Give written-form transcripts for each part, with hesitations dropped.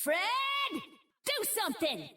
Fred, do something!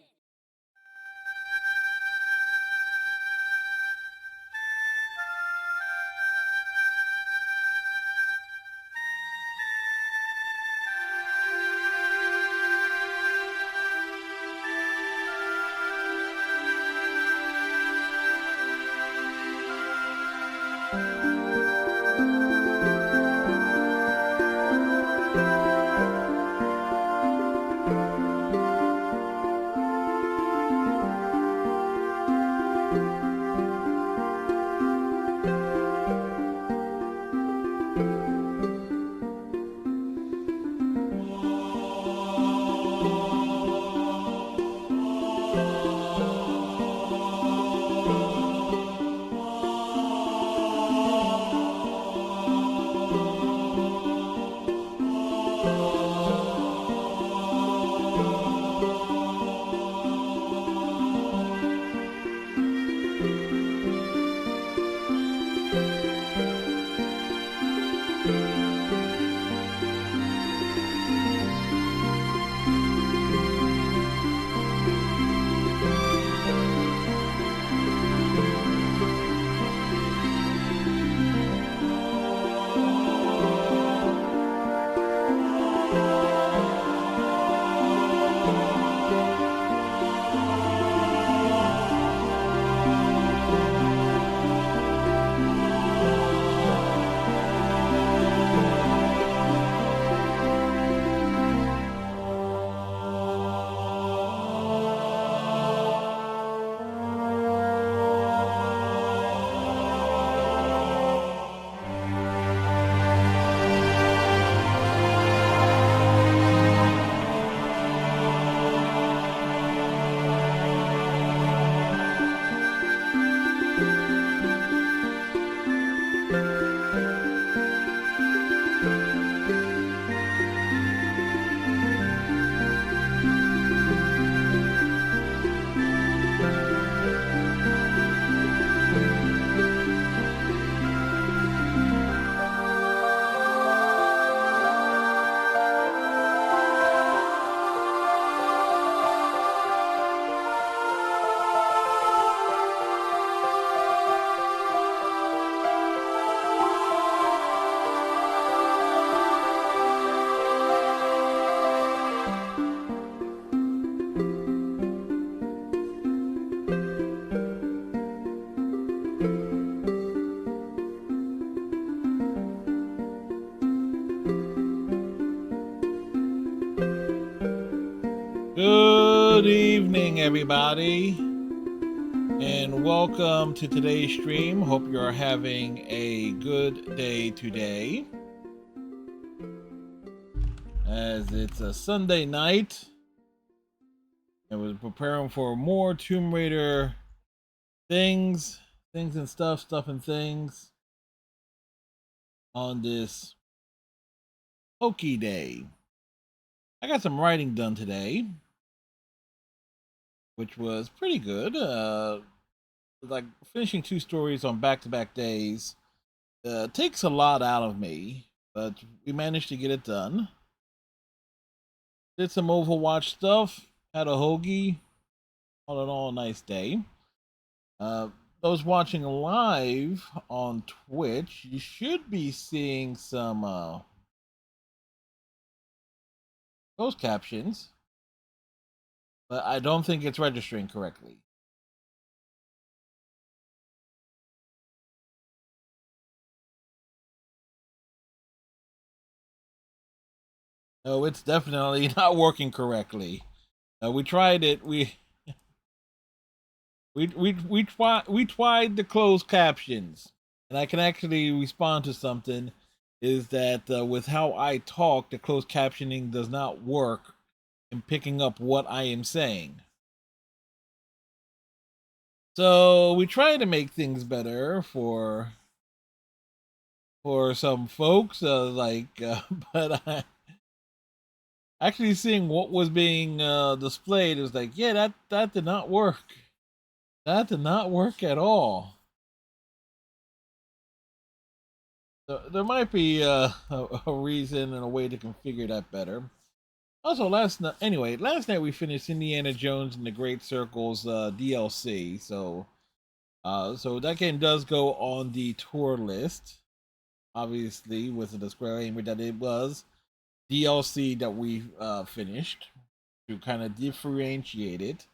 Good evening, everybody, and welcome to today's stream. Hope you're having a good day today, as it's a Sunday night, and we're preparing for more Tomb Raider things and stuff and things on this Pokey Day. I got some writing done today, which was pretty good. Like finishing two stories on back-to-back days takes a lot out of me, but we managed to get it done. Did some Overwatch stuff, had a hoagie. All in all, a nice day. Those watching live on Twitch, you should be seeing some closed captions, but I don't think it's registering correctly. No, it's definitely not working correctly. We tried it. We tried the closed captions, and I can actually respond to something. Is that with how I talk, the closed captioning does not work in picking up what I am saying. So we try to make things better for some folks, but actually seeing what was being displayed is like, yeah, that did not work. That did not work at all. There might be a reason and a way to configure that better. Also, last night we finished Indiana Jones and the Great Circles DLC. So that game does go on the tour list. Obviously, with the disclaimer that it was DLC that we finished to kind of differentiate it.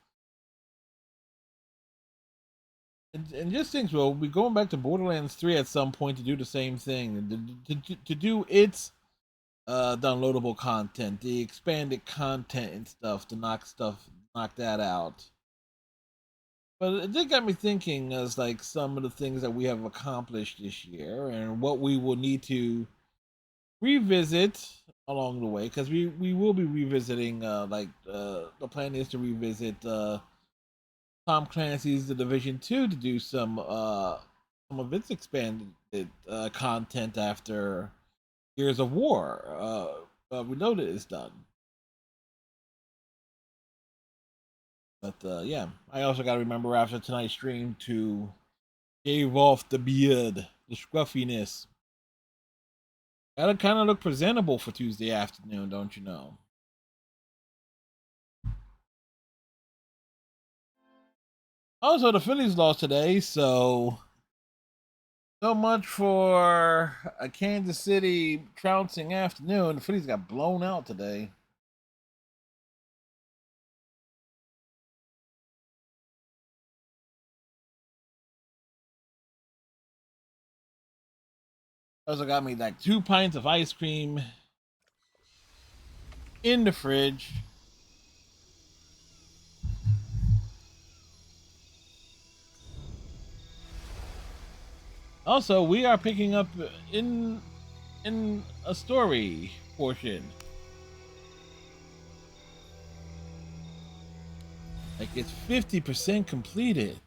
And just think, we'll be going back to Borderlands 3 at some point to do the same thing, to do its downloadable content, the expanded content and stuff, to knock that out. But it did got me thinking as like some of the things that we have accomplished this year and what we will need to revisit along the way, because we will be revisiting the plan is to revisit Tom Clancy's The Division 2 to do some of its expanded content after Years of War Reloaded is done. But yeah, I also got to remember after tonight's stream to shave off the beard, the scruffiness. Gotta kind of look presentable for Tuesday afternoon, don't you know? Also, the Phillies lost today, so much for a Kansas City trouncing afternoon. The Phillies got blown out today. Also got me like 2 pints of ice cream in the fridge. Also, we are picking up in a story portion. Like it's 50% completed.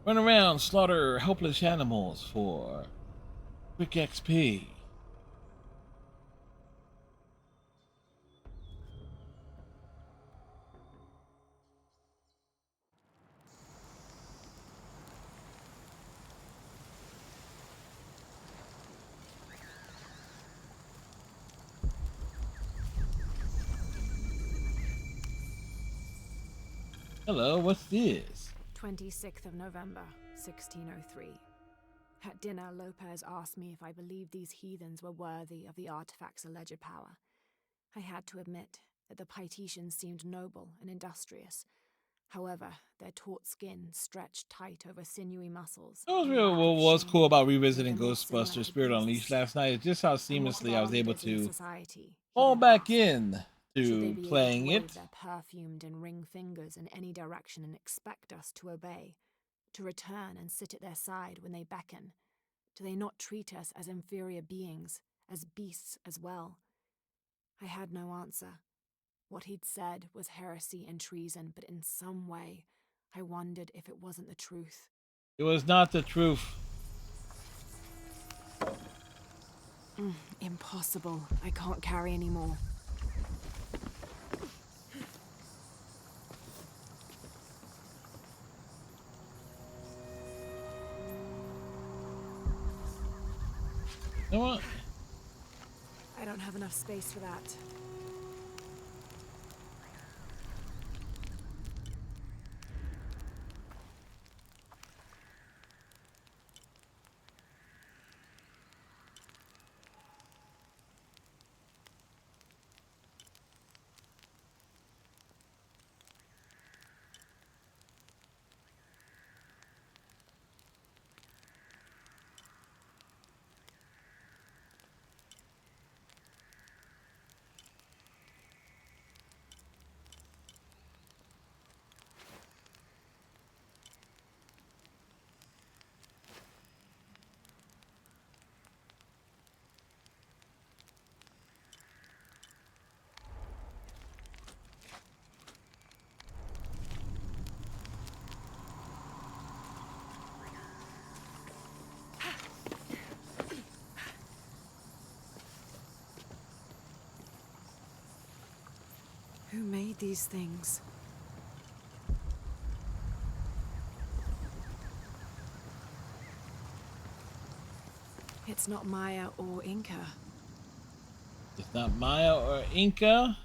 Run around, slaughter helpless animals for quick XP. Hello, what's this? 26th of November, 1603. At dinner, Lopez asked me if I believed these heathens were worthy of the artifact's alleged power. I had to admit that the Paititians seemed noble and industrious. However, their taut skin stretched tight over sinewy muscles. What was cool about revisiting Ghostbusters Spirit Unleashed last night is just how seamlessly I was able to fall back in to playing it. Their perfumed and ring fingers in any direction and expect us to obey, to return and sit at their side when they beckon. Do they not treat us as inferior beings, as beasts as well? I had no answer. What he'd said was heresy and treason, but in some way, I wondered if it wasn't the truth. It was not the truth. Impossible. I can't carry anymore. You know what? I don't have enough space for that. Who made these things? It's not Maya or Inca. It's not Maya or Inca.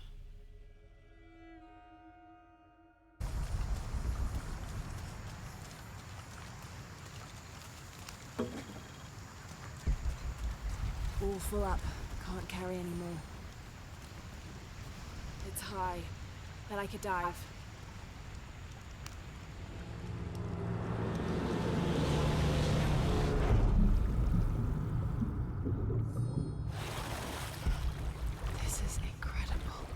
All full up. Can't carry anymore. It's high. Bet I could dive. This is incredible.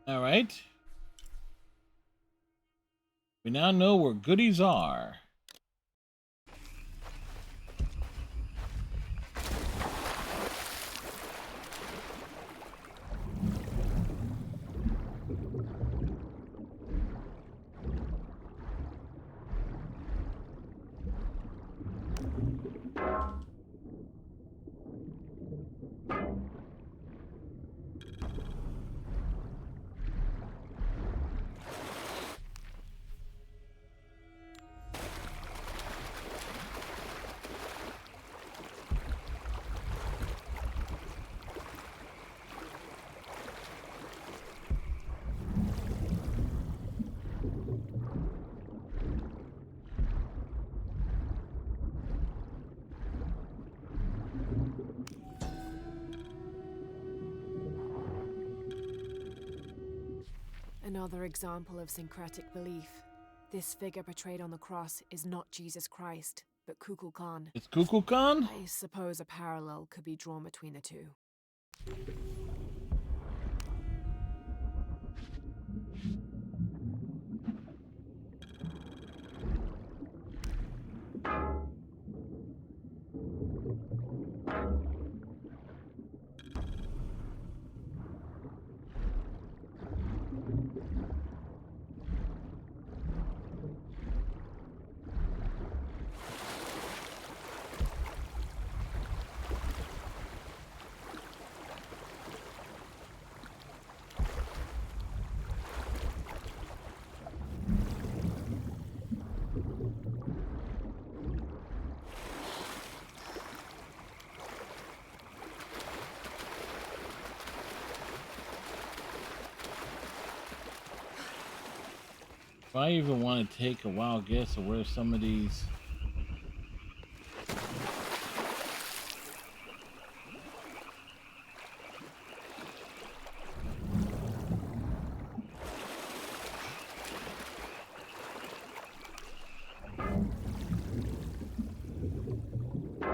All right. We now know where goodies are. Another example of syncretic belief. This figure portrayed on the cross is not Jesus Christ, but Kukulkan. It's Kukulkan? I suppose a parallel could be drawn between the two. If I even want to take a wild guess of where some of these...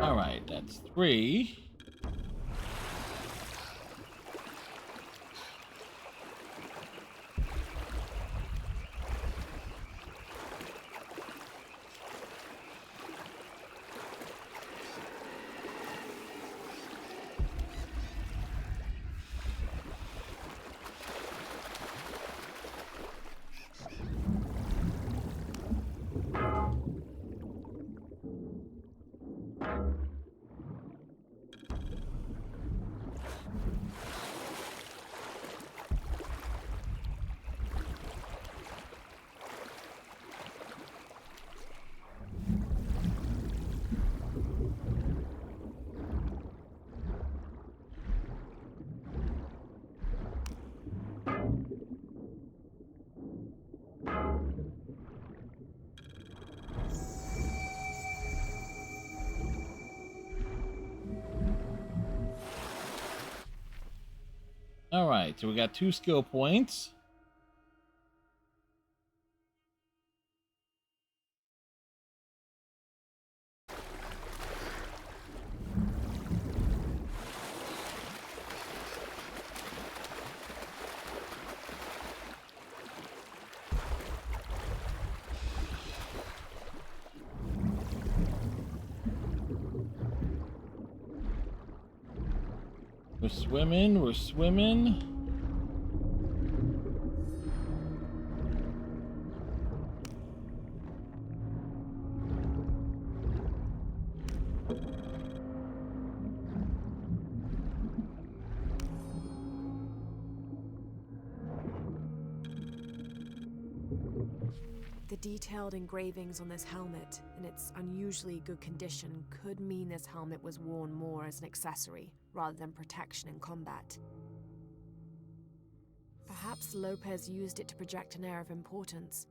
All right, that's 3. All right, so we got 2 skill points. We're swimming, we're swimming. The detailed engravings on this helmet, in its unusually good condition, could mean this helmet was worn more as an accessory, rather than protection in combat. Perhaps Lopez used it to project an air of importance.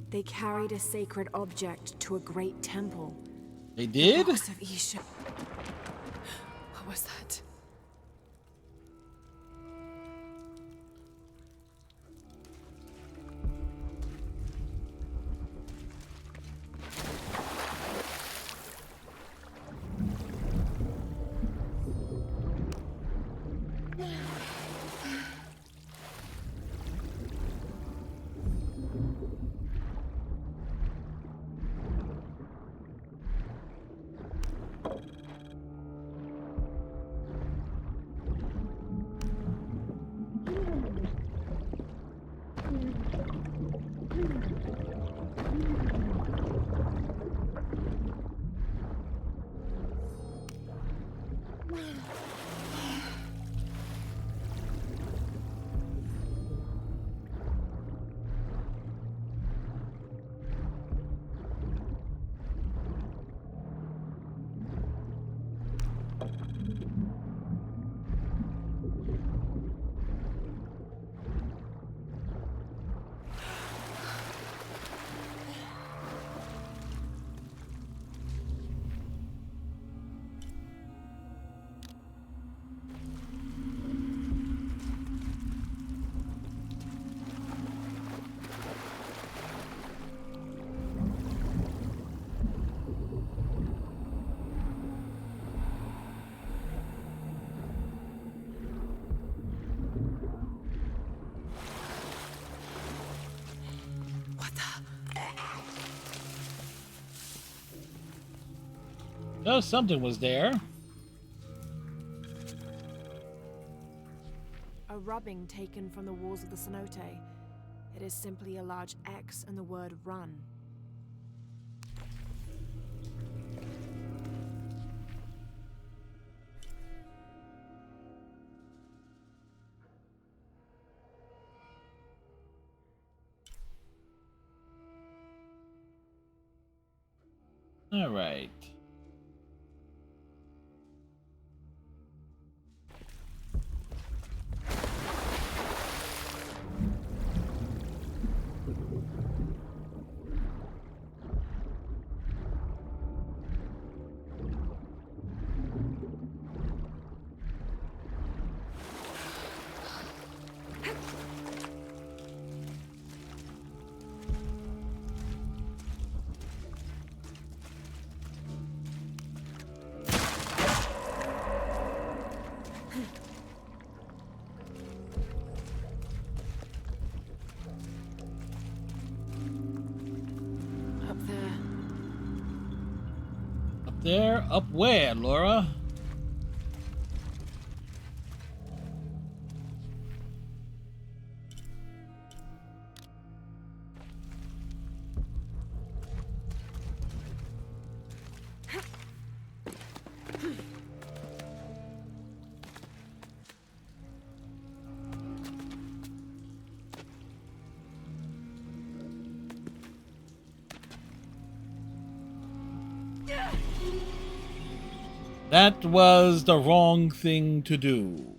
They carried a sacred object to a great temple. They did? The box of Isha. What was that? Oh, something was there. A rubbing taken from the walls of the cenote. It is simply a large X and the word run. All right. There, up where, Laura? That was the wrong thing to do.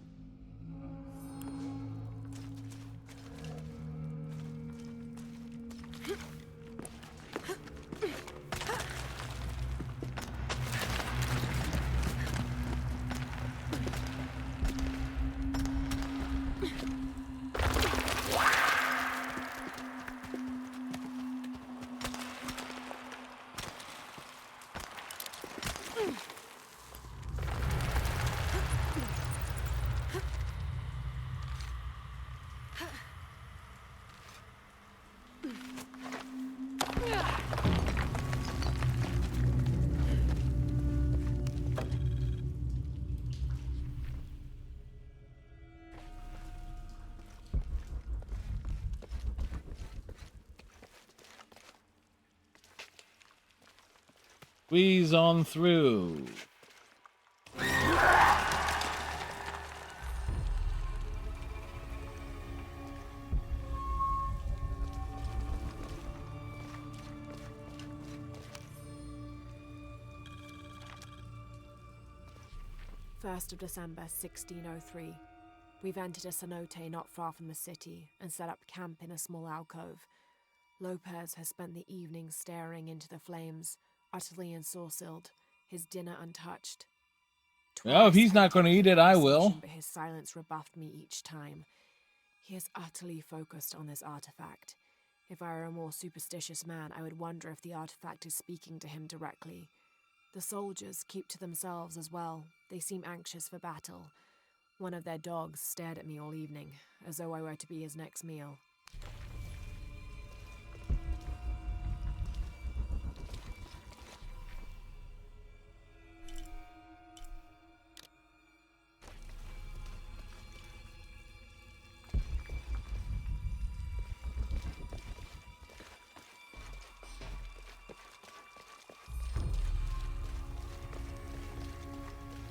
Squeeze on through. First of December, 1603. We've entered a cenote not far from the city and set up camp in a small alcove. Lopez has spent the evening staring into the flames, utterly ensorcelled, his dinner untouched. Well, if he's not going to eat it, I will. But his silence rebuffed me each time. He is utterly focused on this artifact. If I were a more superstitious man, I would wonder if the artifact is speaking to him directly. The soldiers keep to themselves as well. They seem anxious for battle. One of their dogs stared at me all evening, as though I were to be his next meal.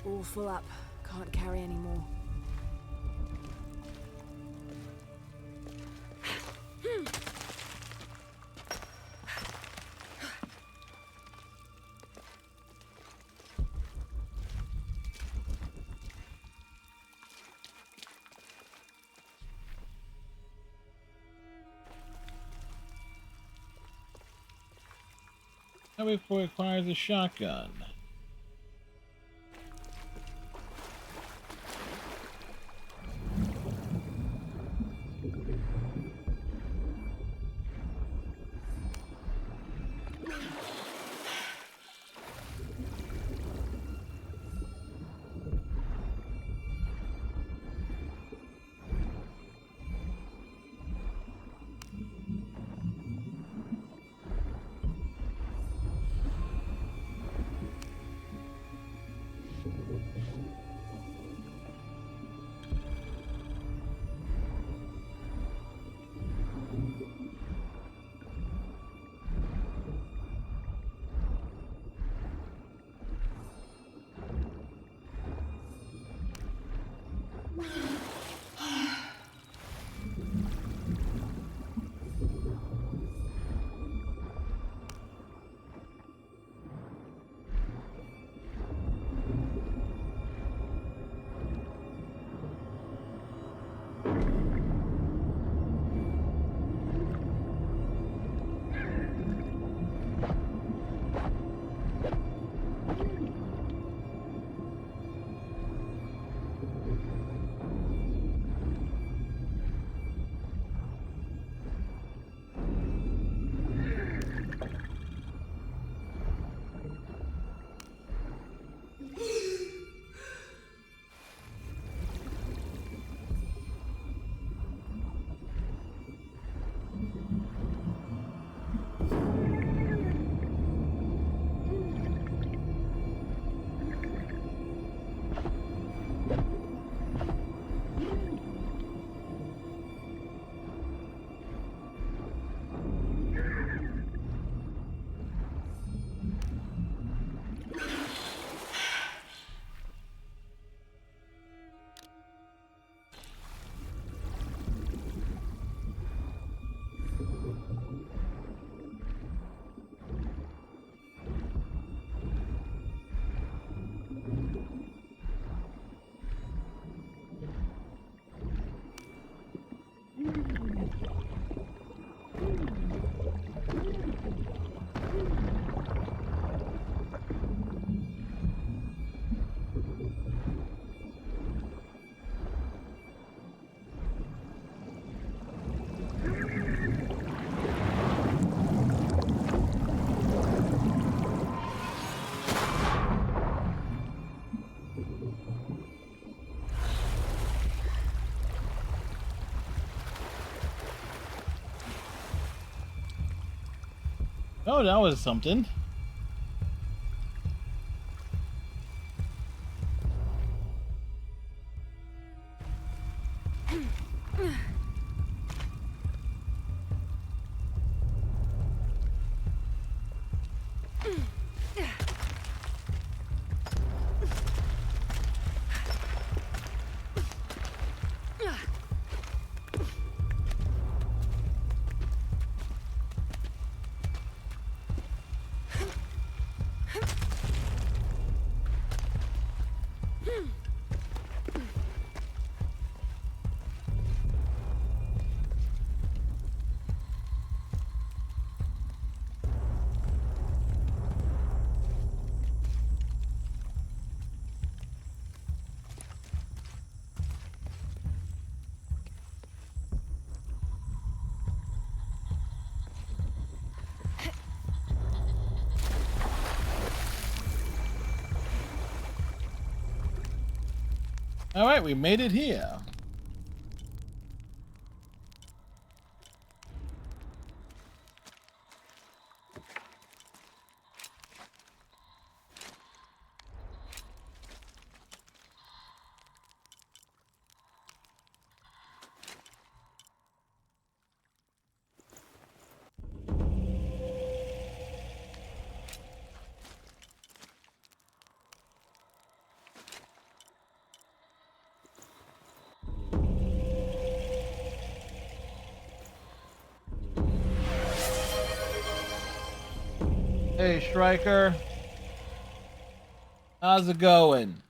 All full up. Can't carry any more. Every boy requires a shotgun. Oh, that was something. All right, we made it here. Hey, Striker. How's it going?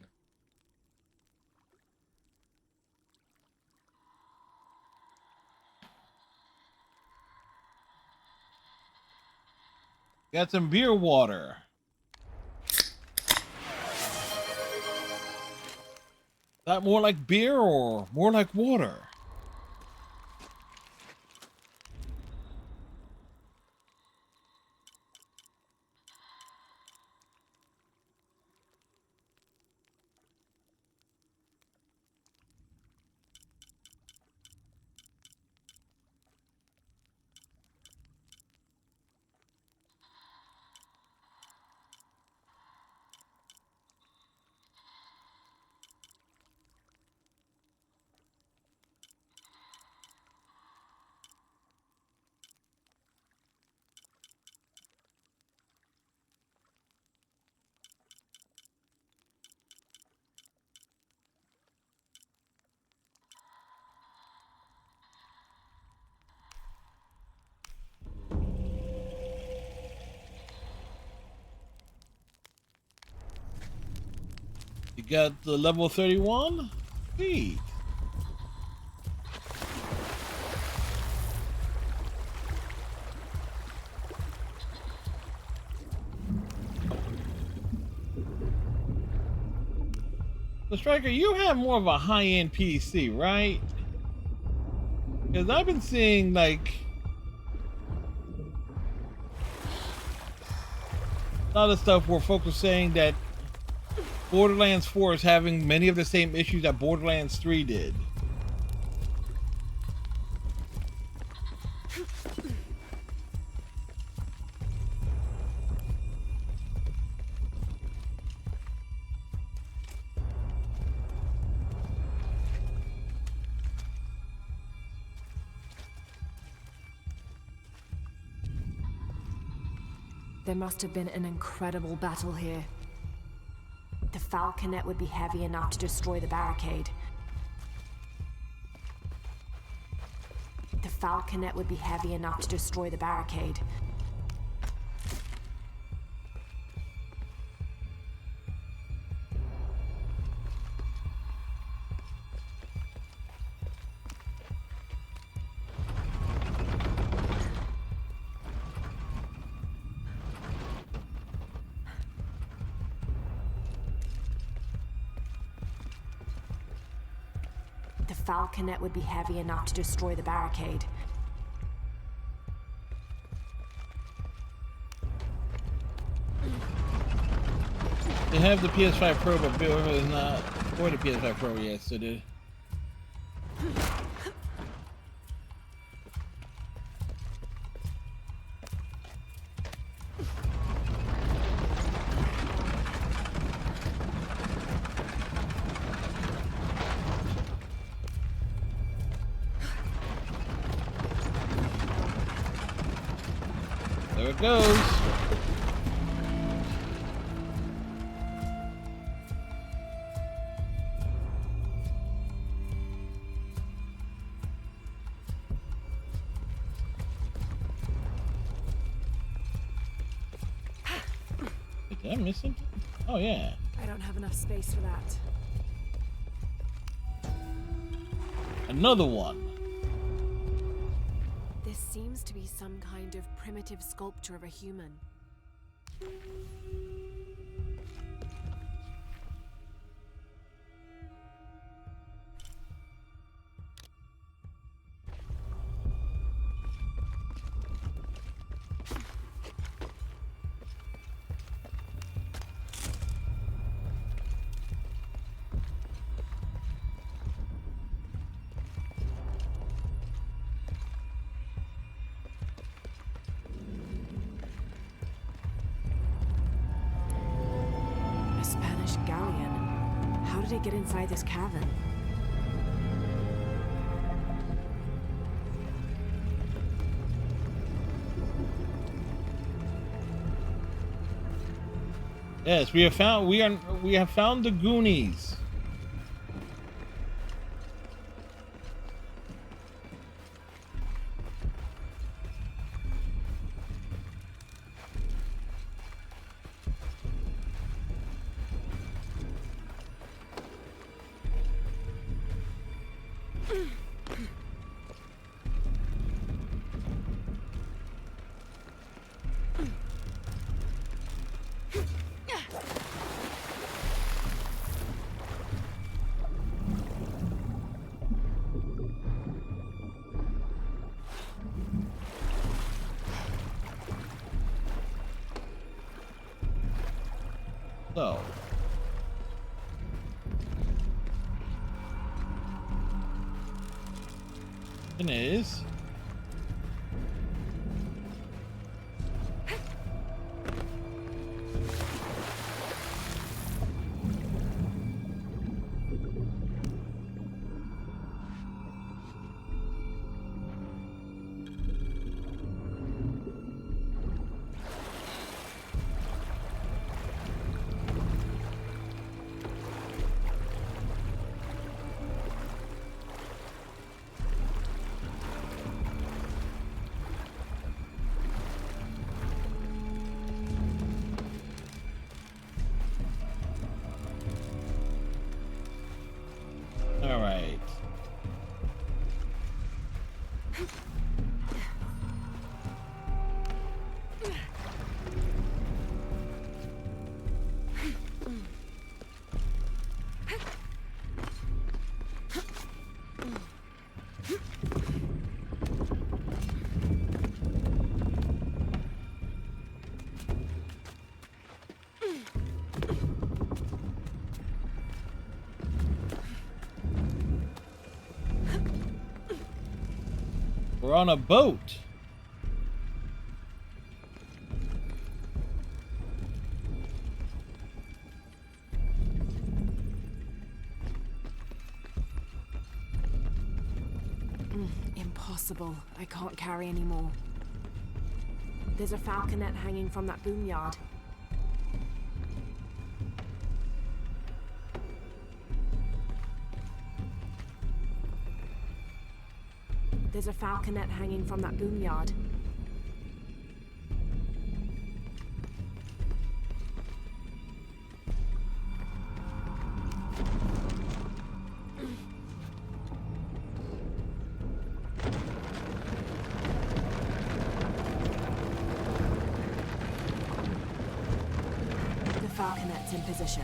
Got some beer water. That more like beer or more like water? You got the level 31? Sweet. So Striker, you have more of a high-end PC, right? Because I've been seeing like a lot of stuff where folks are saying that Borderlands 4 is having many of the same issues that Borderlands 3 did. There must have been an incredible battle here. The falconet would be heavy enough to destroy the barricade. The falconet would be heavy enough to destroy the barricade. The falconet would be heavy enough to destroy the barricade. They have the PS5 Pro, but Bill is not for the PS5 Pro yet, so they... There it goes. Did I miss something? Oh yeah. I don't have enough space for that. Another one. This seems to be some kind of primitive sculpture of a human. How did it get inside this cavern? Yes, we have found the Goonies. So, it is. All right. We're on a boat. Impossible. I can't carry anymore. There's a falconet hanging from that boom yard. There's a falconet hanging from that boom yard. The falconet's in position.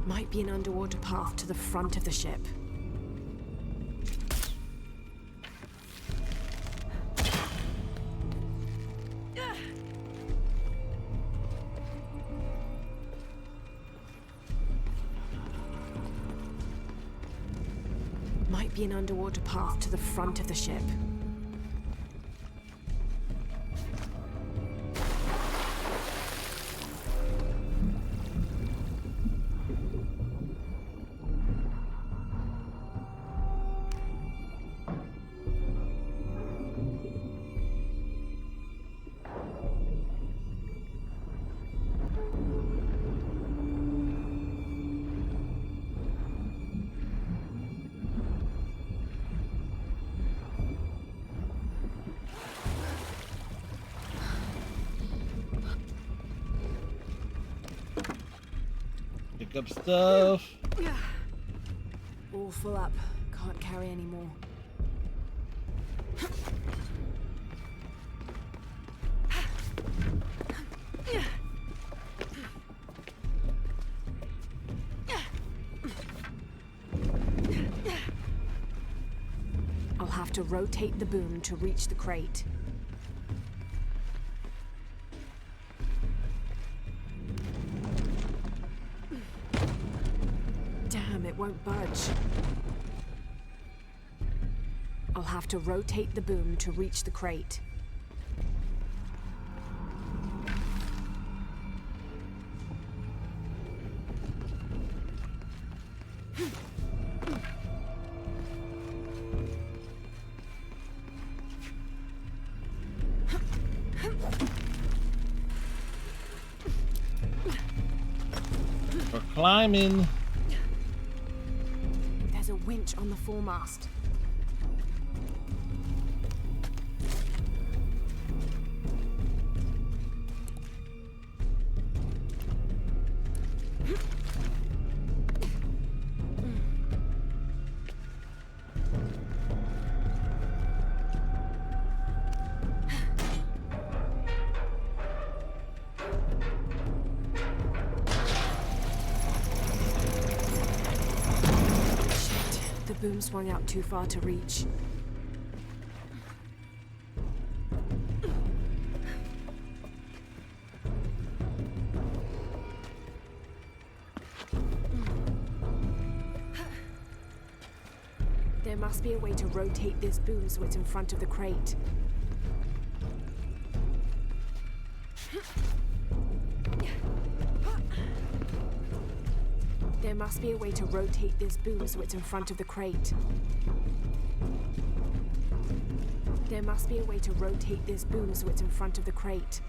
Might be an underwater path to the front of the ship. Might be an underwater path to the front of the ship. Pick up stuff. All full up. Can't carry any more. I'll have to rotate the boom to reach the crate. Damn, it won't budge. I'll have to rotate the boom to reach the crate. climbing. There's a winch on the foremast. The boom swung out too far to reach. There must be a way to rotate this boom so it's in front of the crate. There must be a way to rotate this boom so it's in front of the crate. There must be a way to rotate this boom so it's in front of the crate.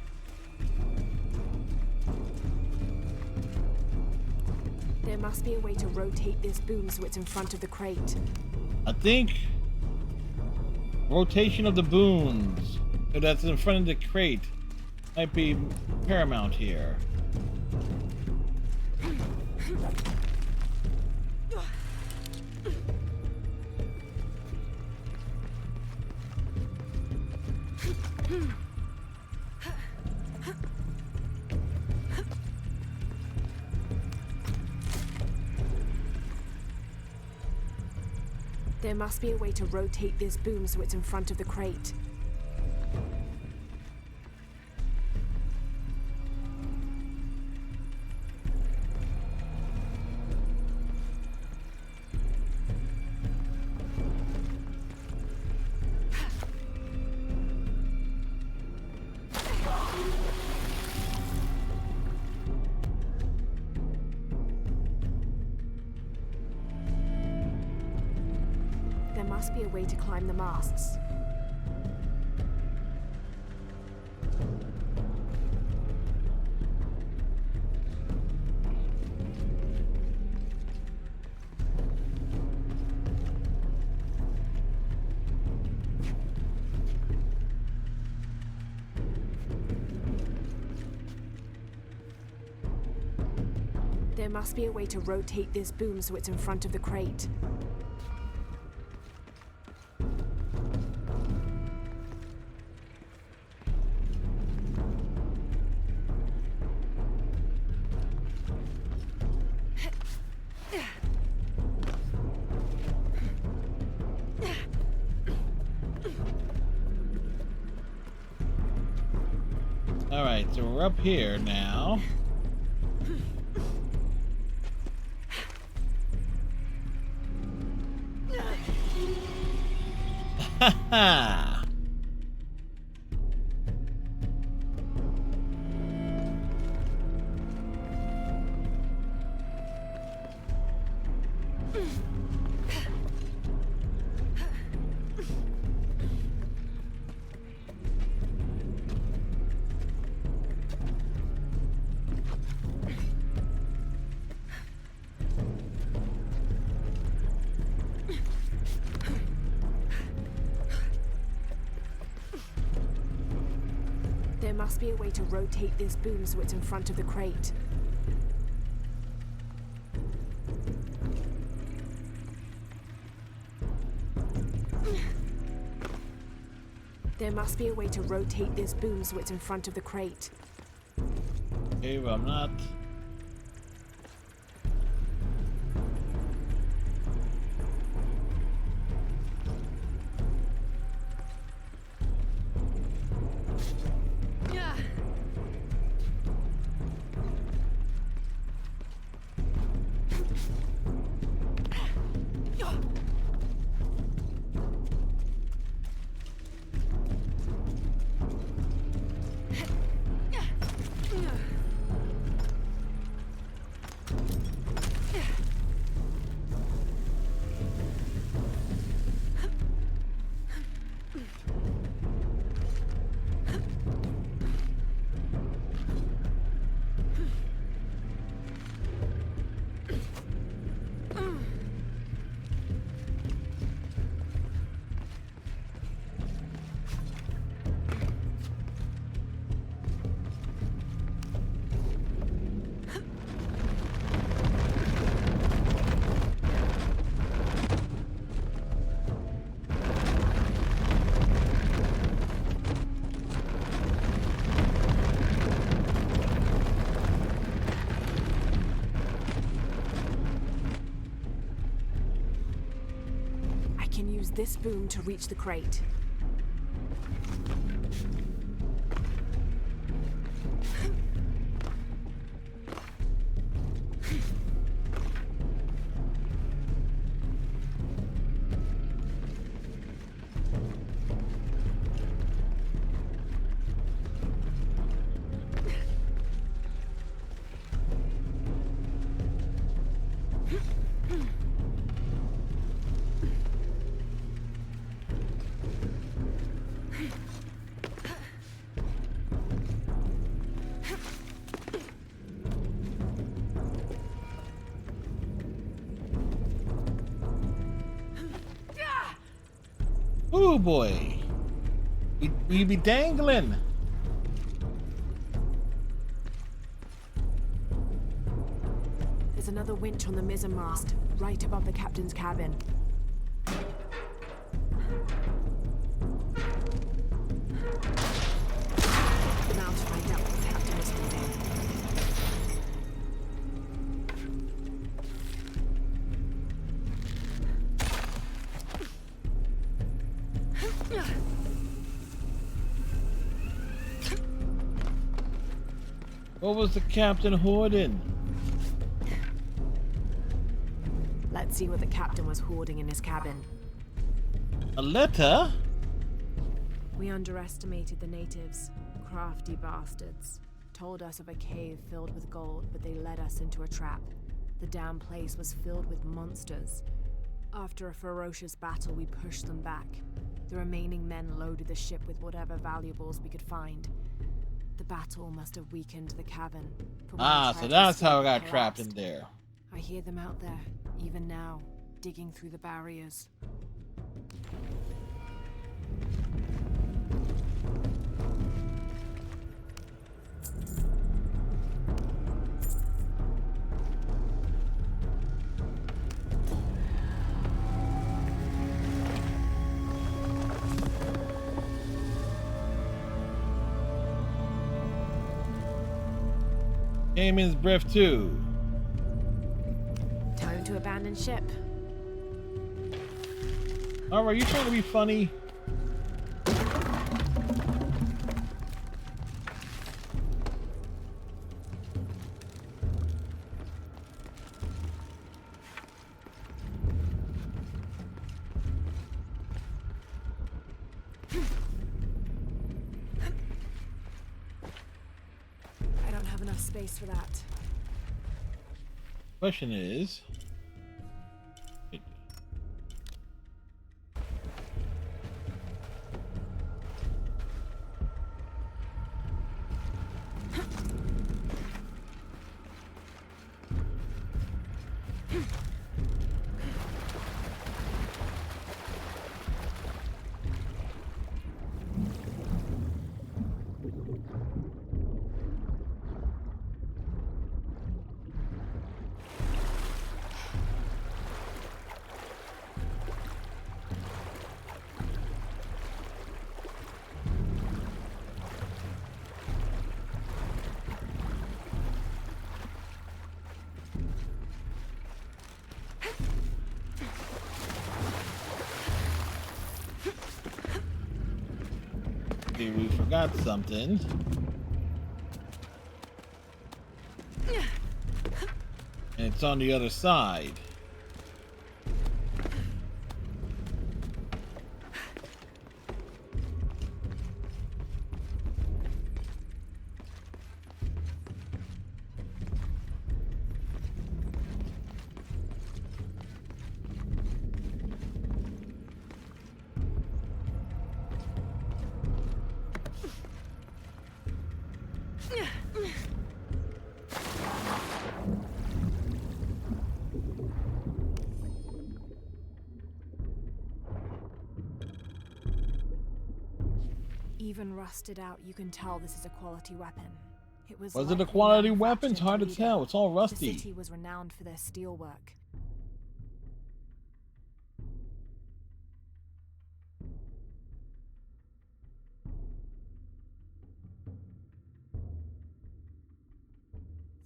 There must be a way to rotate this boom so it's in front of the crate. I think rotation of the booms that's in front of the crate might be paramount here. There must be a way to rotate this boom so it's in front of the crate. There must be a way to climb the masts. There must be a way to rotate this boom so it's in front of the crate. Alright, so we're up here now. Ha ha! There must be a way to rotate this boom so it's in front of the crate. There must be a way to rotate this boom so it's in front of the crate. Okay, but I'm not. this boom to reach the crate. Oh boy, we be dangling. There's another winch on the mizzenmast, right above the captain's cabin. Now to find out what the captain is holding. What was the captain hoarding? Let's see what the captain was hoarding in his cabin. A letter? We underestimated the natives. Crafty bastards. Told us of a cave filled with gold, but they led us into a trap. The damn place was filled with monsters. After a ferocious battle, we pushed them back. The remaining men loaded the ship with whatever valuables we could find. The battle must have weakened the cavern. For when I Ah, tried so to that's escape, how I it got trapped collapsed. in there. I hear them out there, even now, digging through the barriers. Eamon's breath too. Time to abandon ship. Alright, you trying to be funny? I don't have enough space for that. Question is, we forgot something. And it's on the other side. Even rusted out, you can tell this is a quality weapon. Was it a likely quality weapon? It's manufactured hard to illegal. tell. It's all The rusty. city was renowned for their steelwork.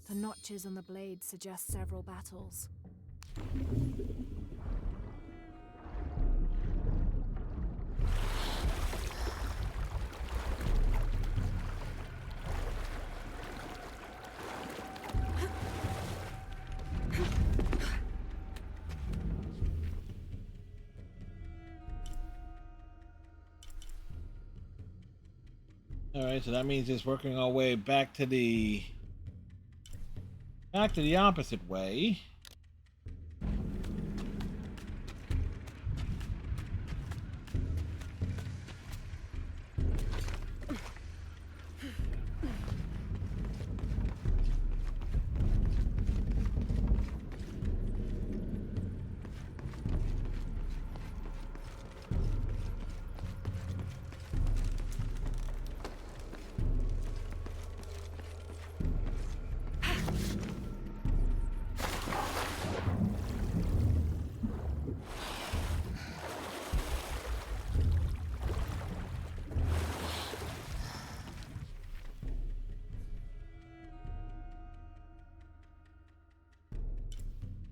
The notches on the blade suggest several battles. All right, so that means it's working our way back to the opposite way.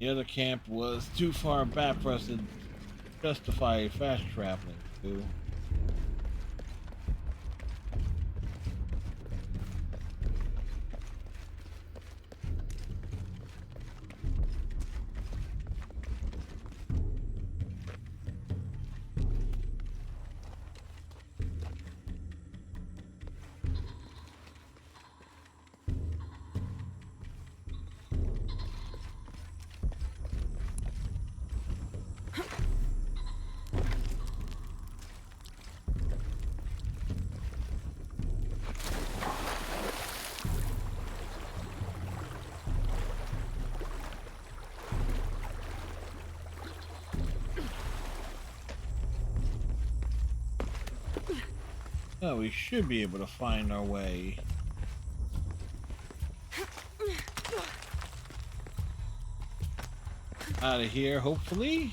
The other camp was too far back for us to justify fast traveling to. Oh, we should be able to find our way. Out of here, hopefully.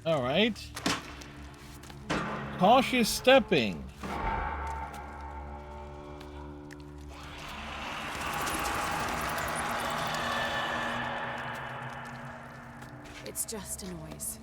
All right. Cautious stepping. It's just a noise.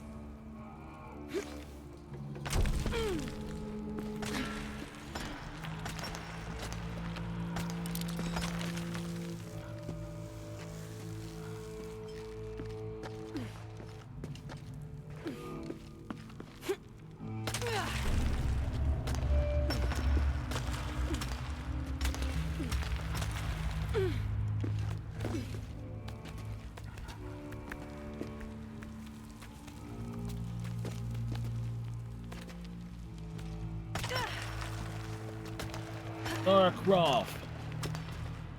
Lara Croft.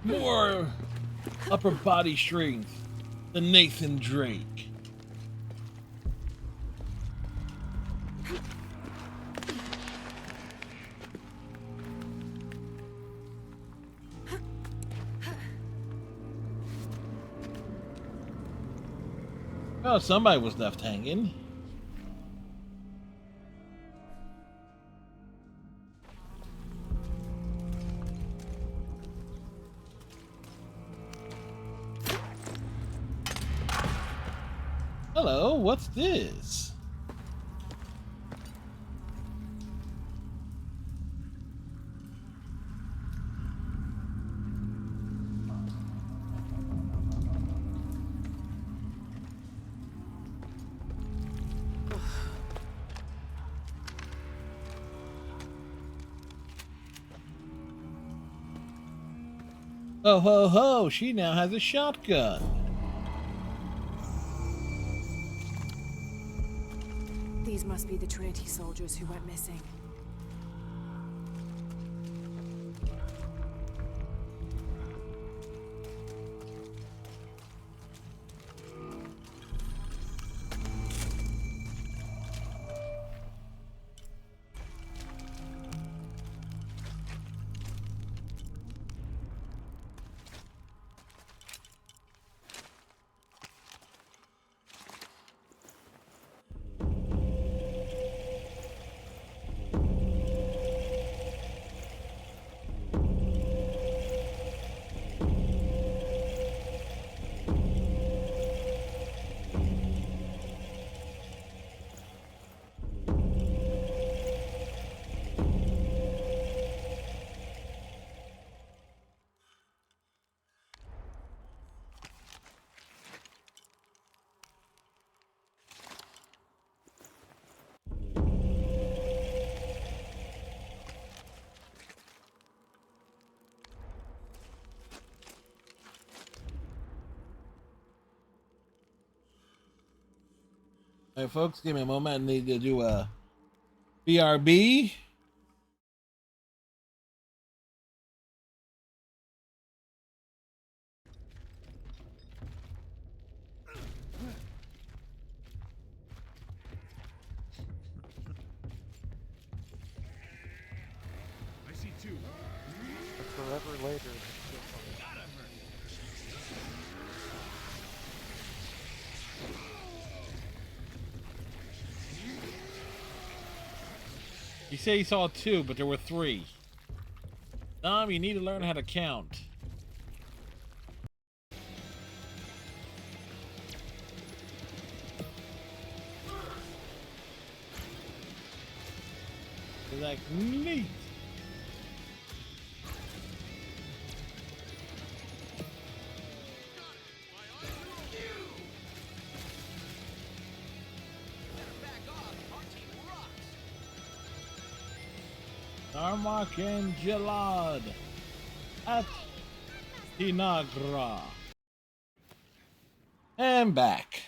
More upper body strength than Nathan Drake. Oh, somebody was left hanging. Hello, what's this? Oh ho ho, she now has a shotgun. These must be the Trinity soldiers who went missing. All right, folks, give me a moment. I need to do a BRB. I see two. But forever later. He said he saw two, but there were three. Dom, you need to learn how to count. It's like neat. Tarmac and Jalad at Tinagra. And back.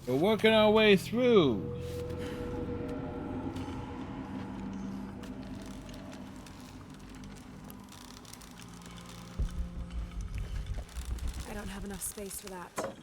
We're working our way through. I don't have enough space for that.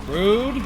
Rude.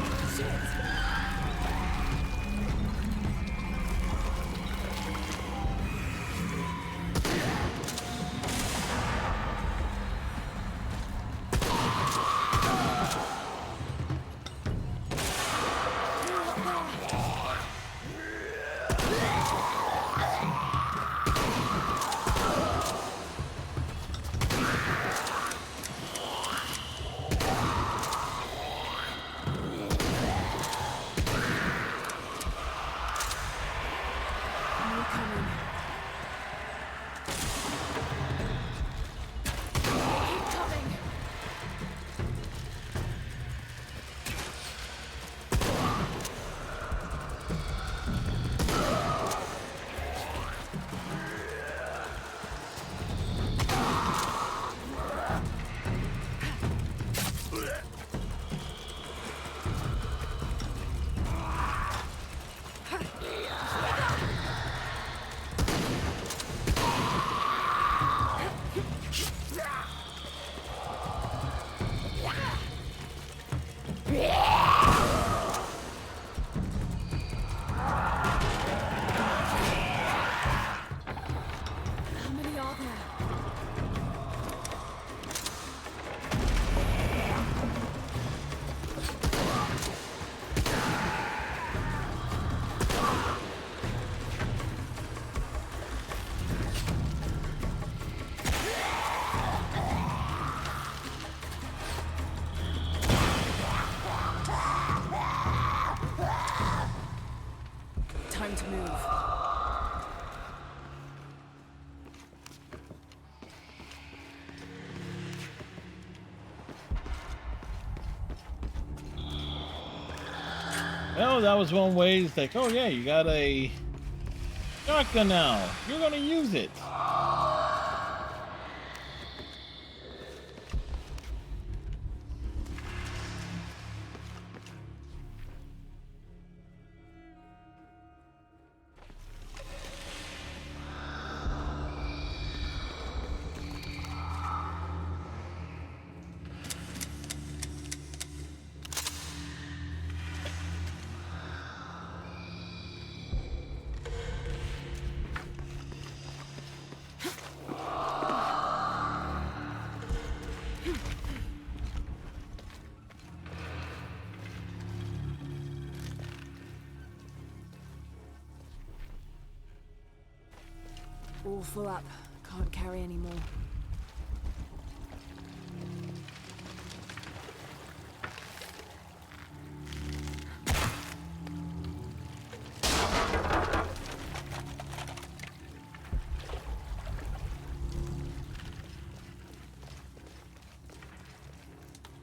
How many are there? Time to move. Well, that was one way. It's like, oh yeah, you got a shotgun now. You're gonna use it. All full up. Can't carry any more.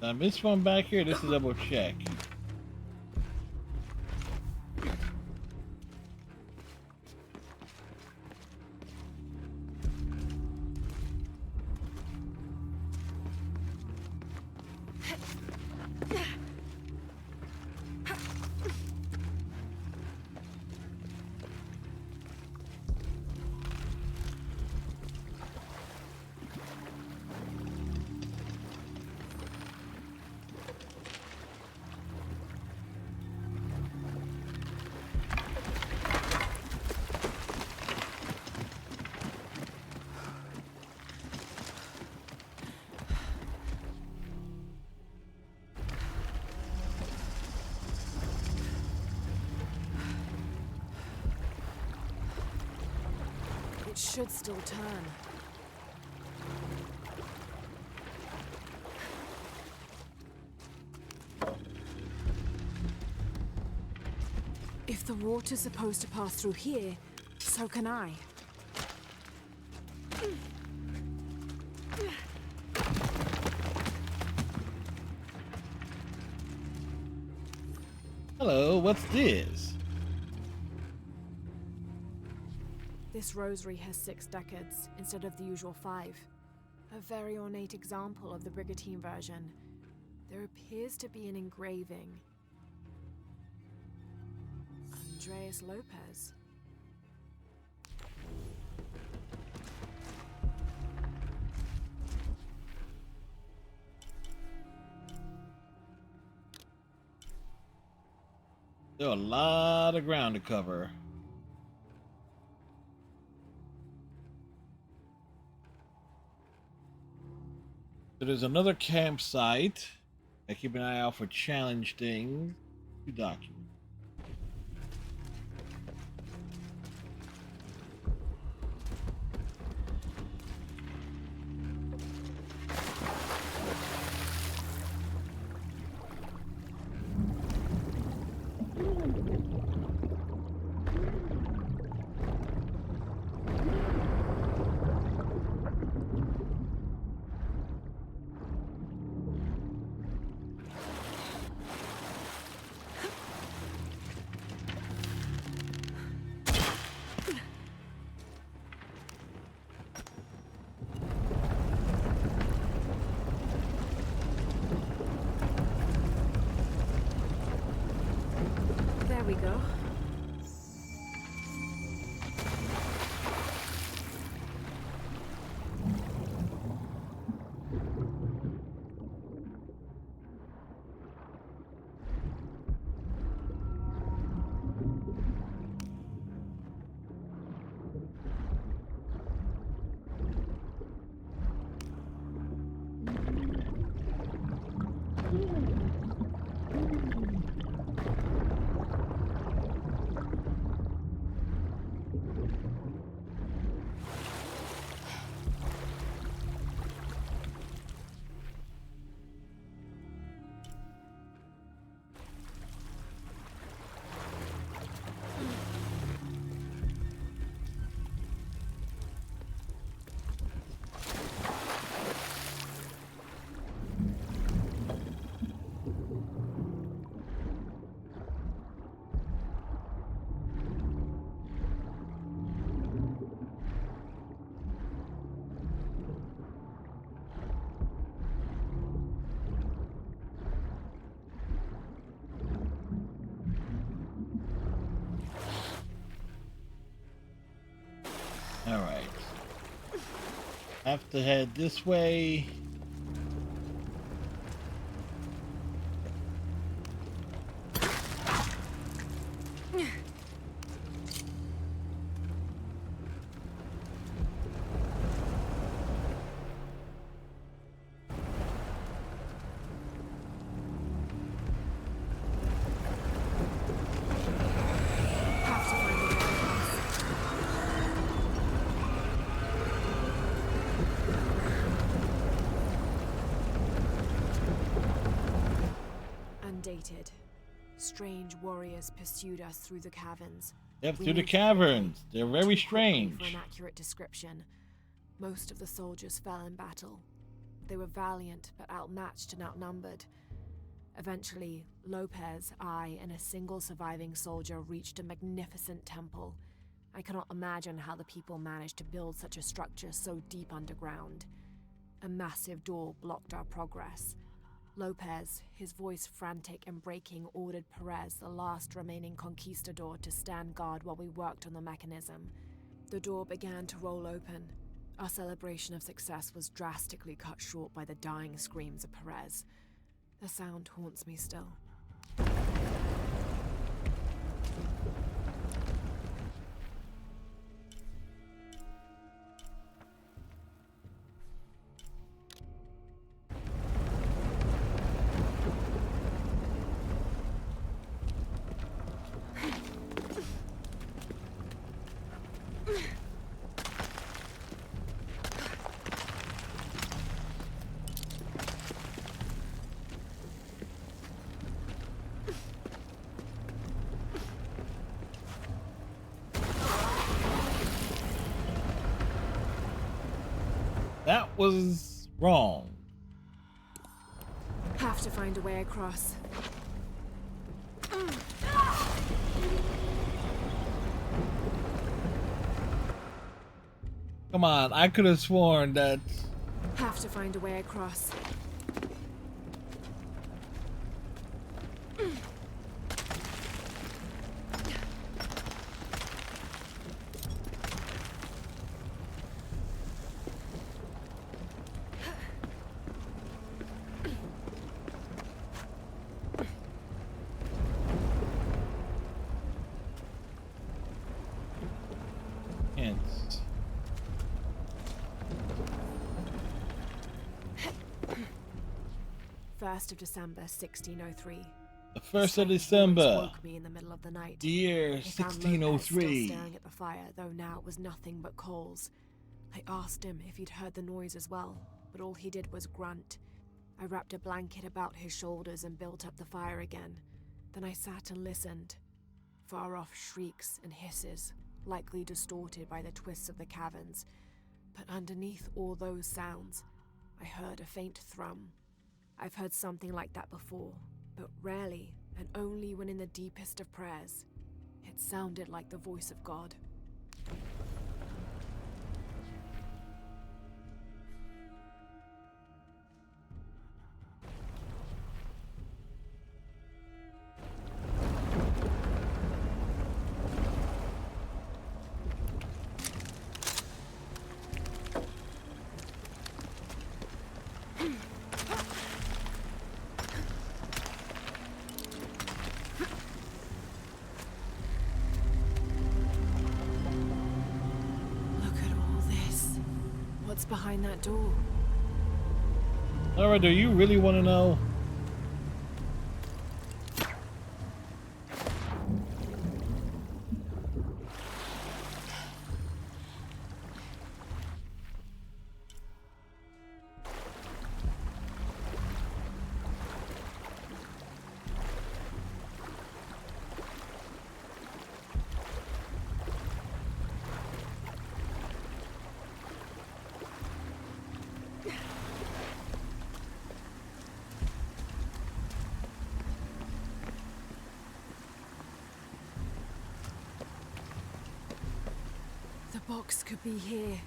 I missed one back here. This is double check. should still turn. If the water's supposed to pass through here, so can I. Hello, what's this? This rosary has 6 decades instead of the usual 5. A very ornate example of the Brigantine version. There appears to be an engraving. Andreas Lopez. There's a lot of ground to cover. So there's another campsite. I keep an eye out for challenge things to document. There we go. All right. Have to head this way. Have to find a way across. Undated. Strange warriors pursued us through the caverns. Yep, We through the moved caverns. They're very too quickly strange. For an accurate description. Most of the soldiers fell in battle. They were valiant, but outmatched and outnumbered. Eventually, Lopez, I, and a single surviving soldier reached a magnificent temple. I cannot imagine how the people managed to build such a structure so deep underground. A massive door blocked our progress. Lopez, his voice frantic and breaking, ordered Perez, the last remaining conquistador, to stand guard while we worked on the mechanism. The door began to roll open. Our celebration of success was drastically cut short by the dying screams of Perez. The sound haunts me still. That was wrong. Have to find a way across. Come on, I could have sworn that. Have to find a way across. Hints. 1st of December, 1603. The 1st of Strange December, voice woke me in the middle of the night. year I found Lopez still 1603. staring at the fire, though now it was nothing but coals. I asked him if he'd heard the noise as well, but all he did was grunt. I wrapped a blanket about his shoulders and built up the fire again. Then I sat and listened. Far-off shrieks and hisses, likely distorted by the twists of the caverns. But underneath all those sounds, I heard a faint thrum. I've heard something like that before, but rarely, and only when in the deepest of prayers. It sounded like the voice of God. What's behind that door? Laura, do you really want to know? The box could be here.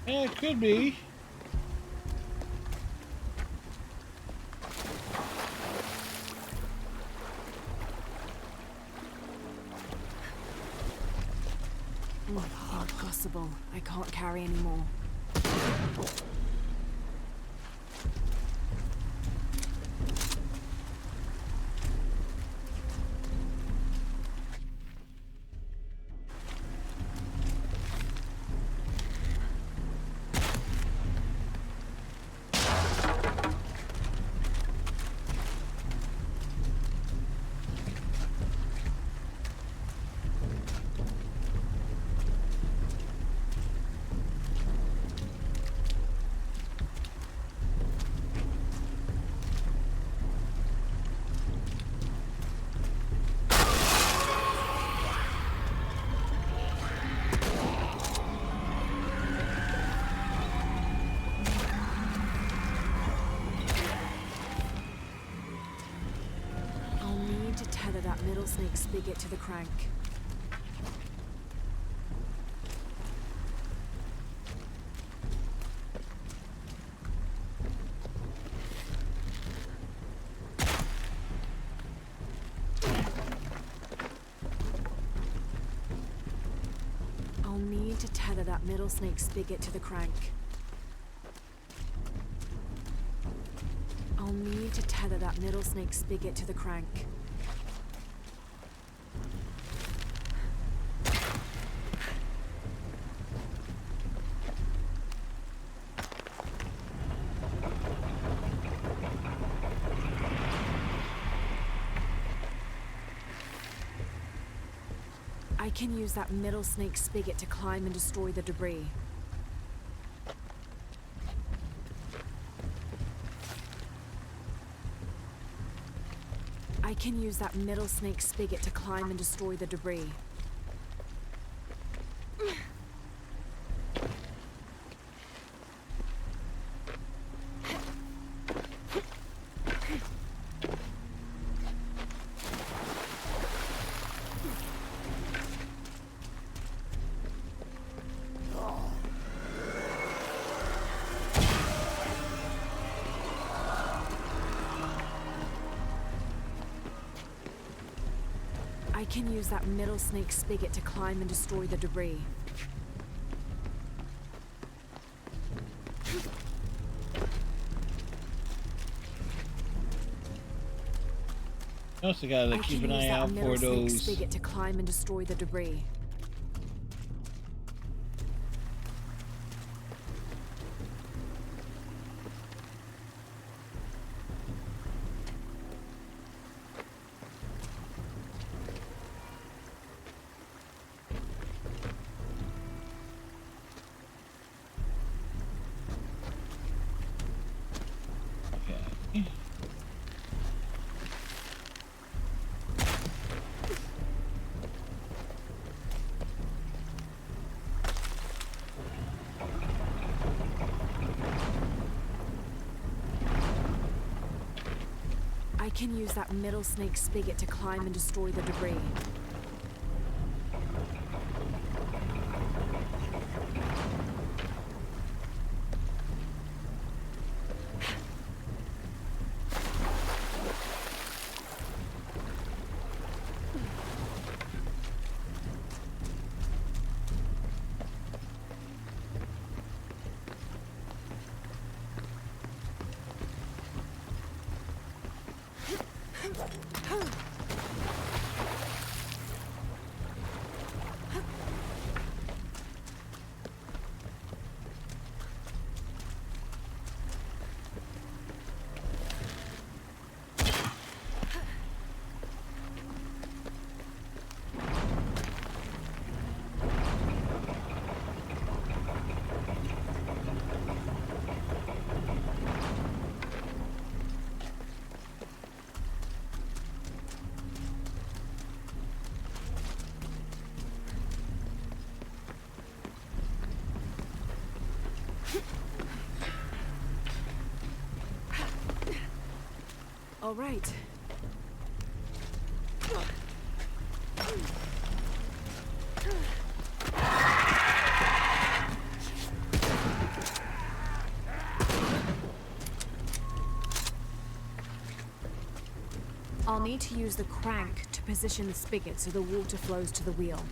Yeah, it could be. Not possible. I can't carry anymore. Tether that middle snake spigot to the crank. I'll need to tether that middle snake spigot to the crank. I'll need to tether that middle snake spigot to the crank. I can use that middle snake spigot to climb and destroy the debris. I can use that middle snake spigot to climb and destroy the debris. I can use that middle snake spigot to climb and destroy the debris. Also gotta I keep can an use eye that out middle for snake those. spigot to climb and destroy the debris. Okay. I can use that middle snake spigot to climb and destroy the debris. All right. I'll need to use the crank to position the spigot so the water flows to the wheel.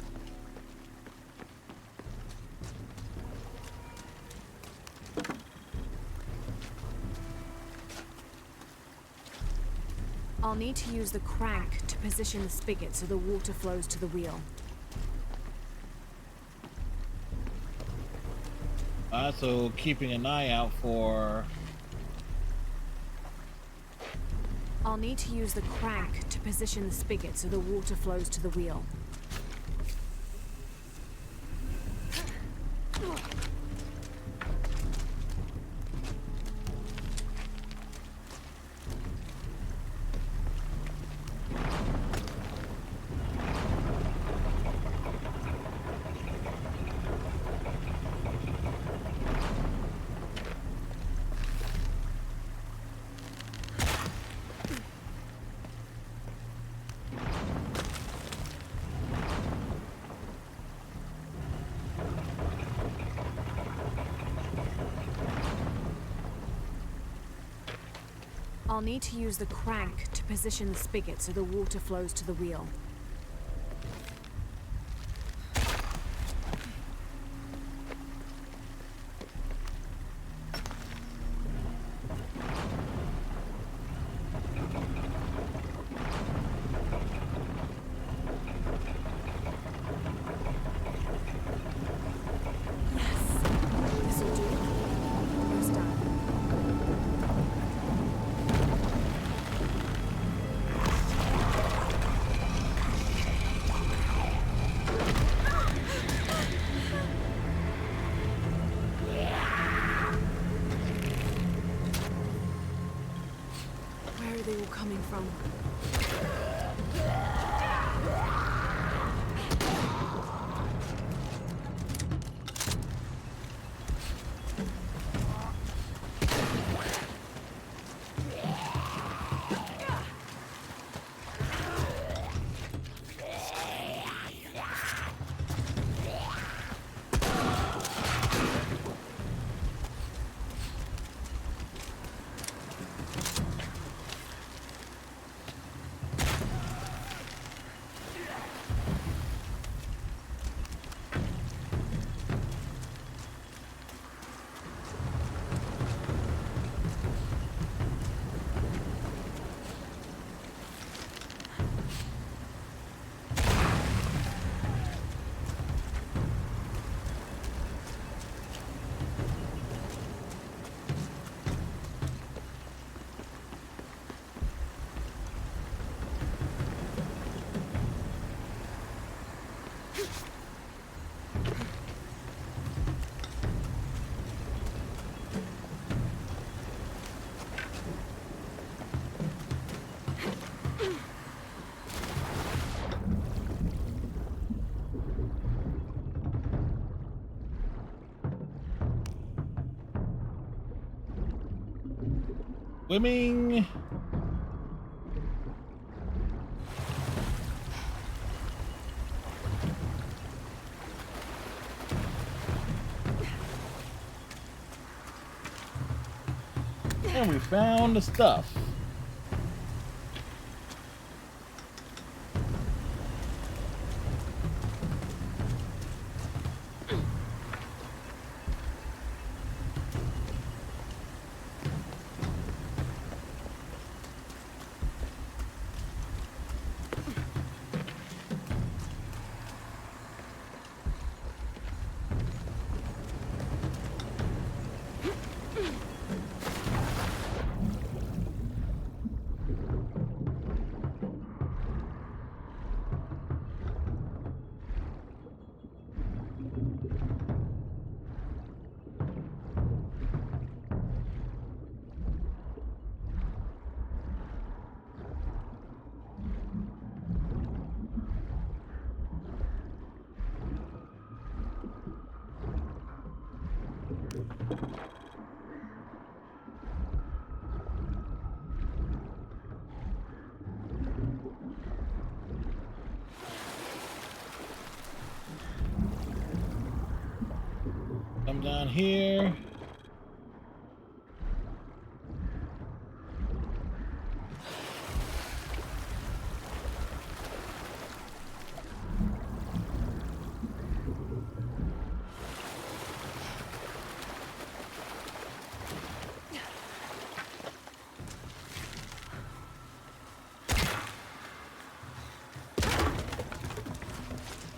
I'll need to use the crank to position the spigot so the water flows to the wheel. Also keeping an eye out for. I'll need to use the crank to position the spigot so the water flows to the wheel. I'll need to use the crank to position the spigot so the water flows to the wheel. Yes! This'll do. Almost done. Where are they all coming from? swimming. And we found the stuff. Come down here.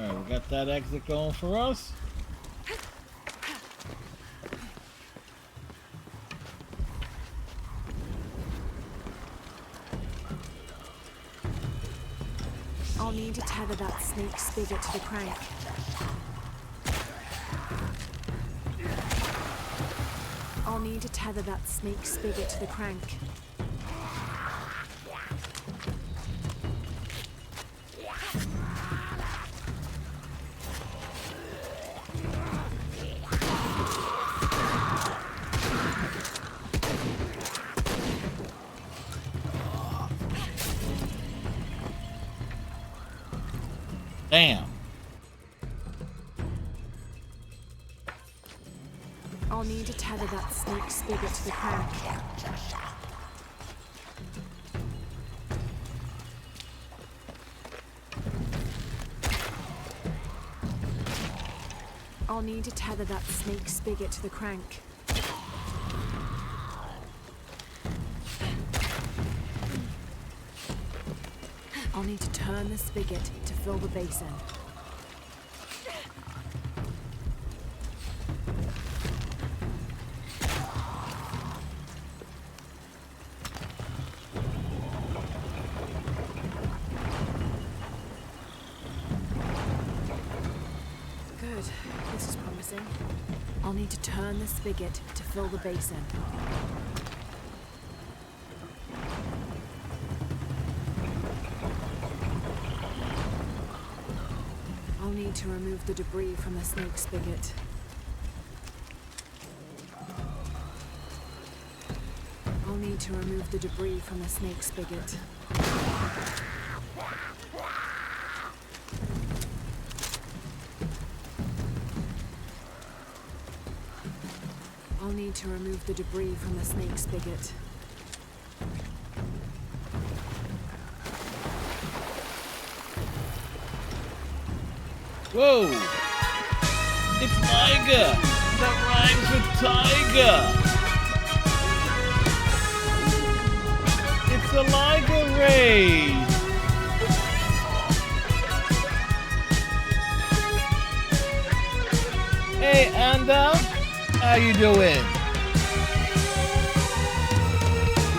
All right, we got that exit going for us. I'll need to tether that snake spigot to the crank. I'll need to tether that snake spigot to the crank. Damn. I'll need to tether that snake spigot to the crank. I'll need to tether that snake spigot to the crank. I'll need to turn the spigot to fill the basin. Good. This is promising. I'll need to turn the spigot to fill the basin. I'll need to remove the debris from the snake spigot. I'll need to remove the debris from the snake spigot. I'll need to remove the debris from the snake spigot. Whoa! It's Liger! That rhymes with tiger! It's a Liger raid! Hey, Anda! How you doing?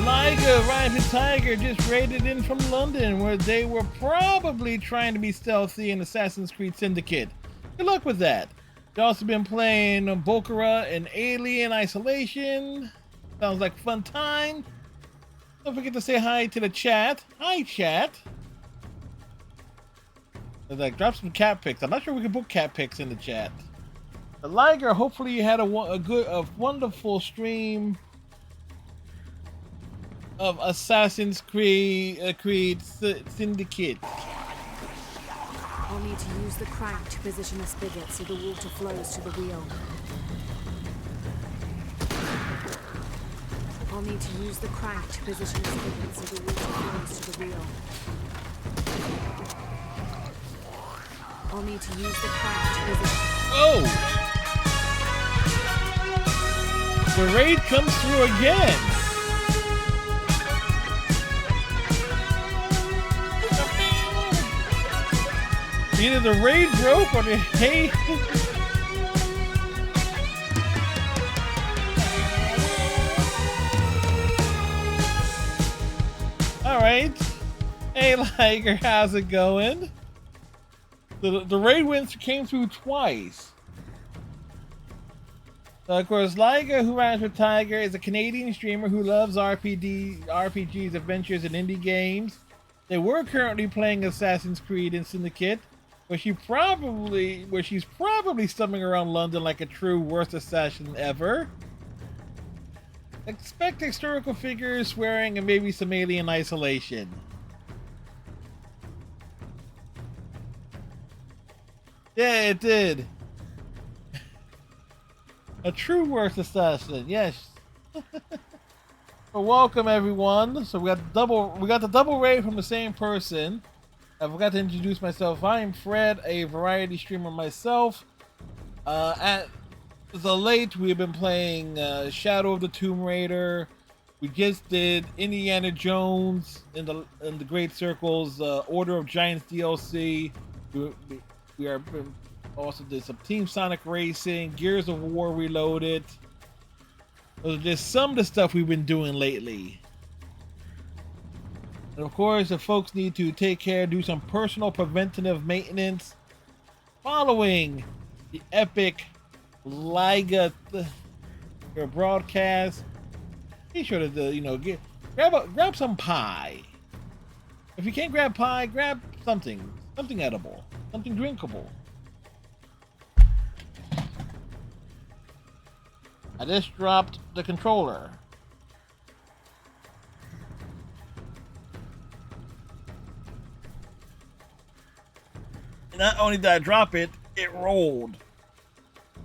Liger rhymes with tiger just raided in from London, where they were probably trying to be stealthy in Assassin's Creed Syndicate. Good luck with that. They've also been playing Bokara and Alien Isolation. Sounds like a fun time. Don't forget to say hi to the chat. Hi, chat. Like, drop some cat pics. I'm not sure we can put cat pics in the chat. But Liger, hopefully you had a wonderful stream. of Assassin's Creed Syndicate. I'll need to use the crank to position the spigot so the water flows to the wheel. I'll need to use the crank to position the spigot so the water flows to the wheel. I'll need to use the crank to position... Whoa! The raid comes through again! Either the raid broke or the hay... Alright. Hey Liger, how's it going? The raid wins came through twice. Of course, Liger, who rhymes with Tiger, is a Canadian streamer who loves RPGs, adventures, and indie games. They were currently playing Assassin's Creed in Syndicate, where she's probably stumbling around London like a true worst assassin ever. Expect historical figures, swearing, and maybe some alien isolation. Yeah, it did. A true worst assassin, yes. Well, welcome everyone. So we got the double raid from the same person. I forgot to introduce myself. I am Fred, a variety streamer myself. At the late, we've been playing Shadow of the Tomb Raider. We just did Indiana Jones in the Great Circles, Order of Giants DLC. We are also did some Team Sonic Racing, Gears of War Reloaded. Those are just some of the stuff we've been doing lately. And of course, if folks need to take care, do some personal preventative maintenance following the epic Liga broadcast, be sure to grab some pie. If you can't grab pie, grab something edible, something drinkable. I just dropped the controller. Not only did I drop it, it rolled.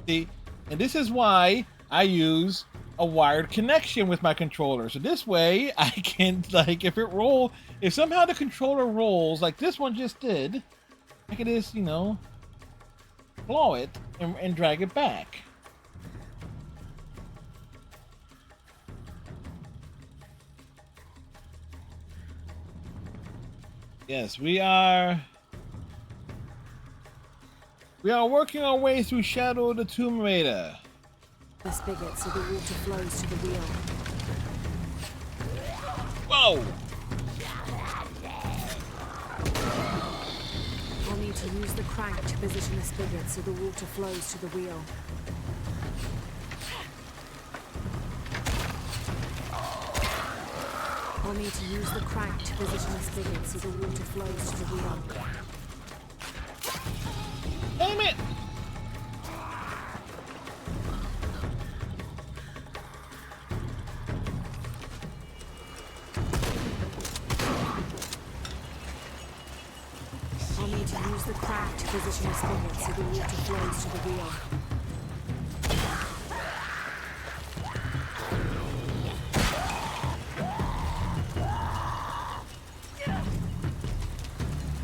See, and this is why I use a wired connection with my controller. So this way I can, if somehow the controller rolls like this one just did, I can just, claw it and drag it back. Yes, we are working our way through Shadow of the Tomb Raider. The spigot so the water flows to the wheel. Whoa! I'll need to use the crank to position the spigot so the water flows to the wheel. I'll need to use the crank to position the spigot so the water flows to the wheel. Damn it! I'll need to use the crank to position the spigot so the water flows to the wheel.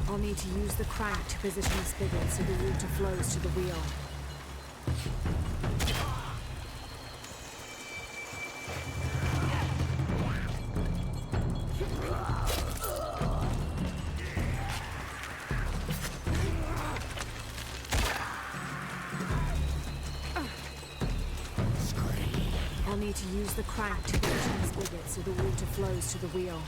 I'll need to use the crank to position the spigot so the water flows to the wheel. I'll need to use the crank to position the spigot so the water flows to the wheel.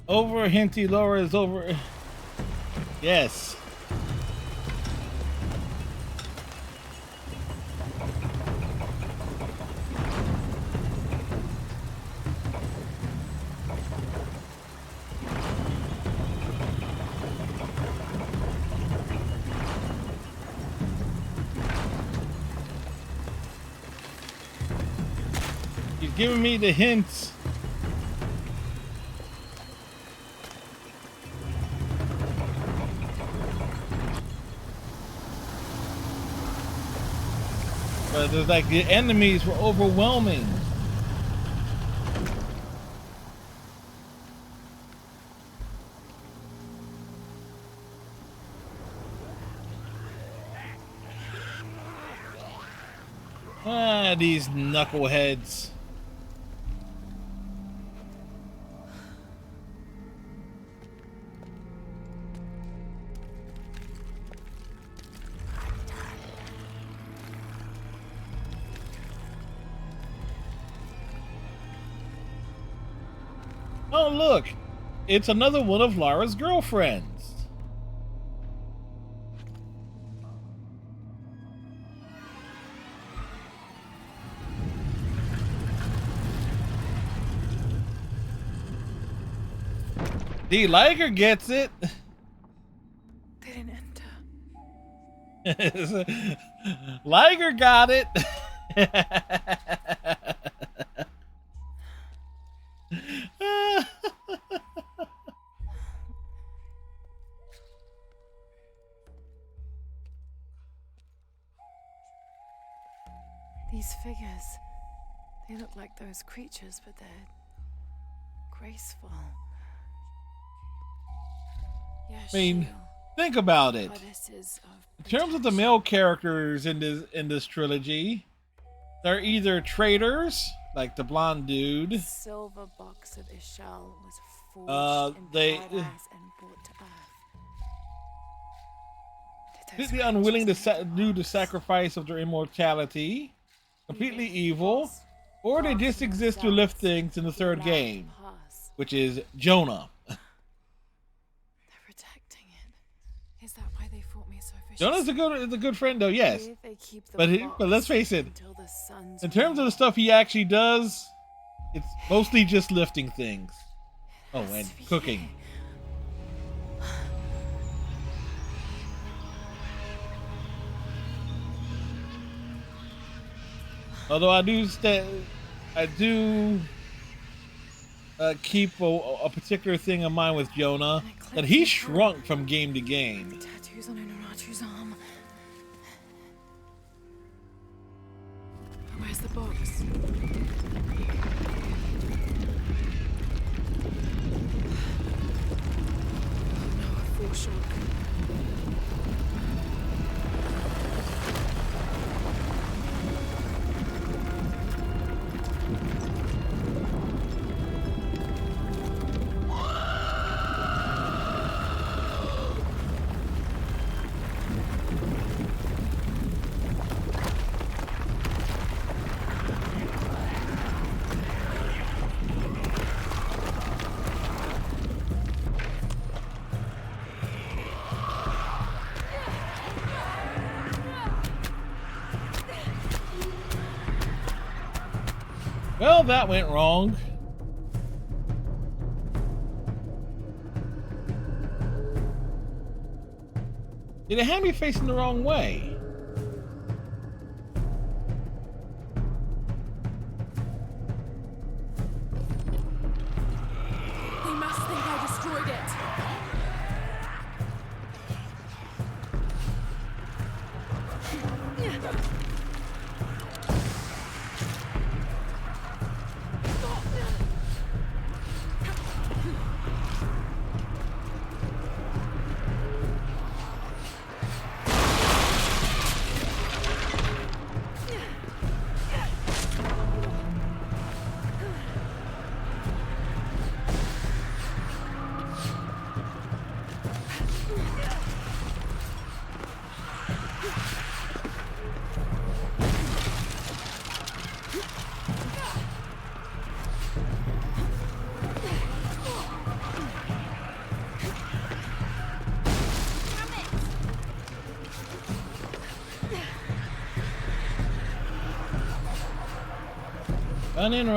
Over, Hinty, Laura is over. Yes. giving me the hints. But there's like the enemies were overwhelming. Ah, these knuckleheads. Oh, look. It's another one of Lara's girlfriends. D. Liger gets it. They didn't enter. Liger got it. These figures, they look like those creatures, but they're graceful. I mean, think about it. In terms of the male characters in this trilogy, they're either traitors, like the blonde dude. The silver box of Ishal was forged in paradise and brought to earth. Completely unwilling to do the sacrifice of their immortality, completely evil, or they just exist to lift things in the third game, which is Jonah. Is that why they fought me so viciously? Jonah's a good friend though, yes. But let's face it, in terms of the stuff he actually does, it's mostly just lifting things. Oh, and cooking. Although I do keep a particular thing in mind with Jonah, that he shrunk from game to game. Tattoos on Unuratu's arm. Where's the box? Oh no, a full shock. Well, that went wrong. Did it have me facing the wrong way? They must think I destroyed it.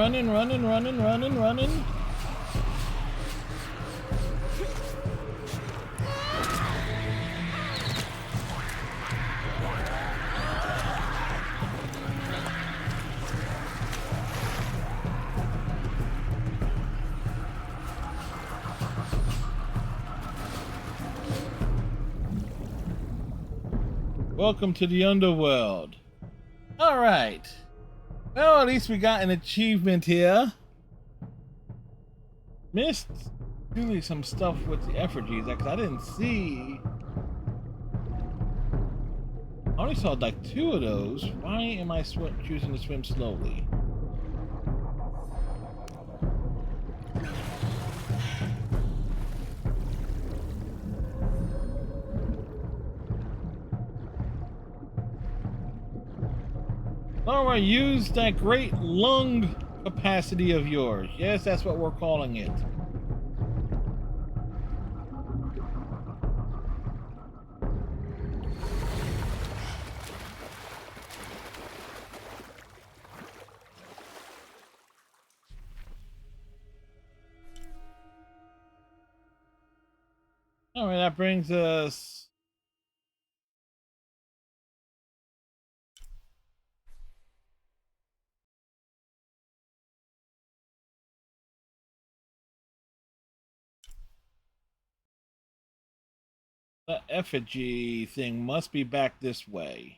Running. Welcome to the underworld. Alright. Well, at least we got an achievement here. Missed really some stuff with the effigies, because I didn't see. I only saw like 2 of those. Why am I choosing to swim slowly? Laura, use that great lung capacity of yours. Yes, that's what we're calling it. All right, that brings us the effigy thing must be back this way.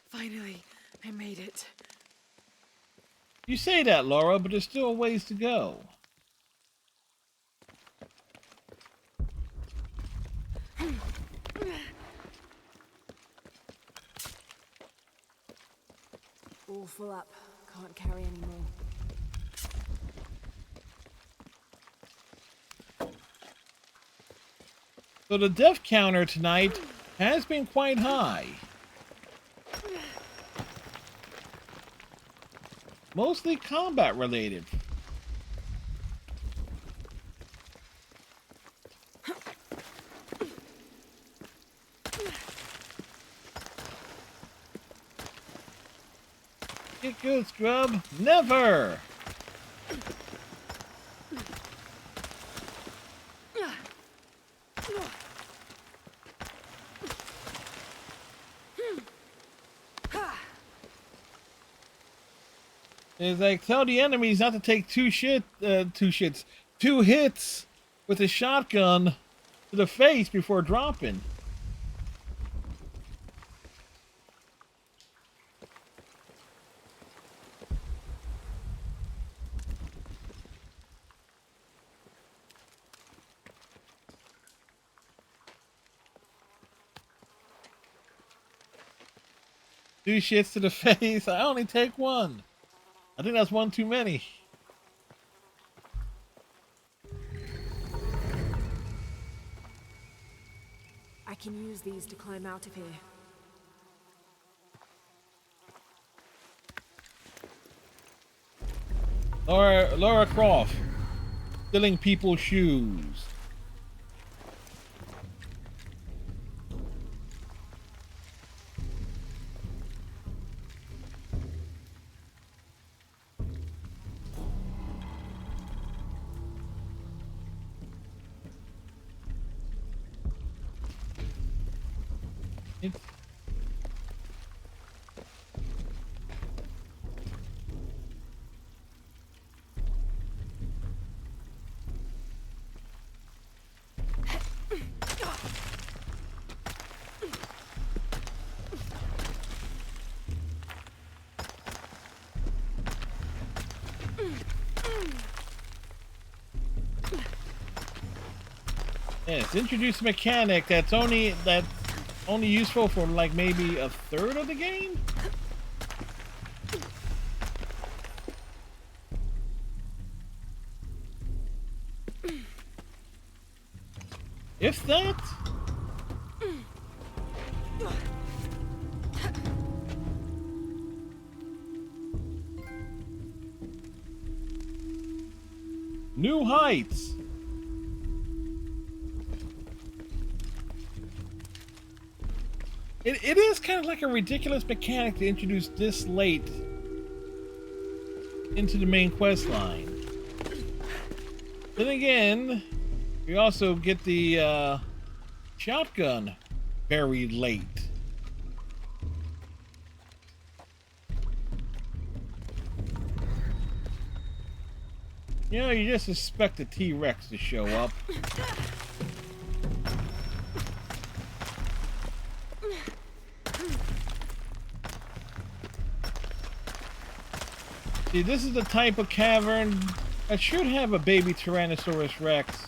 Finally, I made it. You say that, Laura, but there's still a ways to go. All full up. Can't carry anymore. So the death counter tonight has been quite high. Mostly combat related. Get good, scrub. Never! It's like, tell the enemies not to take two hits with a shotgun to the face before dropping. Two shits to the face. I only take one. I think that's one too many. I can use these to climb out of here. Laura Croft, stealing people's shoes. Yes, introduce a mechanic that's only useful for like maybe a third of the game. If that. New heights. It is kind of like a ridiculous mechanic to introduce this late into the main quest line. Then again, we also get the shotgun very late. You know, you just expect the T-Rex to show up. See, this is the type of cavern that should have a baby Tyrannosaurus Rex.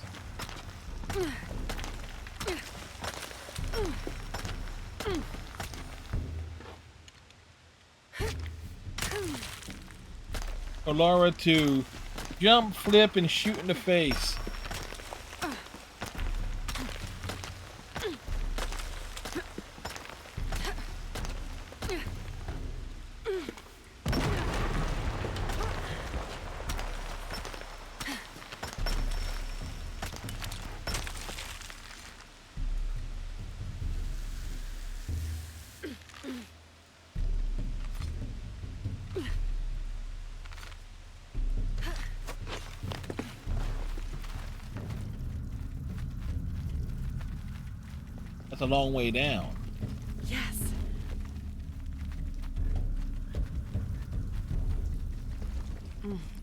For Laura to jump, flip, and shoot in the face. That's a long way down. Yes.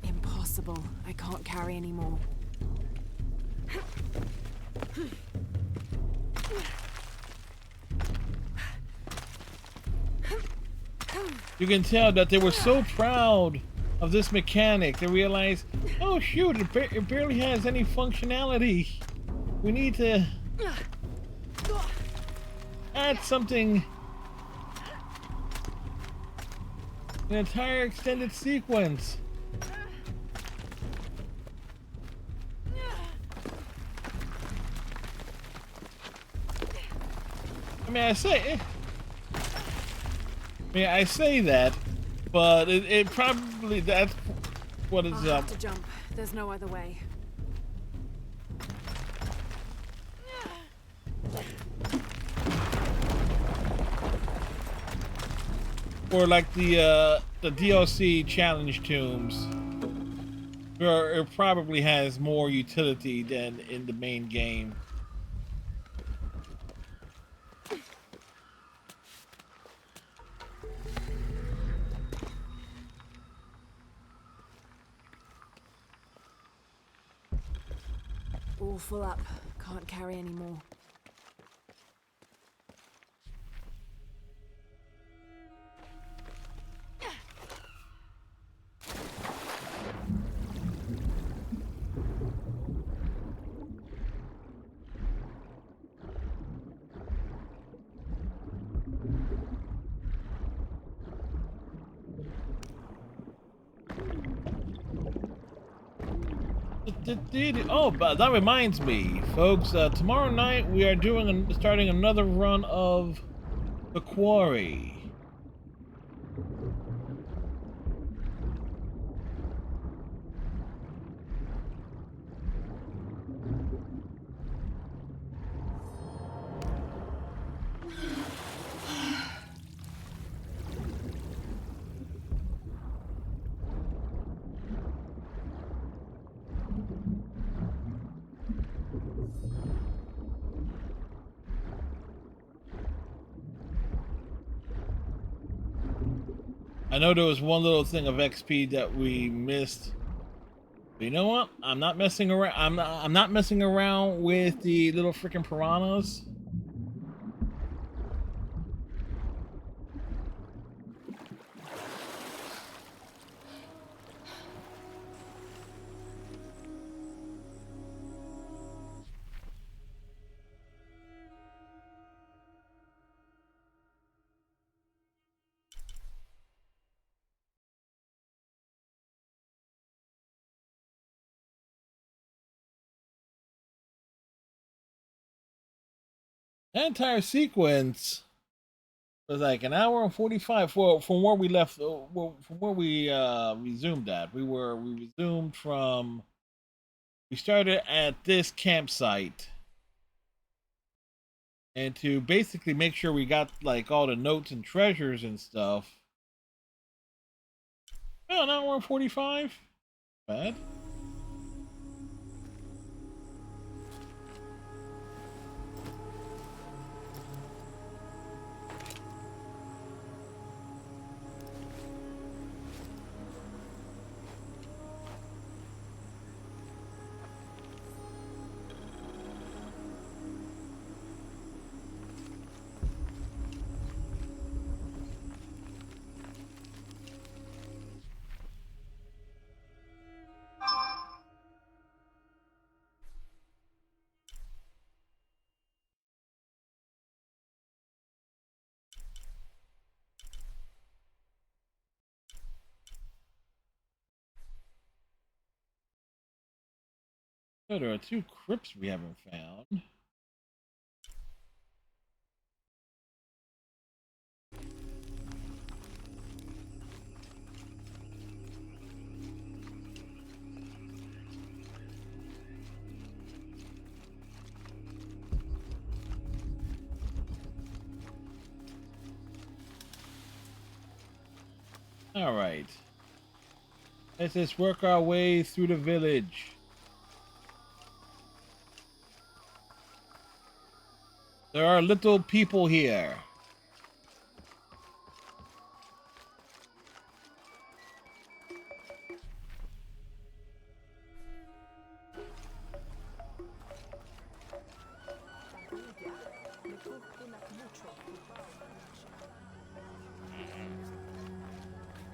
Impossible. I can't carry anymore. You can tell that they were so proud of this mechanic. They realized, oh shoot, it barely has any functionality. We need to add something. An entire extended sequence. I mean, I say that, but it probably, that's what it's I'll have to jump. There's no other way. or like the DLC challenge tombs, where it probably has more utility than in the main game. All full up. Can't carry any more. Oh, but that reminds me, folks. Tomorrow night we are starting another run of The Quarry. I know there was one little thing of XP that we missed. But you know what? I'm not messing around. I'm not messing around with the little freaking piranhas. That entire sequence was like an hour and 45. Well, from where we left, from where we resumed at. We resumed from. We started at this campsite, and to basically make sure we got like all the notes and treasures and stuff. Oh, an hour and 45. Bad. So there are two crypts we haven't found. All right. Let's just work our way through the village. There are little people here.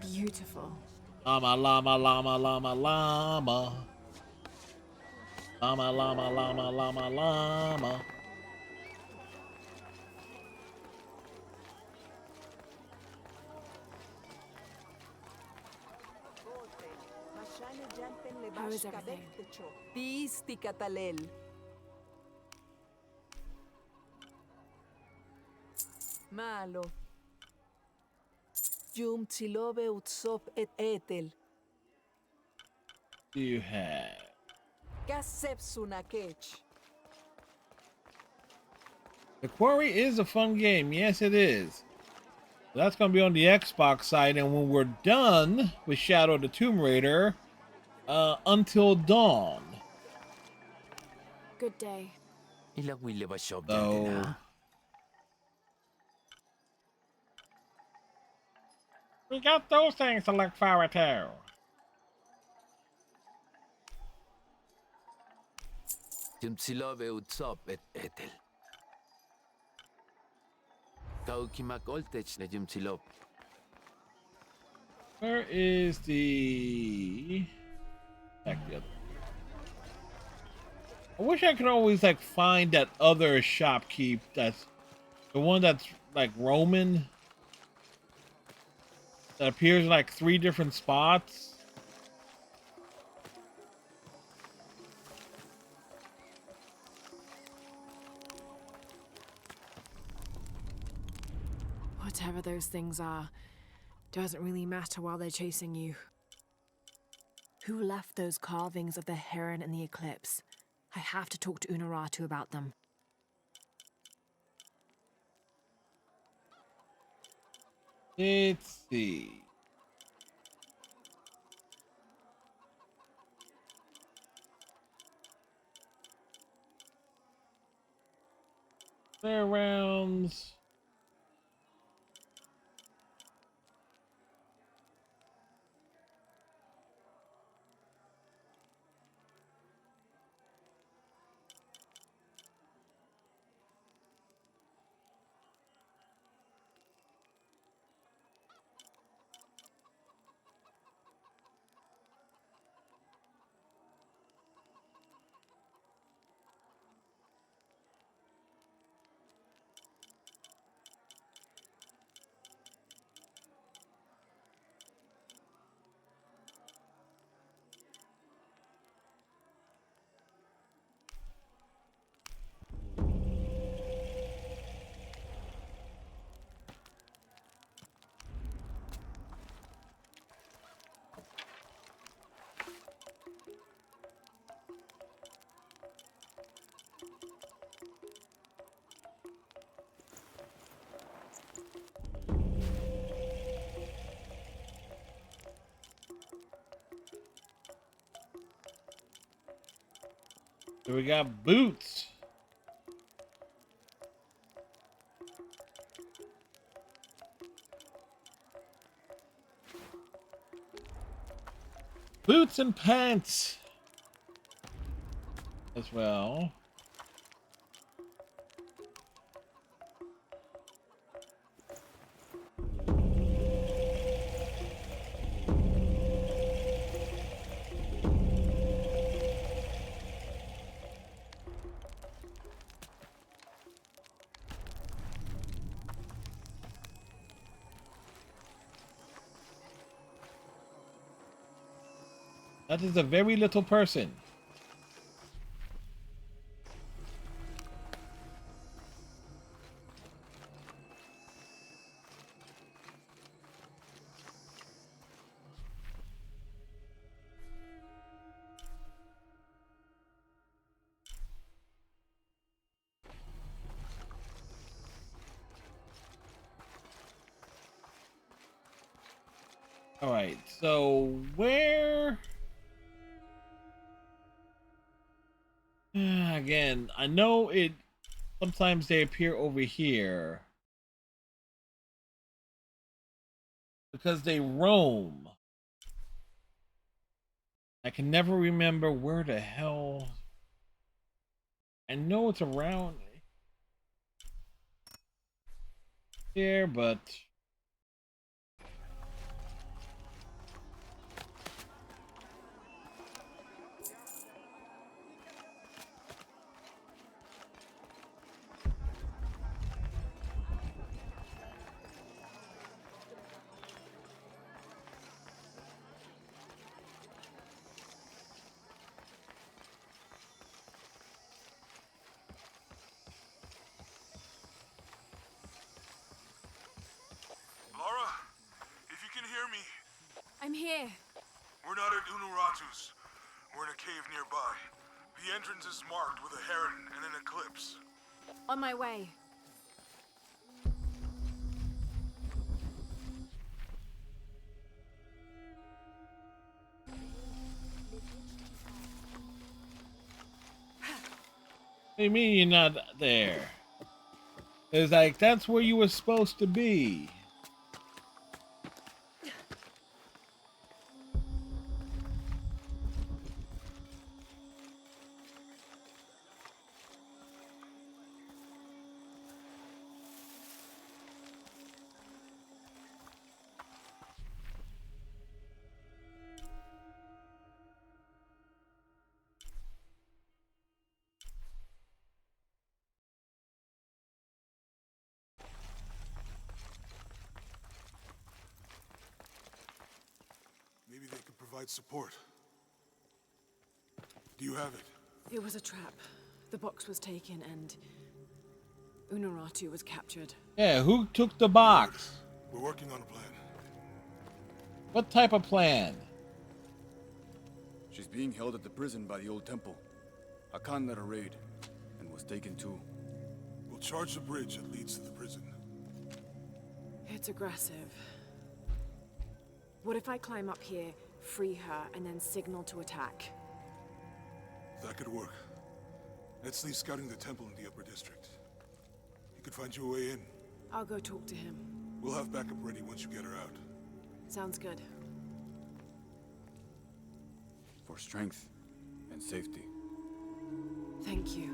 Beautiful. Llama, llama, llama, llama, llama. Llama, llama, llama, llama, llama. How is everything? Tiisti katalel. Malo. Jum tsilove utsop et etel. Do you have? Kasepsuna kech. The Quarry is a fun game. Yes, it is. That's going to be on the Xbox side, and when we're done with Shadow of the Tomb Raider, Until Dawn. Good day. So we got those things to look forward to. Jumtsilove utsop et etel. Kaukimak oltech ne jumtsilop. Where is the back the other? I wish I could always like find that other shopkeep that's the one that's like Roman that appears in like 3 different spots. Whatever those things are, doesn't really matter while they're chasing you. Who left those carvings of the heron and the eclipse? I have to talk to Unuratu about them. Let's see. They're around. So we got boots. Boots and pants as well. That is a very little person. All right. So where? Again, I know it. Sometimes they appear over here because they roam. I can never remember where the hell. I know it's around here, but Laura, if you can hear me, I'm here. we're not at Unuratu's. We're in a cave nearby. The entrance is marked with a heron and an eclipse. On my way. what do you mean you're not there? It's like that's where you were supposed to be. Maybe they could provide support. Do you have it? It was a trap. The box was taken and Unuratu was captured. Yeah, who took the box? We're working on a plan. What type of plan? She's being held at the prison by the old temple. Hakan led a raid, and was taken too. We'll charge the bridge that leads to the prison. It's aggressive. What if I climb up here, free her, and then signal to attack? That could work. Etzli's scouting the temple in the upper district. He could find you a way in. I'll go talk to him. We'll have backup ready once you get her out. Sounds good. For strength and safety. Thank you.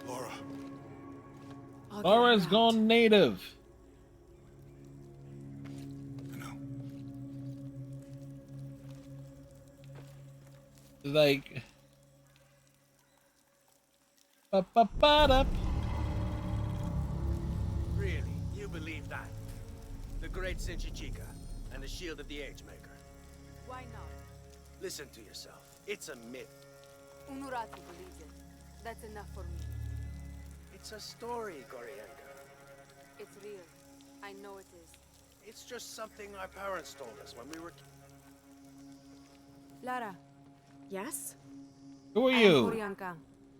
Laura, I'll get Laura's her out. gone native. I know. Like. Ba-ba-ba-da. Really? You believe that? The great Sinchichika and the Shield of the Age Maker. Why not? Listen to yourself. It's a myth. Unuratu believes it. That's enough for me. It's a story, Gorienka. It's real. I know it is. It's just something our parents told us when we were... Lara. Yes? Who are I am you? Orianka.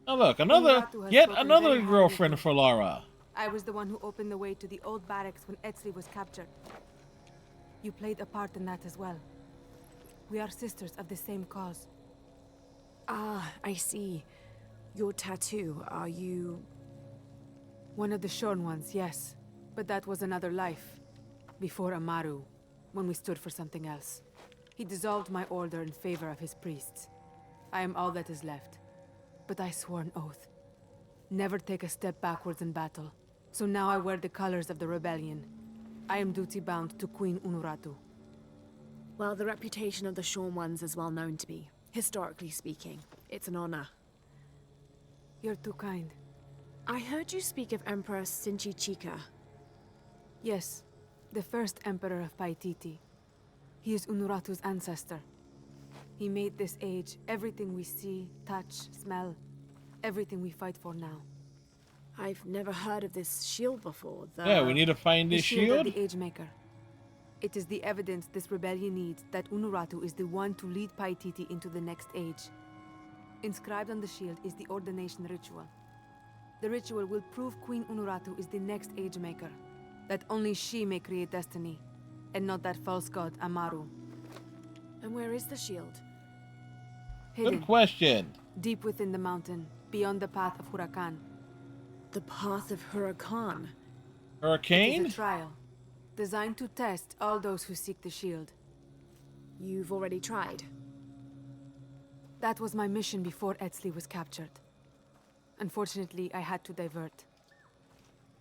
Oh look, Unuratu has yet spoken another very highly girlfriend of you. for Laura. I was the one who opened the way to the old barracks when Etzli was captured. You played a part in that as well. We are sisters of the same cause. Ah, I see. Your tattoo, are you... One of the shorn ones, yes. But that was another life. Before Amaru, when we stood for something else. He dissolved my order in favor of his priests. I am all that is left. But I swore an oath. Never take a step backwards in battle. So now I wear the colors of the rebellion. I am duty-bound to Queen Unuratu. Well, the reputation of the Shorn Ones is well known to me. Historically speaking, it's an honor. You're too kind. I heard you speak of Emperor Sinchichika. Yes, the first emperor of Paititi. He is Unuratu's ancestor. He made this age everything we see, touch, smell, everything we fight for now. I've never heard of this shield before. Yeah, we need to find The this shield shield. of the Age Maker. It is the evidence this rebellion needs that Unuratu is the one to lead Paititi into the next age. Inscribed on the shield is the ordination ritual. The ritual will prove Queen Unuratu is the next Age Maker, that only she may create destiny, and not that false god Amaru. And where is the shield? Hidden, Good question. deep within the mountain, beyond the path of Huracan. The path of Huracan. It is Hurricane? a trial, designed to test all those who seek the shield. You've already tried. That was my mission before Etzli was captured. Unfortunately, I had to divert.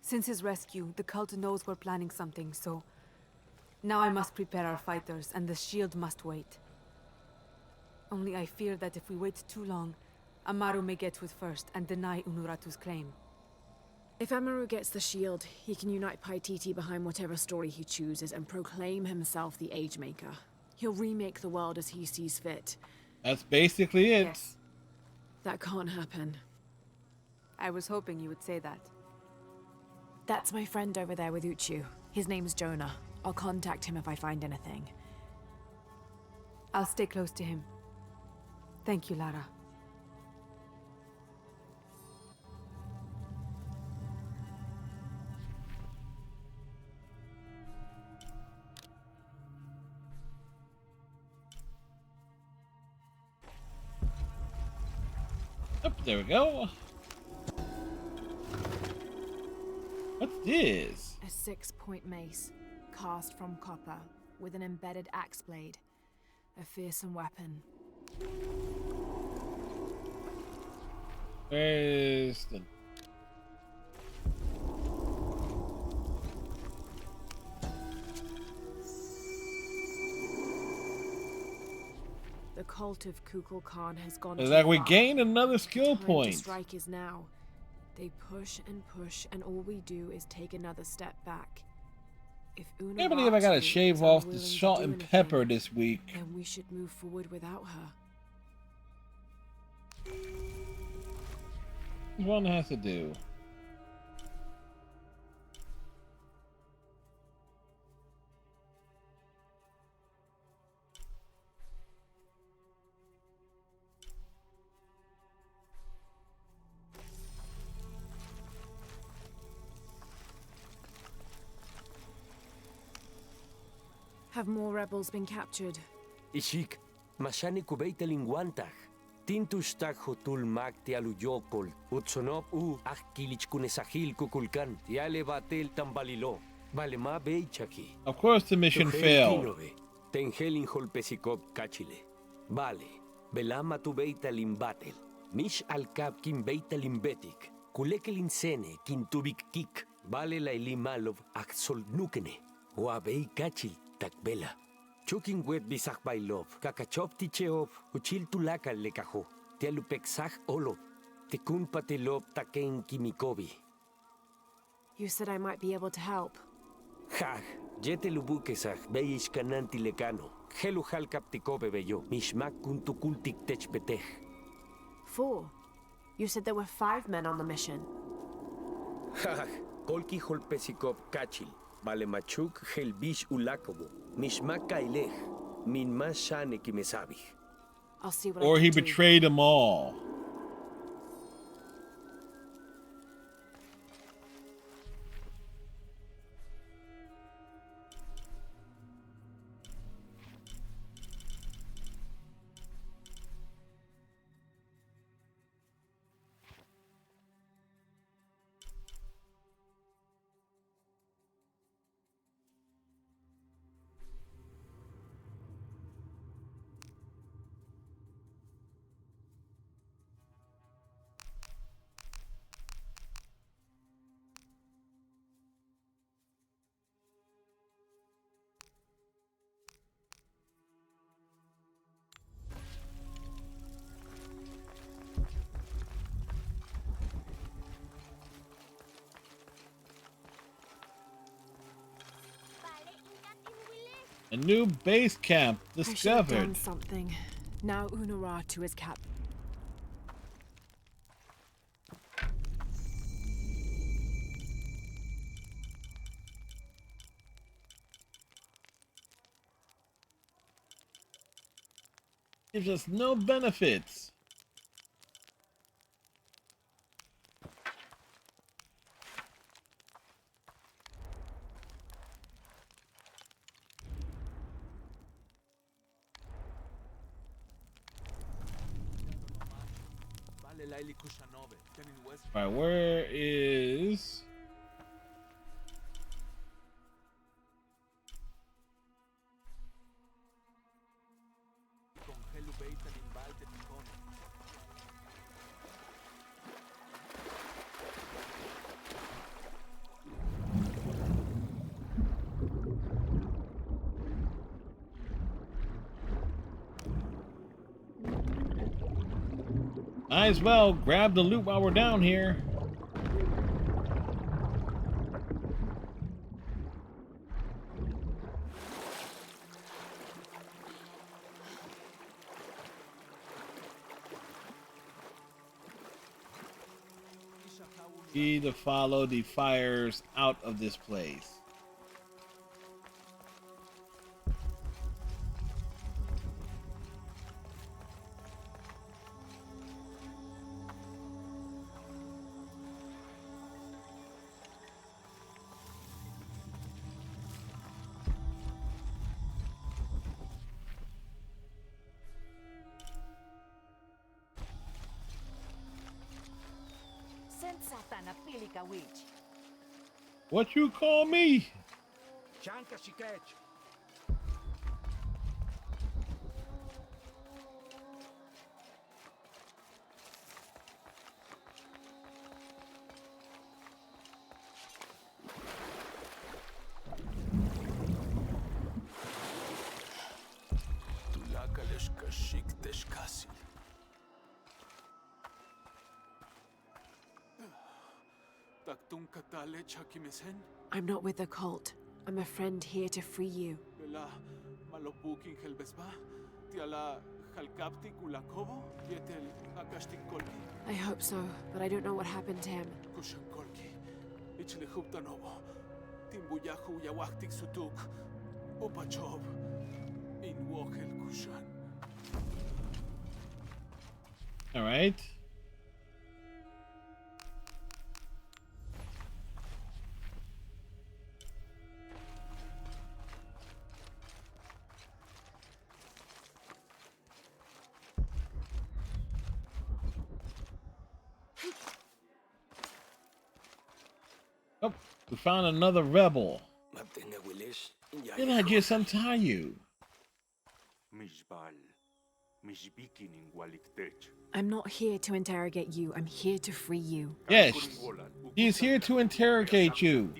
Since his rescue, the cult knows we're planning something, so... Now I must prepare our fighters, and the shield must wait. Only I fear that if we wait too long, Amaru may get to it first and deny Unuratu's claim. If Amaru gets the shield, he can unite Paititi behind whatever story he chooses and proclaim himself the Age Maker. He'll remake the world as he sees fit. That's basically it. Yes, That can't happen. I was hoping you would say that. That's my friend over there with Uchu. His name's Jonah. I'll contact him if I find anything. I'll stay close to him. Thank you, Lara. Oh, there we go. What's this? A 6-point mace, cast from copper, with an embedded axe blade. A fearsome weapon. Where's the... The cult of Kukulkan has gone It's too like we far. gained another skill Time to point. strike is now. They push, and all we do is take another step back. If I can't believe I gotta Unuratu shave is off the unwilling to salt do and anything, pepper this week. then we should move forward without her. One has to do. Have more rebels been captured? Ishik, mashani kubeita lingwantach. Tintustak hotul mag te aluyokol. Utsonop u akilich kunesahil kukulkan. Tiale batel tambalilo. Valema beichaki. Of course the mission failed. Tengelin holpesikop kachile. Vale. Belama tu beita limbatel. Mish al kap kin beita limbetik. Kulekelin sene kin tubik kik. Vale la ilimalov aksol nukene. Wabei kachil takbela. Chukin wet bisak bailov. Kakachop ticheov. Uchil tulaka lekajo. Tialupexaj olo. Tekun patelop taken kimikobi. You said I might be able to help. Haj, jete lubukesaj, beish kananti lekano. Helu hal kaptikobe bello, mishmak kuntukultik techpetej. 4. You said there were 5 men on the mission. Haj, kolki holpesikop kachil, balemachuk helbish ulakobo, mishmak kailej, min mas shane kimesabih. I'll see what I Or can he do. betrayed them all. A new base camp I should have done discovered. something. Now Unuratu is captured. Gives us no benefits. Alright, where is... Might as well grab the loot while we're down here. Need to follow the fires out of this place. What you call me? I'm not with the cult. I'm a friend here to free you. I hope so, but I don't know what happened to him. All right. Oh, we found another rebel. Did I just untie you? I'm not here to interrogate you. I'm here to free you. Yes, he's here to interrogate you.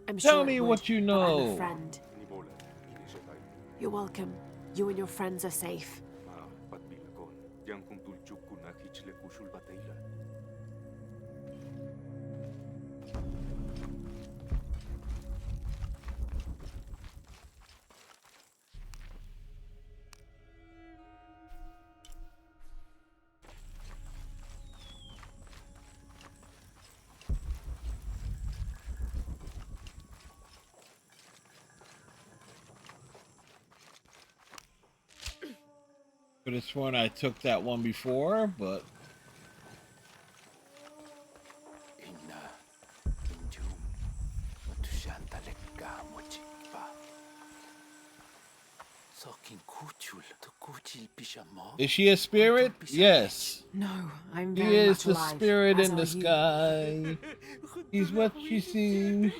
I'm Tell sure me it would, what you but I'm a know. friend. You're welcome. You and your friends are safe. Could have sworn I took that one before, but is she a spirit? Yes. No, I'm She very is much the alive, spirit as in the are you. sky. He's what she sees.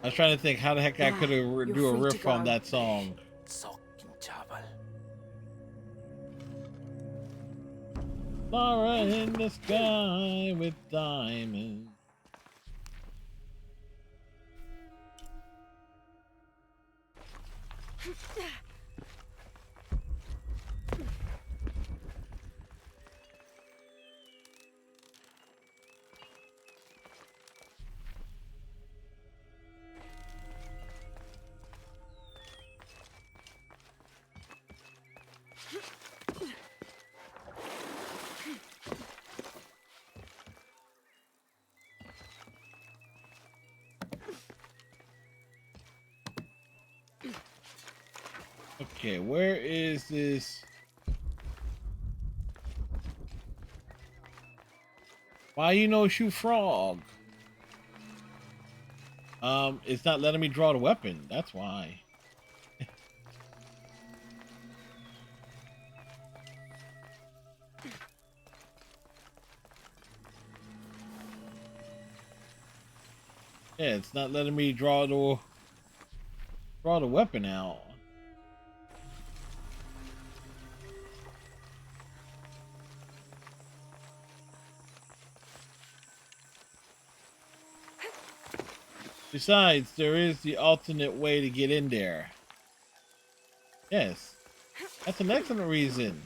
I was trying to think how the heck I could You're do a free to riff on go. that song. Laura in the sky with diamonds. Okay, where is this? Why you no shoot frog? It's not letting me draw the weapon. That's why. Yeah, it's not letting me draw the weapon out. Besides, there is the alternate way to get in there. Yes, that's an excellent reason.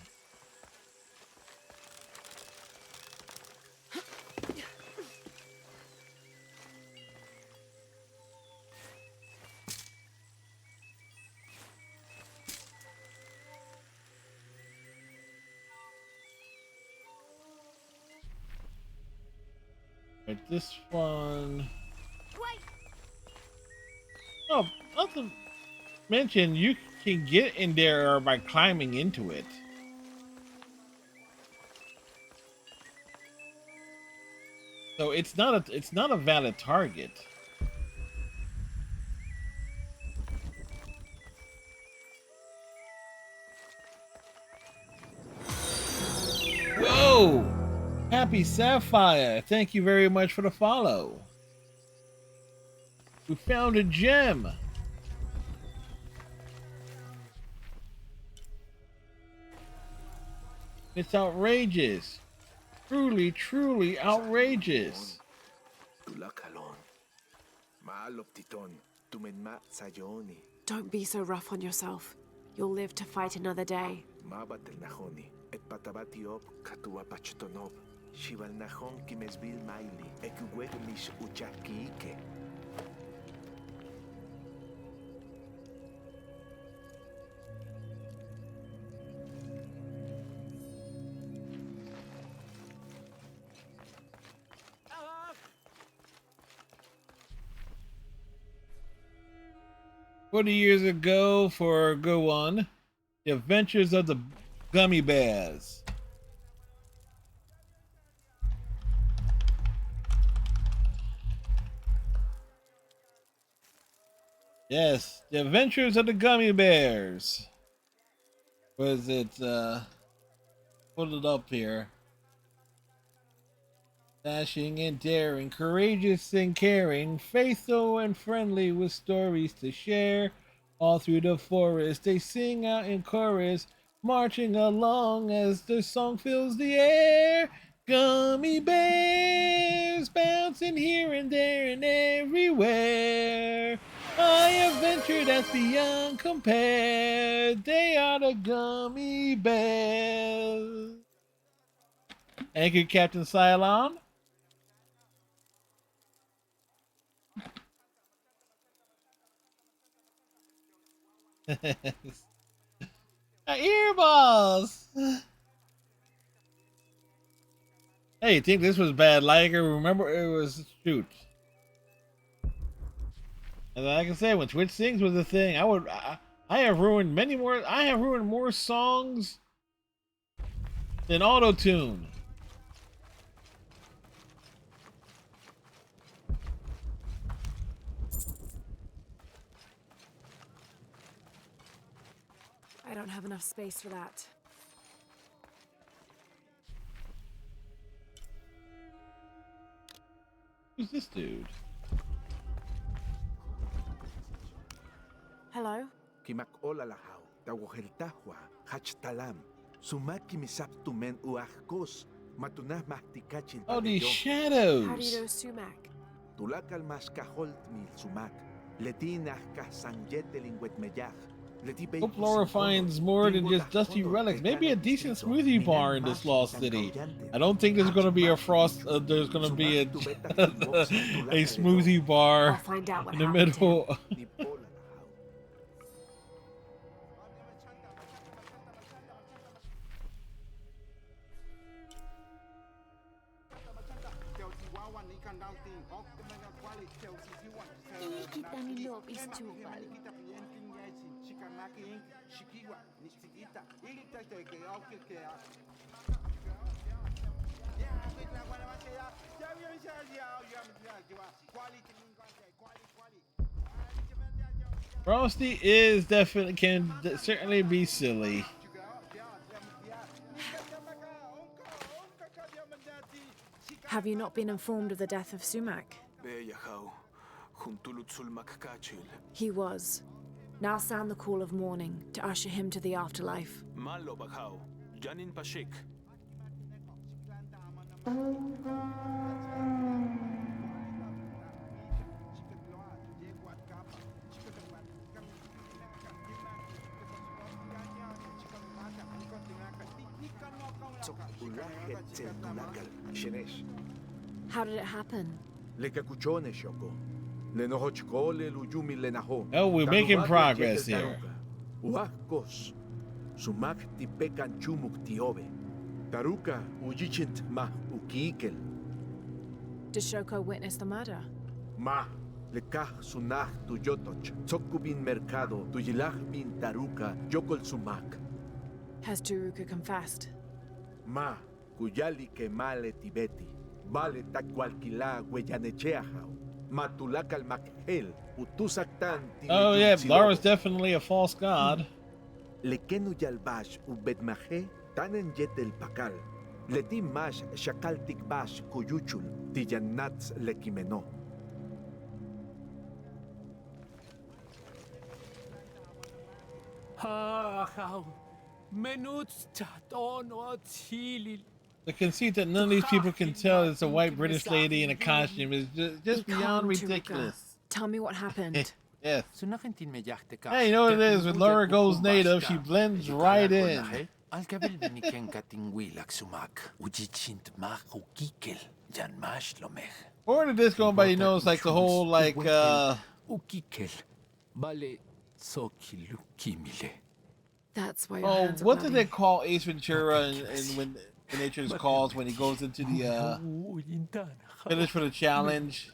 But this one... Oh, not to mention, you can get in there by climbing into it. So it's not a valid target. Whoa! Happy Sapphire, thank you very much for the follow. We found a gem. It's outrageous. Truly, truly outrageous. Don't be so rough on yourself. You'll live to fight another day. "40 years ago for a good one, The Adventures of the Gummy Bears." Yes, The Adventures of the Gummy Bears. Was it, put it up here. Dashing and daring, courageous and caring, faithful and friendly with stories to share. All through the forest they sing out in chorus, marching along as the song fills the air. Gummy bears bouncing here and there and everywhere. A adventure that's beyond compare. They are the Gummy Bears. Thank you, Captain Cylon. Earballs. Hey, you think this was bad? Like, remember it was shoot. And like I said, when Twitch Sings was a thing, I have ruined many more. I have ruined more songs than Auto-Tune. I don't have enough space for that. Who's this dude? Hello? Kimak olalahaw, tawaheltahwa, hachtalam, sumaki misaptu men uahkos, matunah mahtikachil. Oh, these shadows. How do you know Sumac? Tulakal mas kaholt mil sumak, letinah kasanjetelingwet meyach. Hope Laura finds more than just dusty relics. Maybe a decent smoothie bar in this lost city. I don't think there's going to be a there's going to be a a smoothie bar I'll find out what in the happened to middle. Frosty is definitely can certainly be silly. Have you not been informed of the death of Sumac? Beyahaw, He was. Now sound the call of mourning to usher him to the afterlife. Malo baghao, Janin Pashik. How did it happen? Oh, we're making progress here. Uakos, sumak ti pekan chumuk tiobe. Taruka ujichint ma ukiikel. Did Shoko witness the murder? Ma, lekah sunah tu yotoch. Tsokubin mercado tu yilah bin taruka yokol sumak. Has Turuka confessed? Ma, kuyali ke male tibeti. Vale takwalkila hueyanecheahao. Matulakal makhel utusaktan. Oh yeah, Lara's definitely a false god. Lekenu yalbash ubedmaje tanen yetel pakal. Leti mash shakaltik bash kuyuchul tiyannats lekimeno. How menuts taton o tilil. The conceit that none of these people can tell it's a white British lady in a costume is just beyond ridiculous. Tell me what happened. Yes. Hey, Hey, you know what it is? When Laura goes native, she blends right in. Alkabel biniken katingwilak sumak. Ujichint mach ukikel. Jan mash lomech. Or did this go by, you know, it's like the whole, like, Ukikel. Bale sokilu kimile. That's why your oh, hands are what did they bloody. call Ace Ventura and when Nature's Calls when he goes into the, finish for the challenge?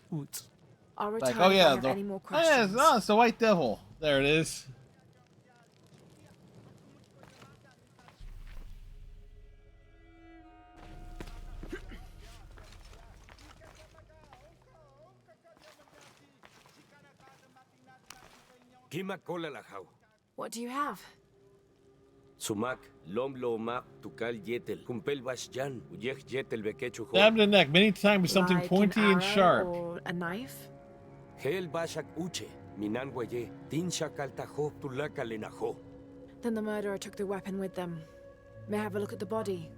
I'll return Like, oh if I yeah, have any more oh, yeah, questions. it's the White Devil. There it is. Kima kola lahau. What do you have? Sumak, lom lo mak tukal yetel. Kumpel bas jan, uyeh yetel bekechu ho. Stab in the neck many times with something Like pointy an and arrow sharp. Or a knife? Hel basak uche, minan waye, tin shakal taho tulaka lenaho. Then the murderer took the weapon with them. May I have a look at the body?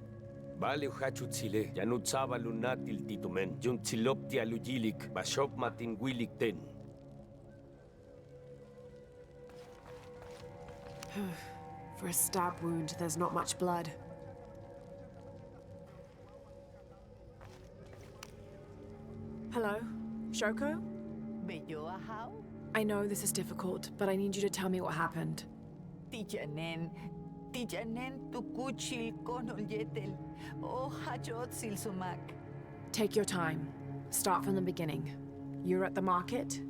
Bale uhachu tsile, yanut saba lunatil titumen, jun tsilop ti alujilik, bashop matin wilik ten. For a stab wound, there's not much blood. Hello? Shoko? I know this is difficult, but I need you to tell me what happened. Tijanen tukuchil konol yetel. O hajot silsumak. Take your time. Start from the beginning. You're at the market?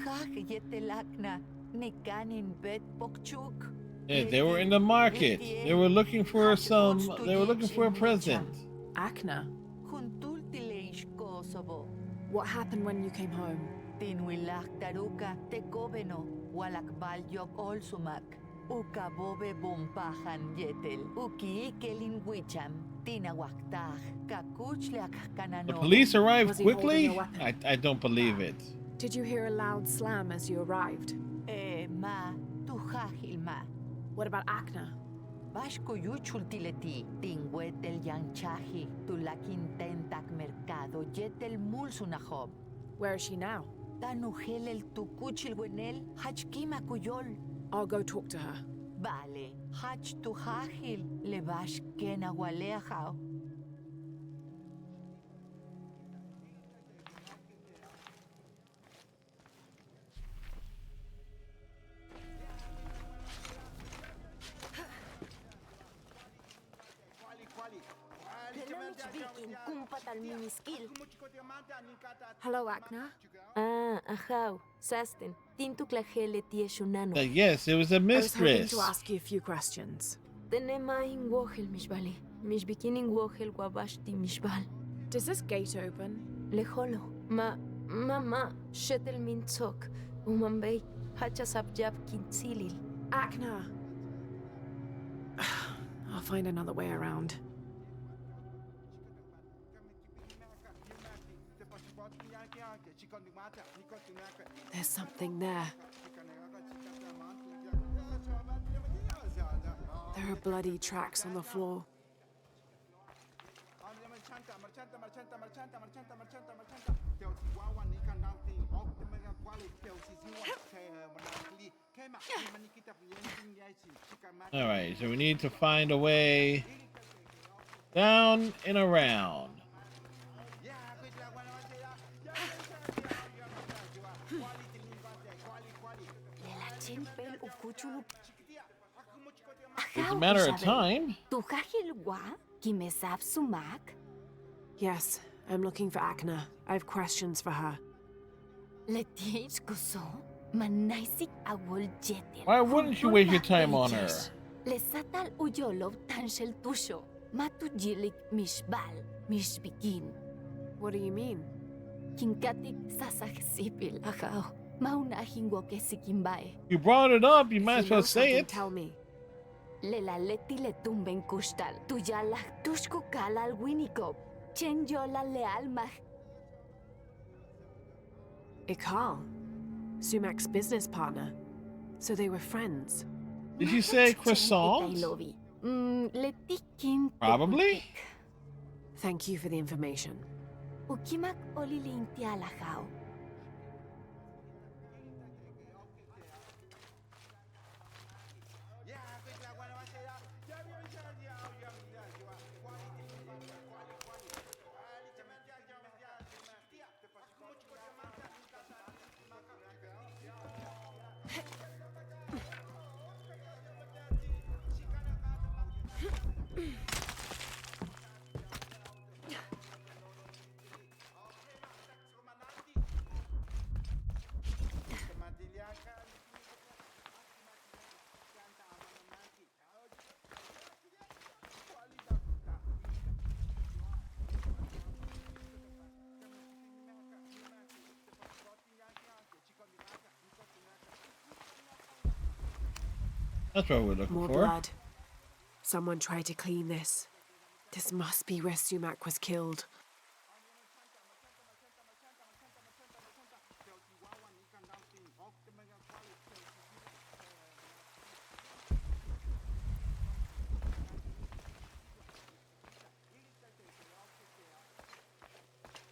Haj yetelakna nikanin bet pokchuk. Yeah, they were in the market. They were looking for a present. Akna? Juntul tileish Kosovo. What happened when you came home? Tinwilak taruka tekobeno walakbal yok olsumak. Ukabobe bumpahan yetel. Ukiikelin wicham. Tinawaktah. Kakuchliak kanano. The police arrived Was he holding quickly? a weapon? I don't believe it. Did you hear a loud slam as you arrived? Ma, tuhahilma. What about Akna? Bashko yuchultileti, tingwetel yanchahi, tulakintentak mercado, yetel mulsunahob. Where is she now? Tanuhel el tukuchil wenel, hachkima kuyol. I'll go talk to her. Vale, hach tuhahil, levash kena waleahao. Hello, Akna. Ahaw, Sasten, tintu klahele tieshunano. Yes, it was a I was hoping mistress. to ask you a few questions. Tenema in wohel mishbali. Mishbikinin wohel wabashti mishbal. Does this gate open? Leholo. Mama, shetel min tzok. Umambei, hachasab jab kintzilil. Akna. I'll find another way around. There's something there. There are bloody tracks on the floor. All right, so we need to find a way down and around. It's a matter of time. Yes, I'm looking for Akna. I have questions for her. Why wouldn't you waste your time on her? Lesatal uyolov tanshel tusho. Matujilik mishbal, mishbikin. What do you mean? Kinkatik sasakisipil akao. Maunahin woke sikimbae. You brought it up, you might as well say it. Tell me. Lela leti le tumben kustal. Tuyala tushko kalal winikop. Chen yola leal mah. Ikal, Sumak's business partner. So they were friends. Did you say croissant? Probably. Thank you for the information. Ukimak olilintialahao. That's what we're looking More for. blood. Someone tried to clean this. This must be where Sumak was killed.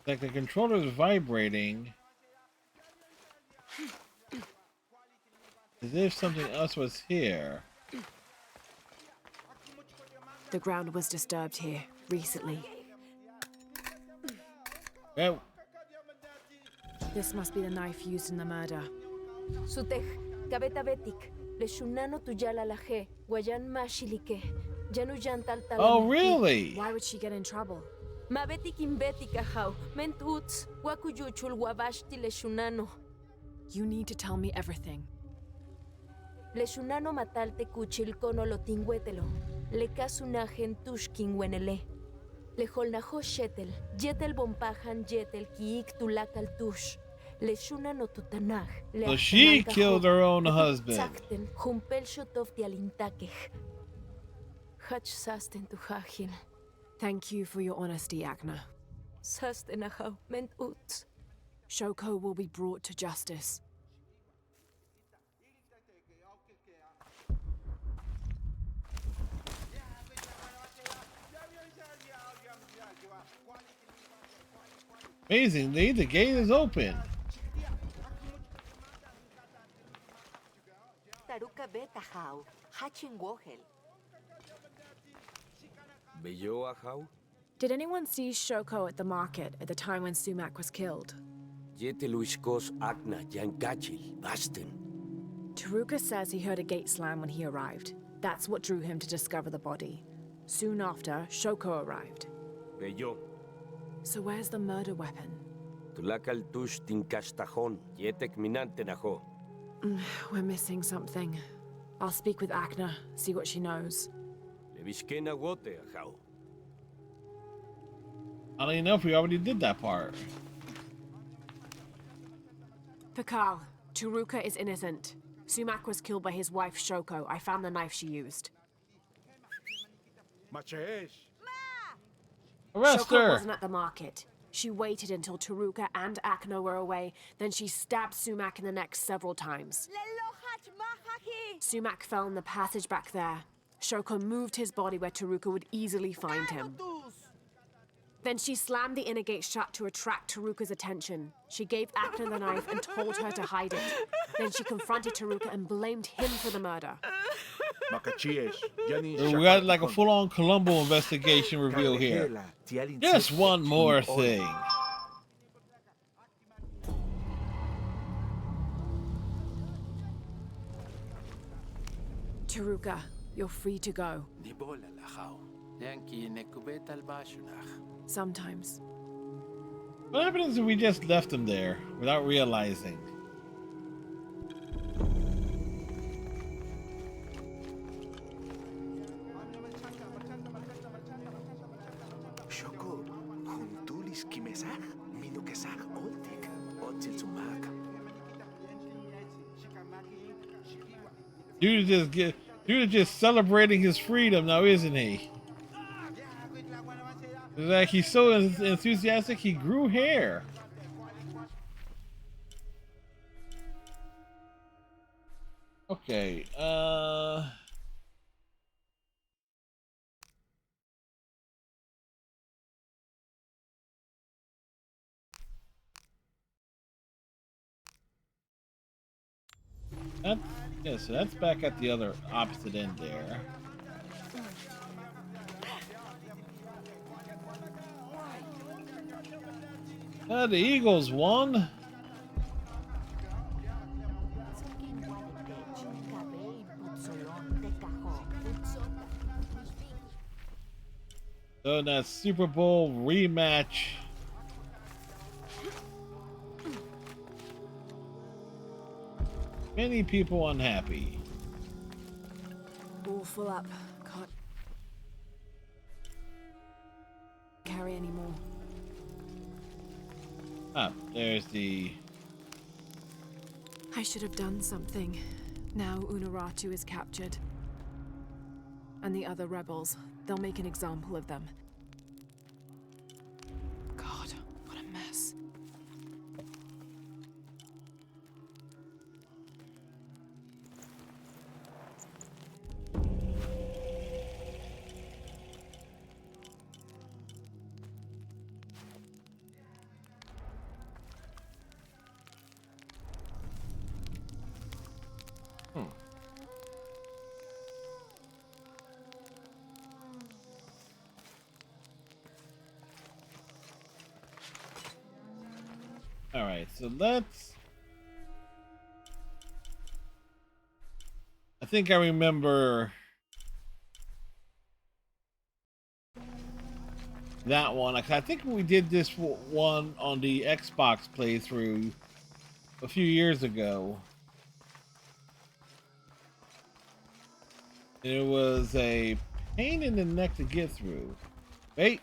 Like the controller is vibrating. As if something else was here. The ground was disturbed here recently. Yeah. This must be the knife used in the murder. Sutej, kabeta betik, le shunano tuyala laje, guayan mashilike, janu jantal tal. Oh, really? Why would she get in trouble? Mabetik imbetik ahau, mentuts, wakuyuchul wabashti le shunano. You need to tell me everything. Le shunano matalte kuchil kono lo tingüetelo. Le kasunajen tushkin wenele. Le holnajo shetel, jetel bompajan jetel kiik tulakal tush. Le shunano tutanaj. So she killed her own husband. Sakten, humpel shotov tialintakej. Hach sasten tu hajil. Thank you for your honesty, Akna. Sasten ahau, ment uts. Shoko will be brought to justice. Amazingly, the gate is open. Taruka beta how, hachin wohel. Beyo ahau? Did anyone see Shoko at the market at the time when Sumak was killed? Yeteluishkos Akna Yankachil, Basten. Taruka says he heard a gate slam when he arrived. That's what drew him to discover the body. Soon after, Shoko arrived. Beyo. So where's the murder weapon? Tulakal tush tinkashtajon, yetek minante najo. We're missing something. I'll speak with Akna, see what she knows. Levishkena wote ahau. Oddly enough, we already did that part. Pakal, Taruka is innocent. Sumak was killed by his wife Shoko. I found the knife she used. Arrest Shoko her! wasn't at the market. She waited until Taruka and Akno were away, then she stabbed Sumac in the neck several times. Sumac fell in the passage back there. Shoko moved his body where Taruka would easily find him. Then she slammed the inner gate shut to attract Taruka's attention. She gave Akno the knife and told her to hide it. Then she confronted Taruka and blamed him for the murder. We got like a full-on Columbo investigation reveal here. Just one more thing. Taruka, you're free to go. Sometimes. What happens if we just left him there without realizing? Shoko, juntulis kimesach, minukesach oltik, otil sumak. Dude is just celebrating his freedom now, isn't he? It's like he's so enthusiastic he grew hair. Okay, yeah, so that's back at the other opposite end there. The Eagles won. So that Super Bowl rematch. Many people unhappy. All full up. Can't carry anymore. Ah, there's the... I should have done something. Now Unuratu is captured. And the other rebels, they'll make an example of them. God, what a mess. Alright, so let's... I think I remember that one. I think we did this one on the Xbox playthrough a few years ago. It was a pain in the neck to get through. Wait.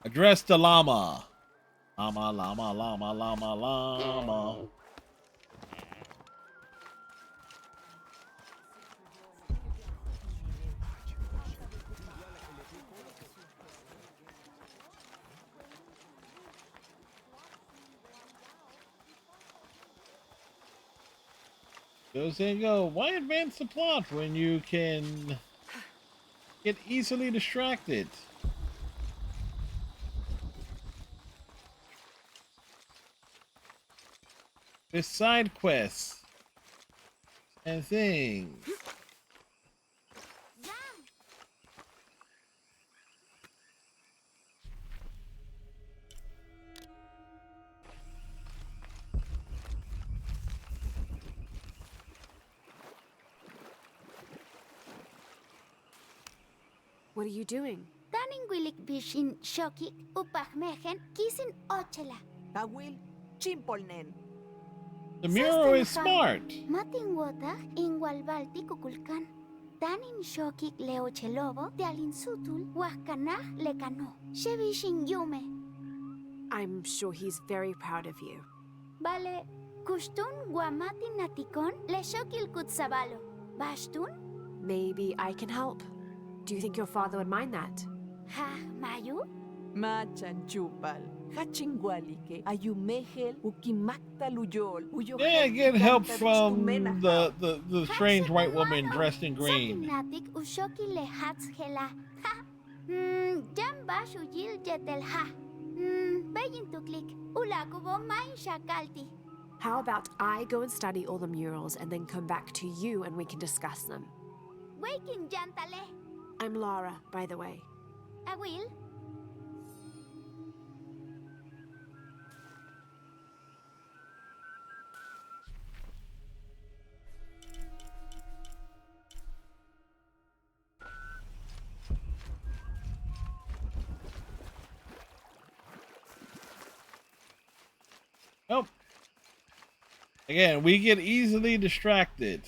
Address the llama. Llama, llama, llama, llama, llama. So there you go. Why advance the plot when you can get easily distracted? With side quests and things. What are you doing? Taning wilik bishin shokik upahmehen kisin ochela. Tawil, chimpolnen. The mural is smart. Mating wota in walbalti kukulkan. Tanin shokik leochelobo de alinsutul wahkanah lekano. Shevishin yume. I'm sure he's very proud of you. Vale, kustun guamatin natikon le shokil kutsabalo. Bashtun? Maybe I can help. Do you think your father would mind that? Ha, Mayu? Machan chupal. Hachingwalike. Ayumehel. Ukimakta luyol. Yeah, get help from the strange white woman dressed in green. Sakinatik ushoki le hatshela. Ha. Jamba shuyil jetel ha. Bayin tuklik. Ulakubo main shakalti. How about I go and study all the murals and then come back to you and we can discuss them? Waking jantale. I'm Lara, by the way. I will. Nope. Again, we get easily distracted.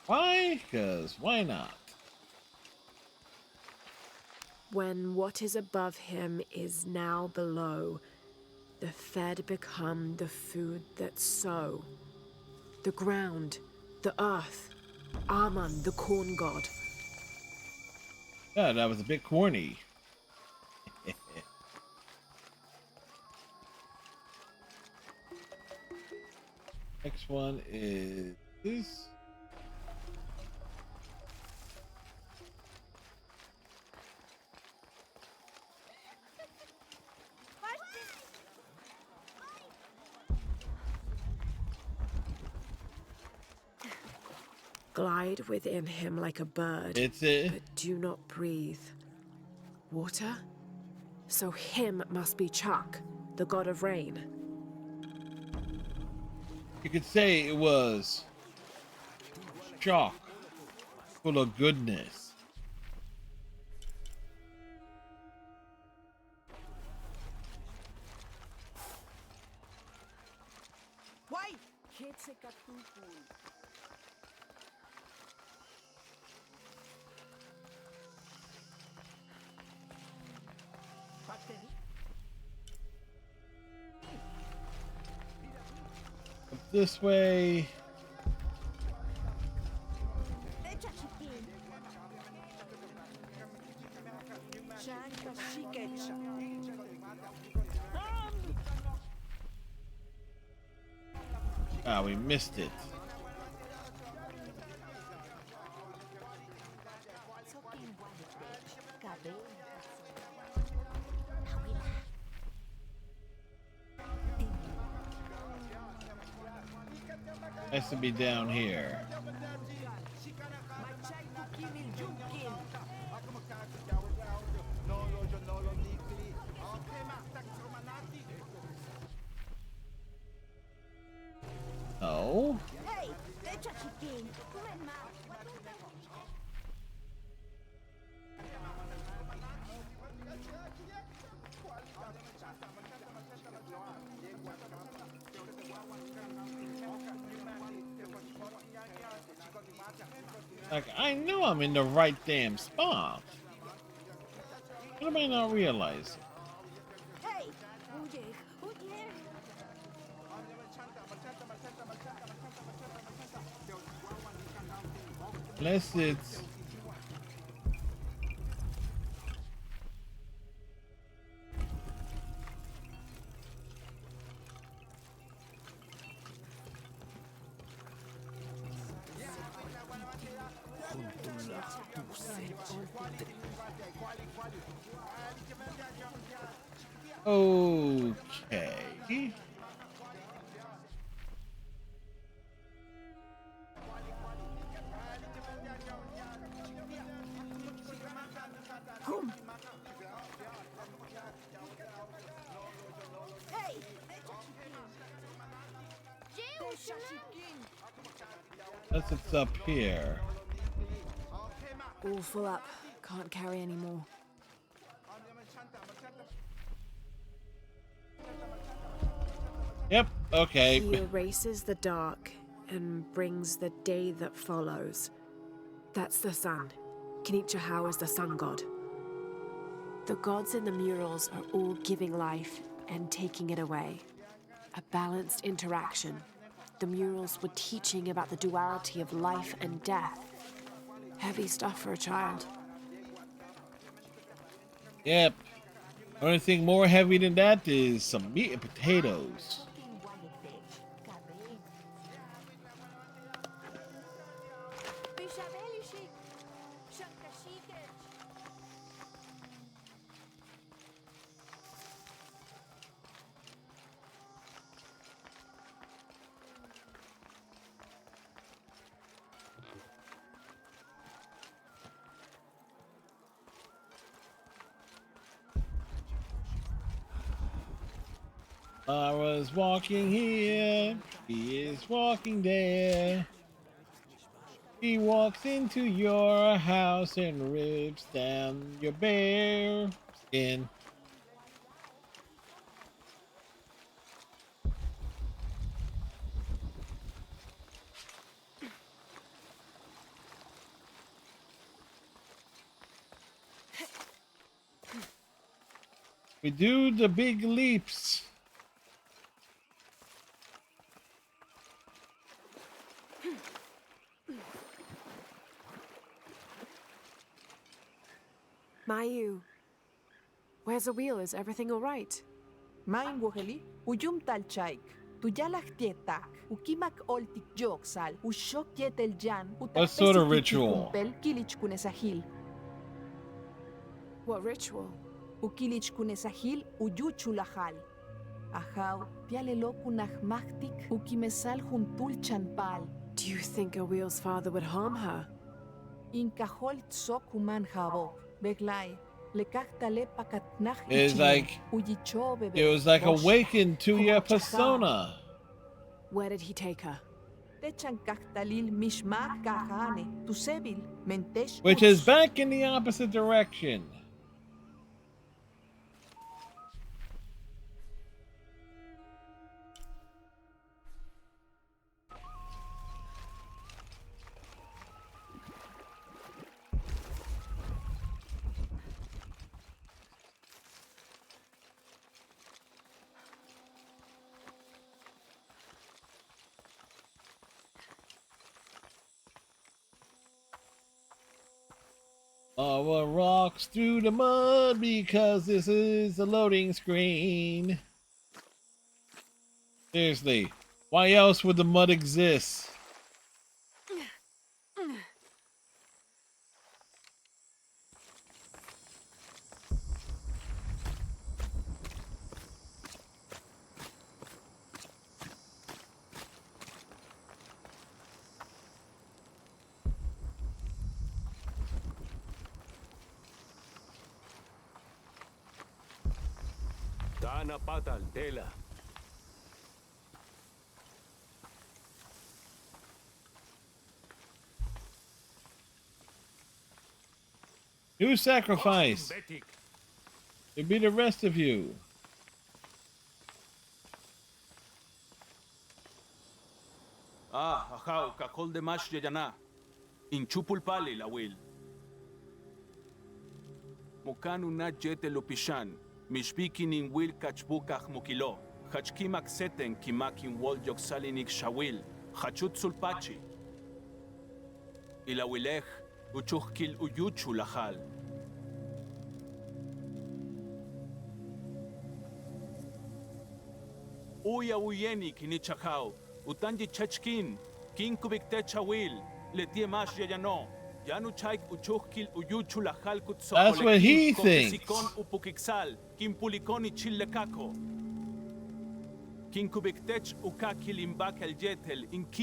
Why? Because why not? When what is above him is now below, the fed become the food that sow. The ground, the earth, Amun, the corn god. Yeah, that was a bit corny. Next one is this. Glide within him like a bird, but do not breathe. Water? So him must be Chak, the god of rain. You could say it was chalk, full of goodness. Why? Up this way. Ah, we missed it. Has to be down here. Oh. Like, I know I'm in the right damn spot. What am I not realizing? Hey! Unless it's... Okay. Unless it's up here. All full up. Can't carry any more. Yep, okay. He erases the dark and brings the day that follows. That's the sun. Kenichihau is the sun god. The gods in the murals are all giving life and taking it away. A balanced interaction. The murals were teaching about the duality of life and death. Heavy stuff for a child. Yep. Only thing more heavy than that is some meat and potatoes. I was walking here, he is walking there. He walks into your house and rips down your bare skin. We do the big leaps. Mayu, where's the wheel? Is everything all right? Main wogeli, uyum tal chaik. Tuyalak tietak, ukimak oltik joksal, ushok yetel jan, What sort of ritual? Kilich kunesahil. What ritual? Ukilich kunesahil, uyuchulahal. Ahaw, pialelo kunahmachtik, ukimesal juntul chanpal. Do you think Awil's father would harm her? Inkahol tzok human habo. Beglai. It's like it was like awakened to your persona. Where did he take her? Which is back in the opposite direction. Lava rocks through the mud because this is a loading screen. Seriously, why else would the mud exist? Dana patal tela. New sacrifice. It'll be the rest of you. Ajao, kakol de mash yayana. Inchupul pali la will. Mokanu na jete lupishan. Mishbikin in will kachbukach mukilo. Hachkimak seten kimakin wol yoksalinik shawil. Hachut sulpachi. Ilawilech uchuchkil uyuchu lahal. Uya uyeni kinichakao. Utanji chachkin. Kin kubikte chawil. Letie mash yayano. That's what he thinks. You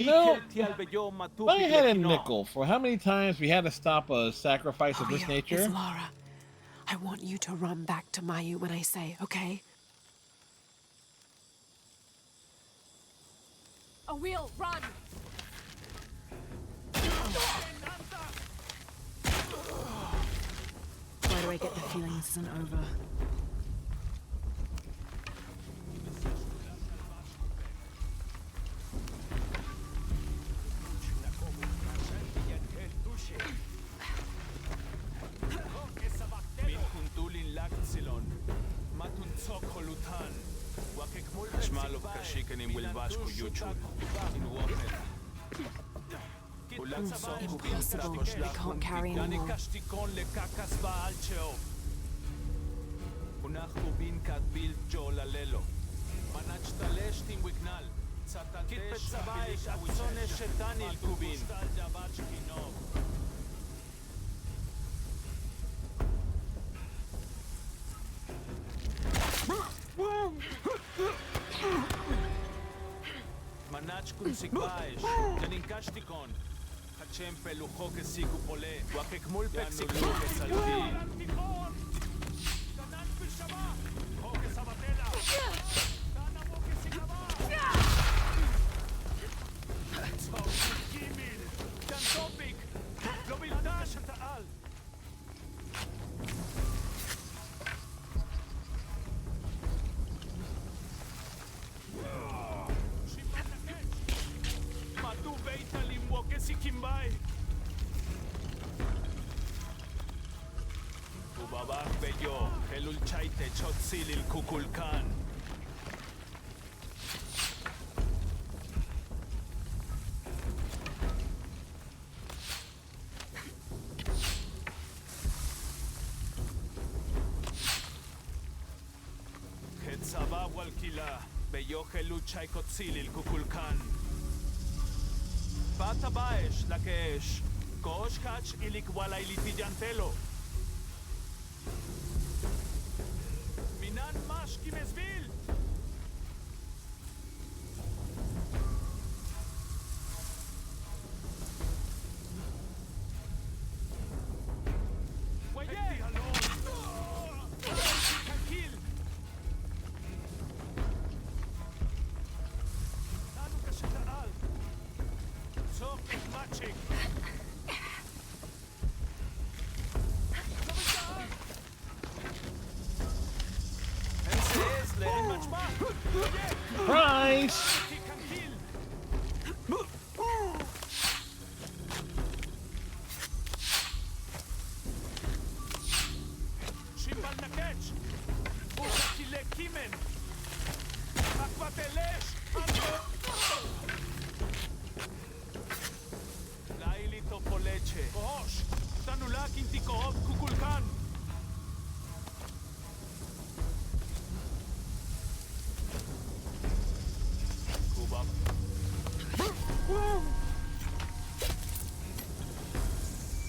know, if I had a nickel for how many times we had to stop a sacrifice of this nature. It's Lara. I want you to run back to Mayu when I say, okay? Awil, run! Why do I get the feeling this isn't over? Ashmalov kashik in Wilbashko Yuchul. In Wohet. So impossible. I can't carry anymore. Unach ubin katbil jolalelo. Manach talesh tin wignal. Kit petzavaish atzone shetanil kubin. Manach kun sikvaish. Janin kashtikon. Hachem pelucho que sigu pole. Wakekmul pexiklu que salvi. Ubabak bello, helul chaite chotzilil kukulkan. Hetzaba walkila, bello helul chaikotzilil kukulkan. Pata baesh la keesh, kosh kach ilikwala ilitillantelo. Minan mash kimesvil. Surprise!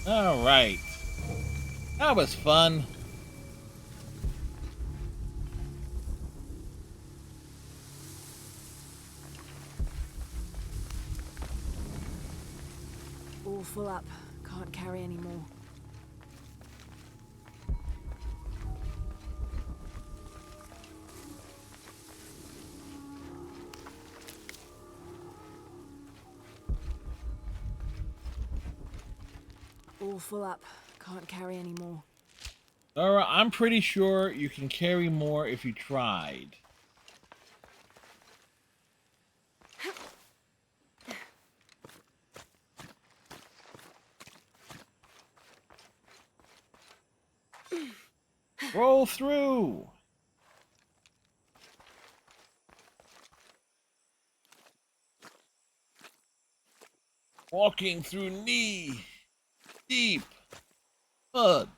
All right, that was fun. All full up. Can't carry anymore. All full up. Can't carry anymore. Alright, I'm pretty sure you can carry more if you tried. Roll through. Walking through knee deep mud.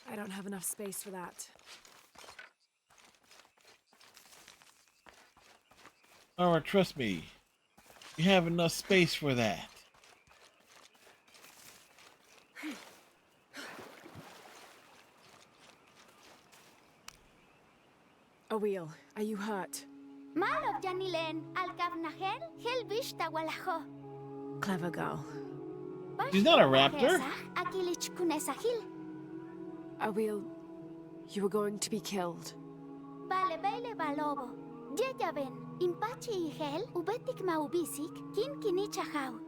I don't have enough space for that. Alright, trust me. You have enough space for that. Awil, are you hurt? Malov Janilen, Alkavnahel, Helbish Tawalajo. Clever girl. She's not a raptor. Akilich Kunesahil. Awil, you were going to be killed. Balebele Balobo. Jejaben, Impachi Ihel, Ubetik Maubisik, Kin Kinichahau.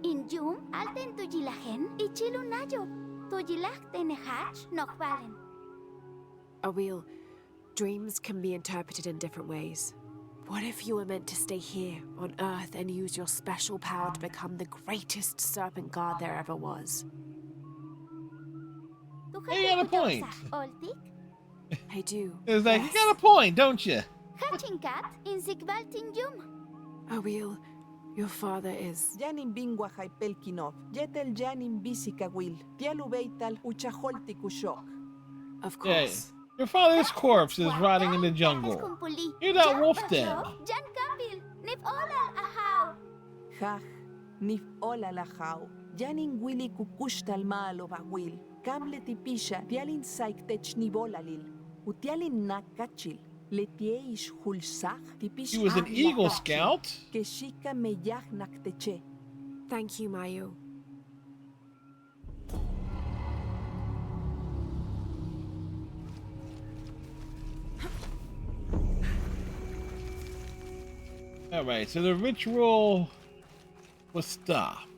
Injum, Alten Tujilahen, Ichilunayo. Tujilak Tenehach, Nochvalen. Awil, dreams can be interpreted in different ways. What if you were meant to stay here, on Earth, and use your special power to become the greatest serpent god there ever was? Hey, you had a point. Oltik, I do. It's like, yes. you got a point, don't you? Hatchingat in Zigbaltinjum. Awil, your father is... Janin bingwa haipelkinov, jetel janin bisikawil, tialubeital uchajoltik ushok. Of Yeah, course. your father's corpse is rotting in the jungle. You're that wolf then. Jan Kapil, Nip Olal Ahaw. Haj, nif ola lajao, janin wili kukushtal malo bawil, kamle tipisha, tialin saiktech nibolalil, utialin nakachil. Letieish hulsach, tipish. He was an Eagle Scout. Keshika meyach nakteche. Thank you, Mayu. All right, so the ritual was stopped.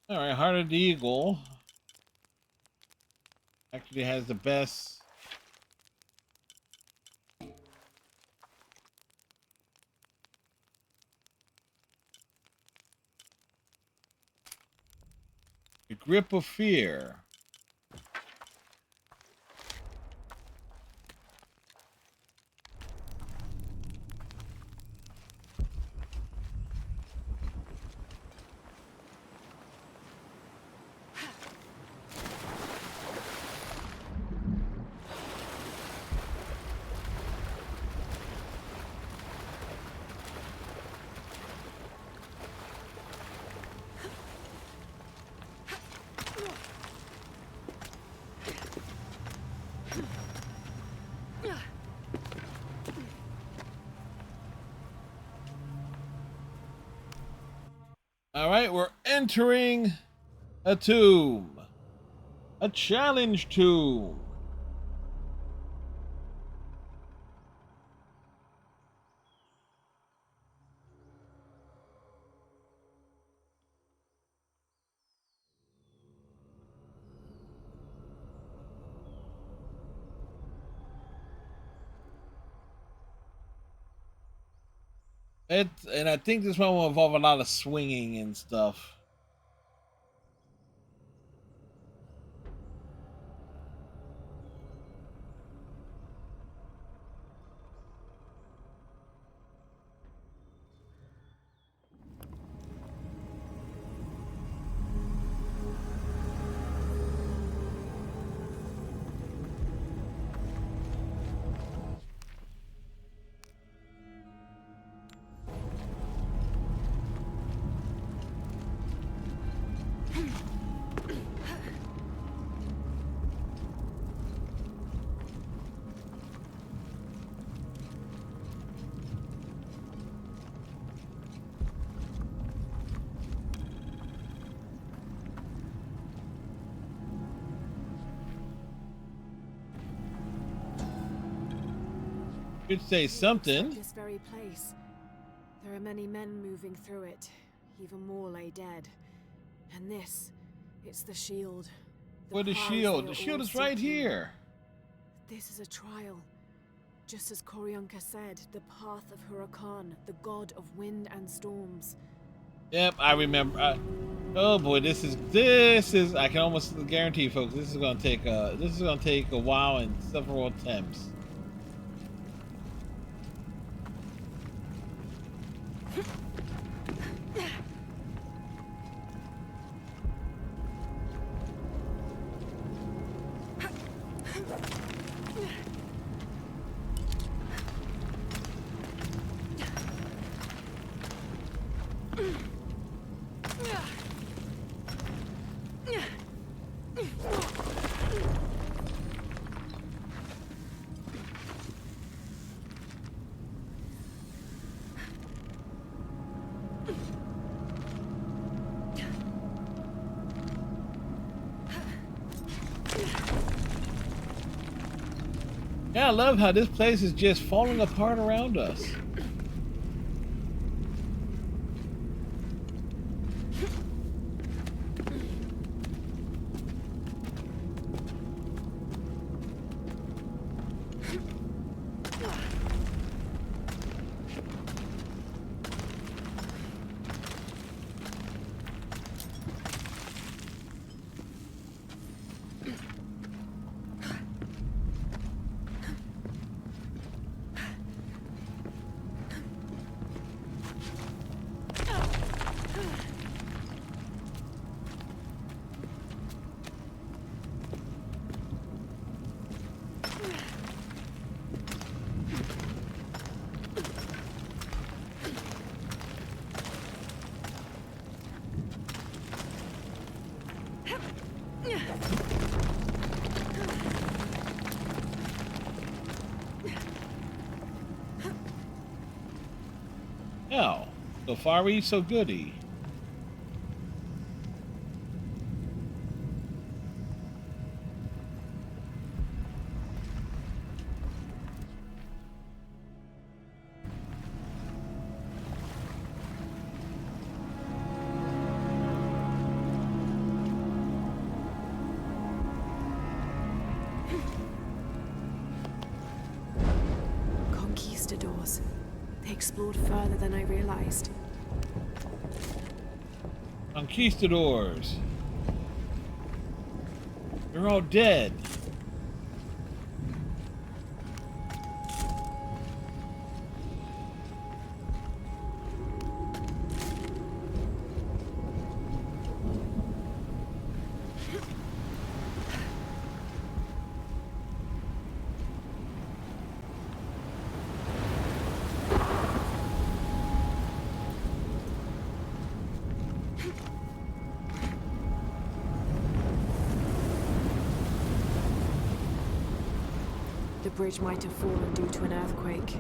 All right, Heart of the Eagle actually has the best. The Grip of Fear. All right, we're entering a tomb. A challenge tomb. And I think this one will involve a lot of swinging and stuff. Should say something. This very place. There are many men moving through it. Even more lay dead. And this, it's the shield. Where's the shield? The shield is right here. This is a trial. Just as Koryanka said, the path of Hurakan, the god of wind and storms. Yep, I remember. Oh boy, this is. I can almost guarantee, folks, this is gonna take a while and several attempts. Yeah, I love how this place is just falling apart around us. Oh, so far so goody. Conquistadors. They explored further than I realized. Conquistadors. They're all dead. The bridge might have fallen due to an earthquake.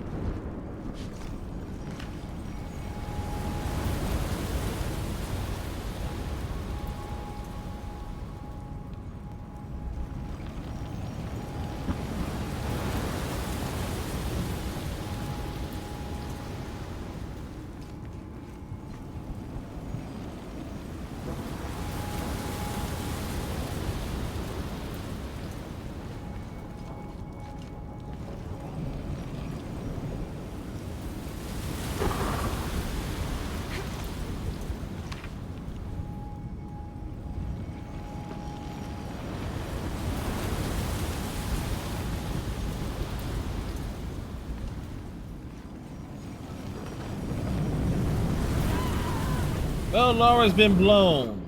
Well, Laura's been blown.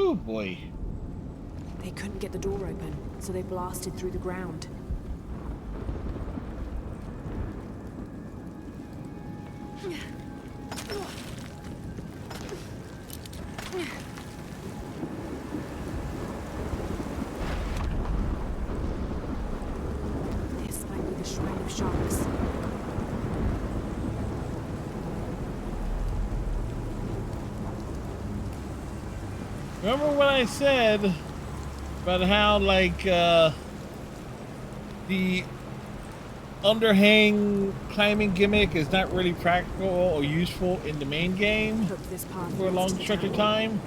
Oh boy. They couldn't get the door open, so they blasted through the ground. This might be the Shrine of Sharks. Remember what I said about how, like, the underhang climbing gimmick is not really practical or useful in the main game for a long stretch of time?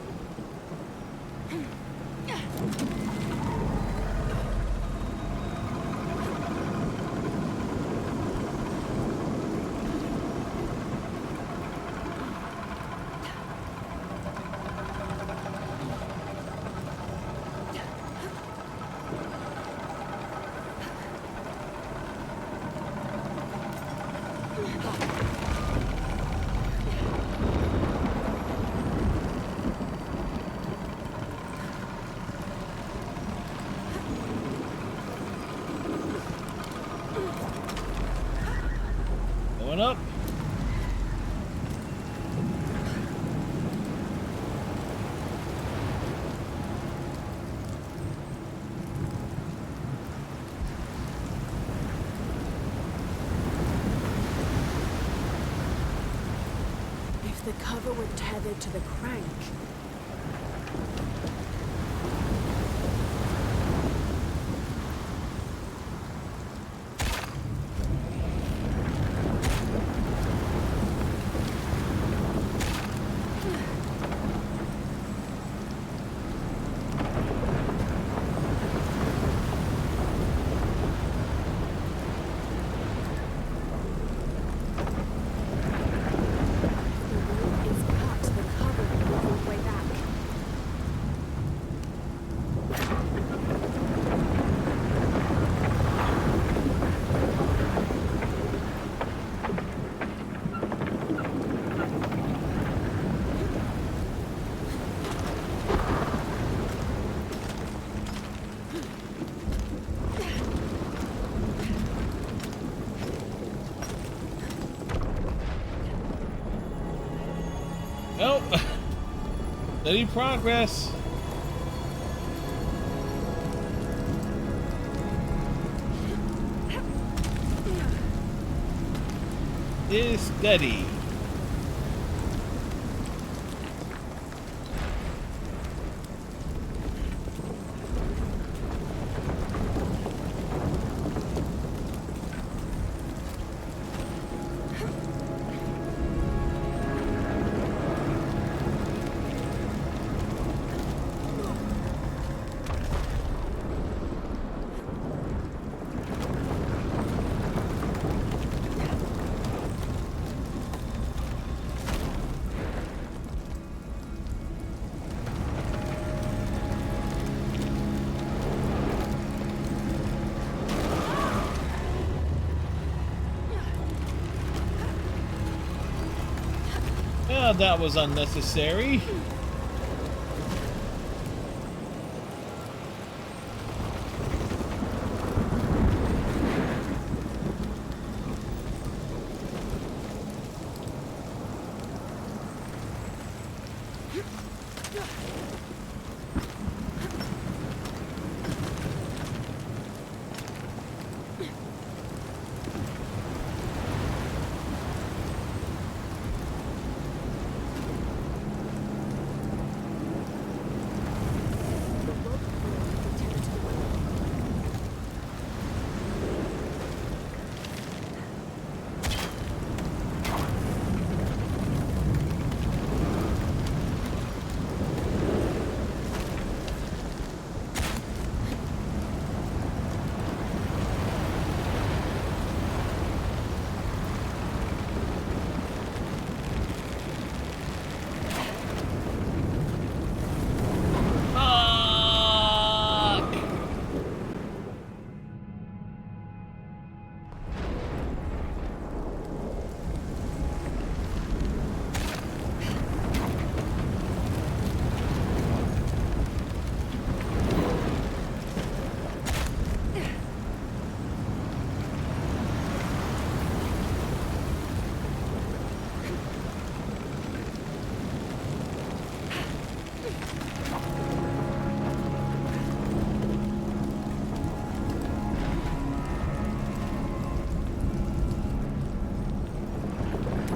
Going up. If the cover were tethered to the crank. Nope. Steady progress. Is steady. Yeah, that was unnecessary.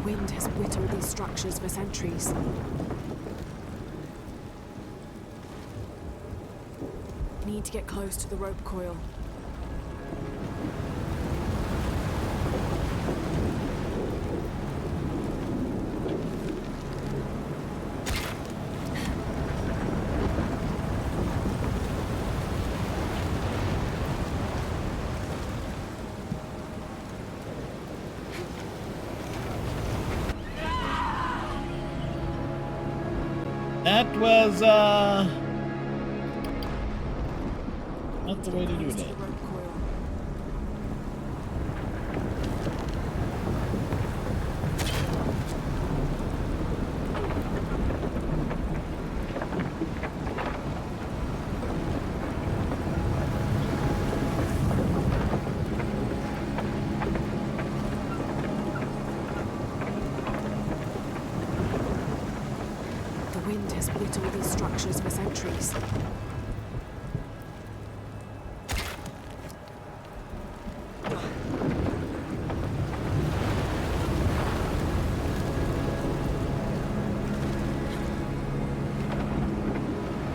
Wind has whittled these structures for centuries. Need to get close to the rope coil. That was not the way to do that. exploit all these structures for centuries.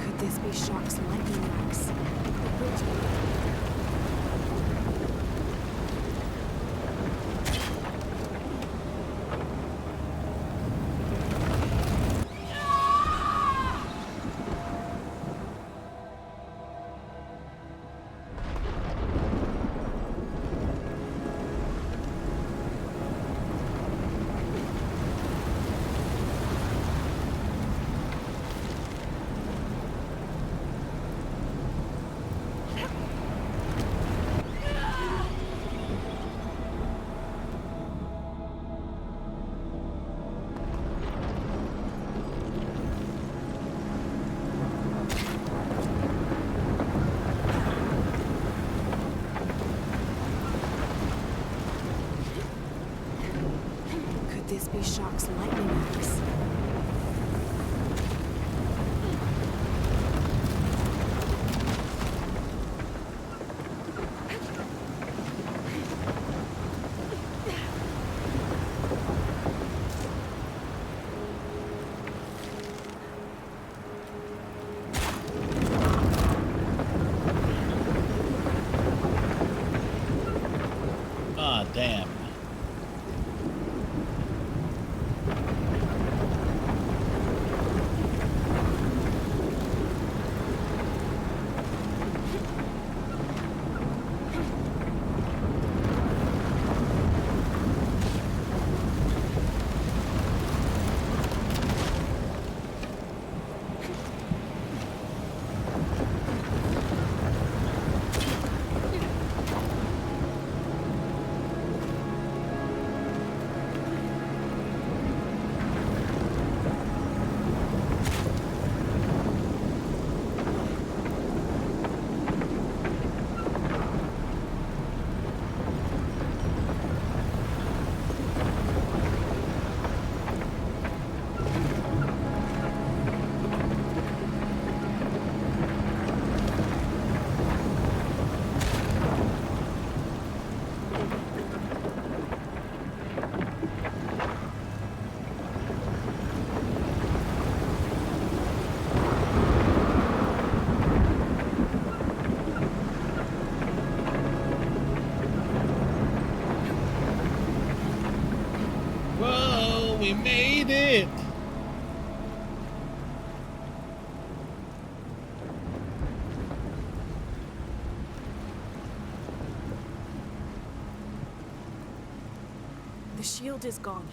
Could this be Shark's lightning axe? This be Shark's lightning axe? Ah, damn. We made it! The shield is gone.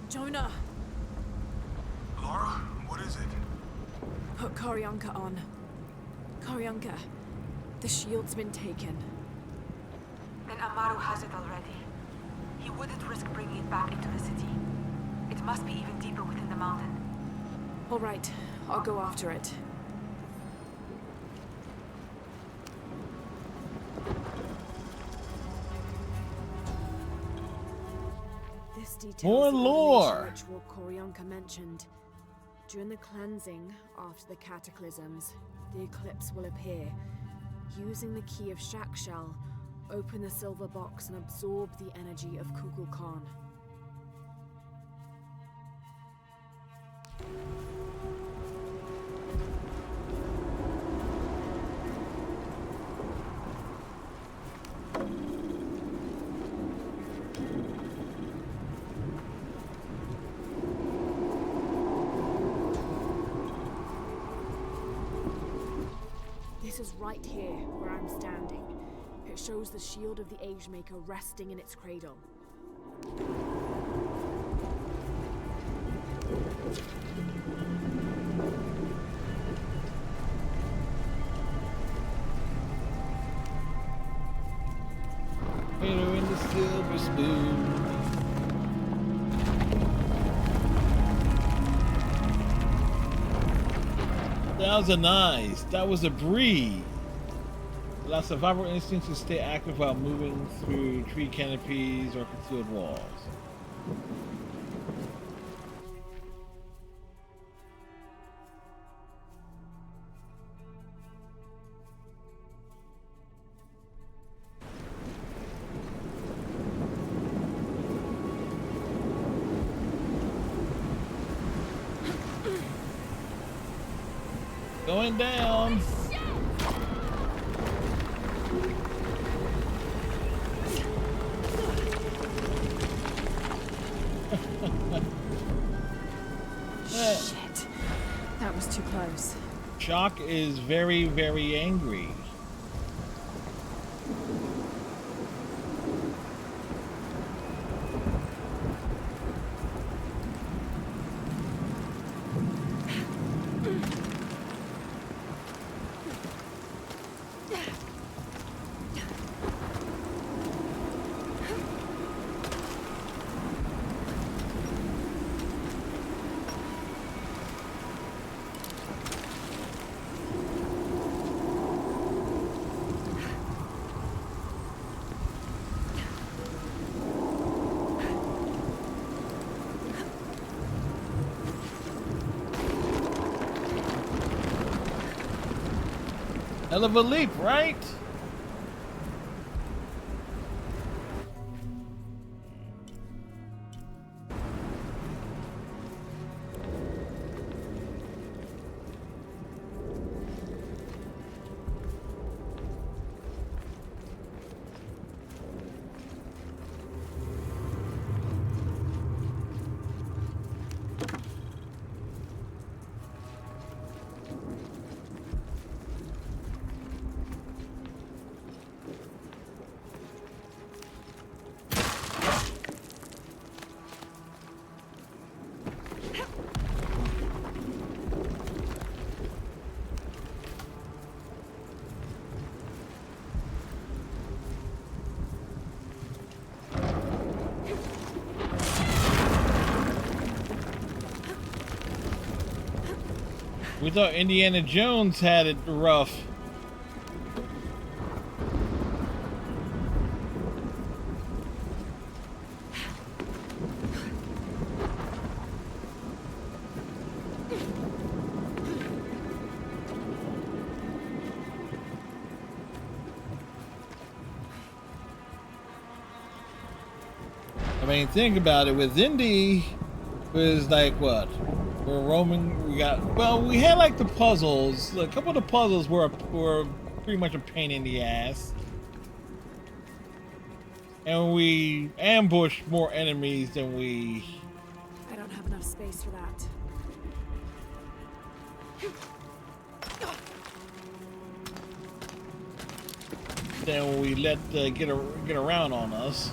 Jonah! Lara, what is it? Put Koryanka on. Koryanka, the shield's been taken. Then Amaru has it already. He wouldn't risk bringing it back into the city. It must be even deeper within the mountain. All right, I'll go after it. This details More the lore. ritual Koryanka mentioned. During the cleansing, after the cataclysms, the eclipse will appear. Using the key of Shakshal, open the silver box and absorb the energy of Kukulkan. This is right here, where I'm standing. It shows the shield of the Age Maker resting in its cradle. Hater in the silver spoon. That was a nice. That was a breeze. Allow survival instincts to stay active while moving through tree canopies or concealed walls. Going down. Shit. That was too close. Shock is very, very angry. Hell of a leap, right? We thought Indiana Jones had it rough. I mean, think about it. With Indy, it was like what? We're roaming. We had like the puzzles. A couple of the puzzles were pretty much a pain in the ass, and we ambushed more enemies than we. I don't have enough space for that. Than we let get around on us.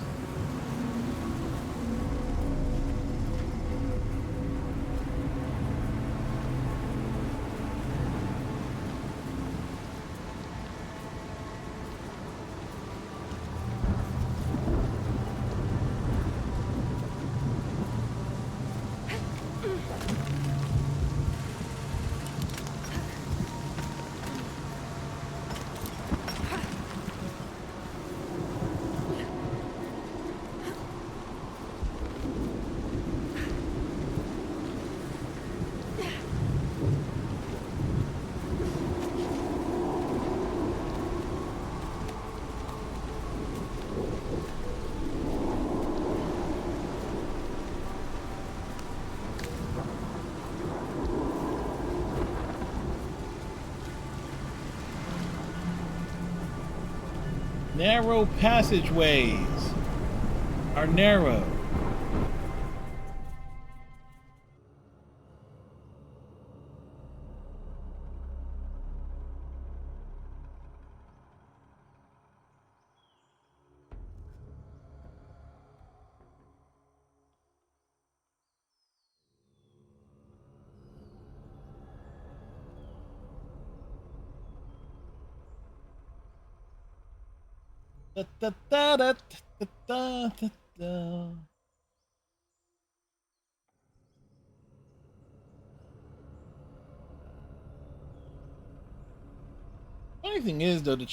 Narrow passageways are narrow. Da, da, da, da, da, da, da, da. Funny thing is, though, the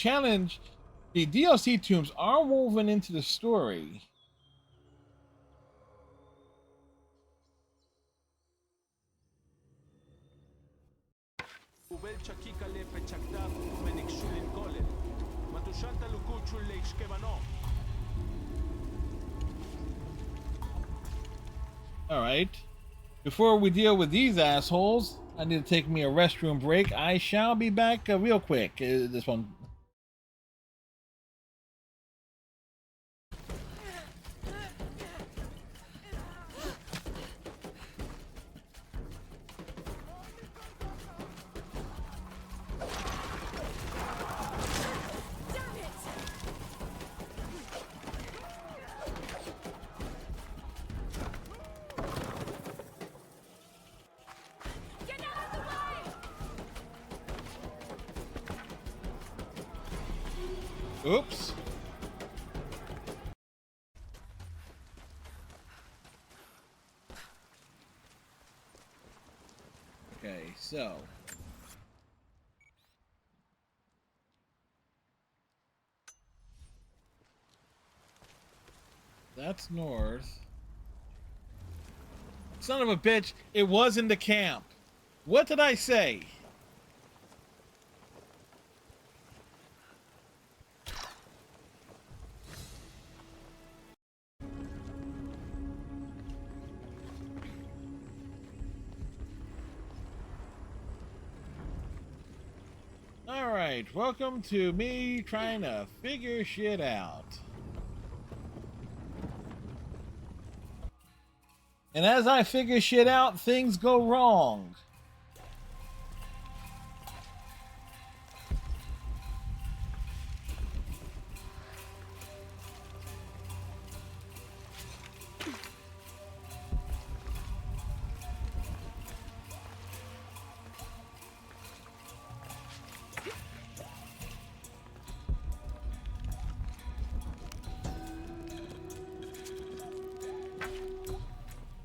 DLC tombs are woven into the story. All right. Before we deal with these assholes, I need to take me a restroom break. I shall be back real quick. This one. Oops. Okay, so. That's north. Son of a bitch, it was in the camp. What did I say? Alright, welcome to me trying to figure shit out. And as I figure shit out, things go wrong.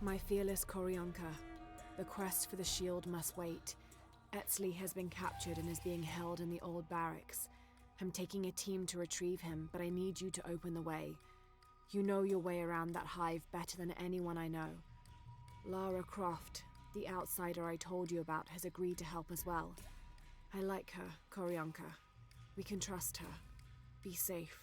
My fearless Korionka, the quest for the shield must wait. Etzli has been captured and is being held in the old barracks. I'm taking a team to retrieve him, but I need you to open the way. You know your way around that hive better than anyone I know. Lara Croft, the outsider I told you about, has agreed to help as well. I like her, Korionka. We can trust her. Be safe.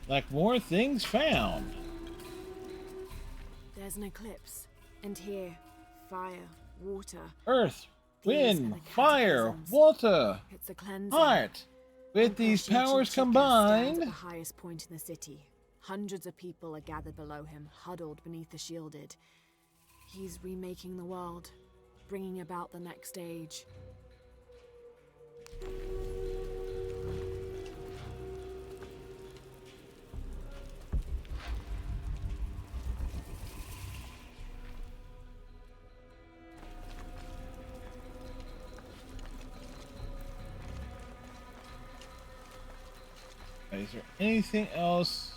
Like more things found. There's an eclipse. And here, fire, water. Earth, These are wind, the fire, cataclysms. water, It's a cleansing. heart. With these powers Shinchi Chika stands combined, at the highest point in the city. Hundreds of people are gathered below him, huddled beneath the shielded. He's remaking the world, bringing about the next age. is there anything else?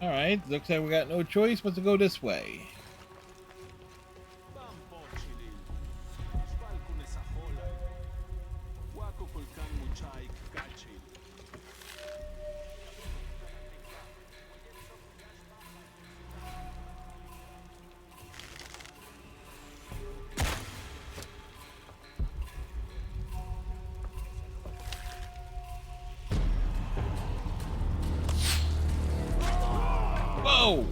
Alright, looks like we got no choice but to go this way. Whoa!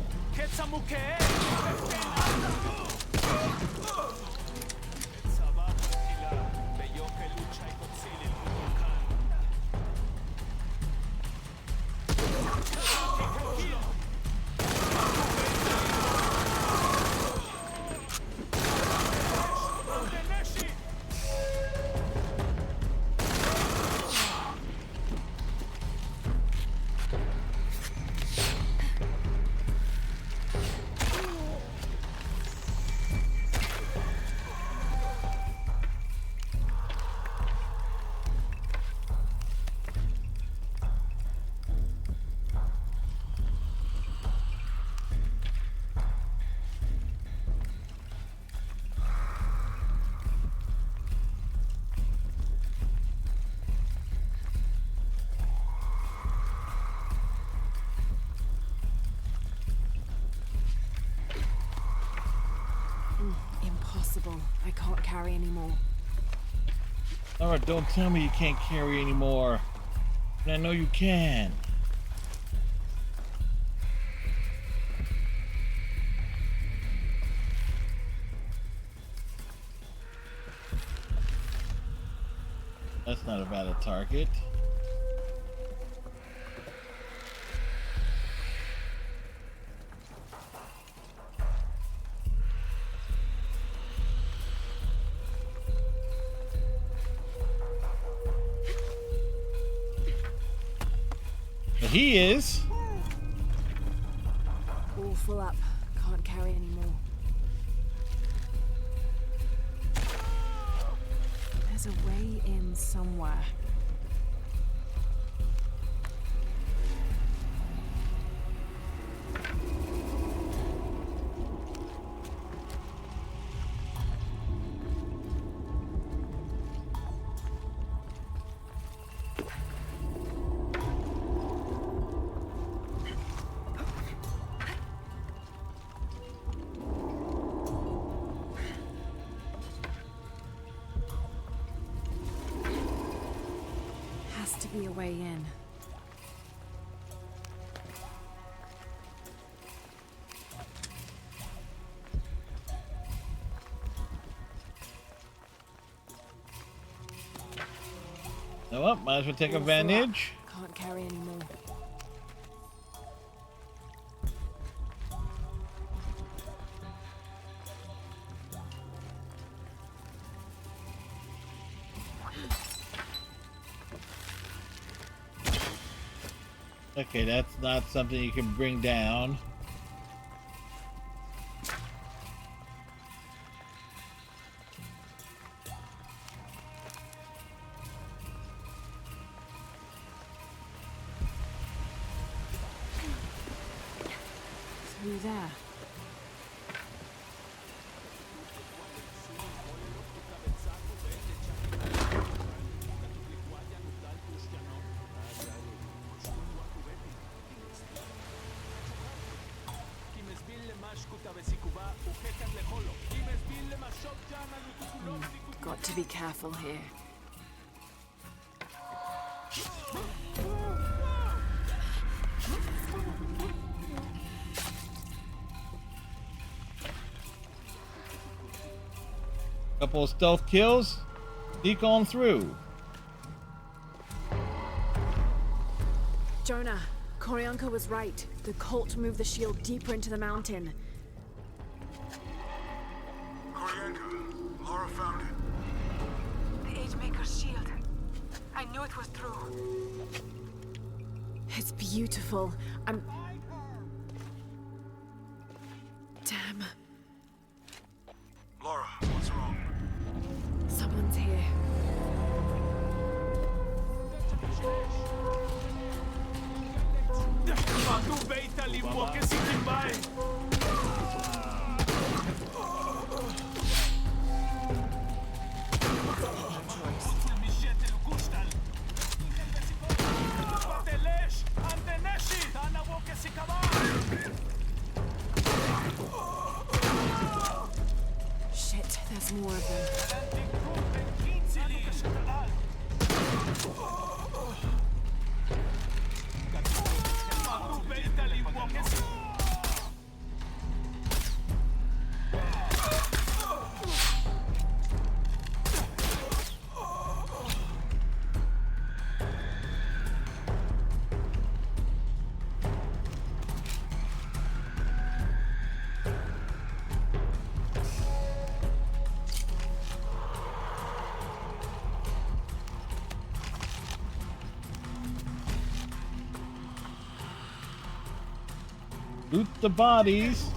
impossible. I can't carry anymore. Alright, don't tell me you can't carry anymore. I know you can. That's not a valid target. But he is. All full up. Can't carry anymore. There's a way in somewhere. To be a way in. No, well, might as well take advantage. Can't carry anymore. Okay, that's not something you can bring down. Through there. Got to be careful here. Couple of stealth kills. Sneak on through. Jonah, Koryanka was right. The cult moved the shield deeper into the mountain. Koryanka, Lara found it. The Agemaker's shield. I knew it was true. It's beautiful. Damn. Lara, what's wrong? Someone's here. Shit, there's more of them. Loot the bodies.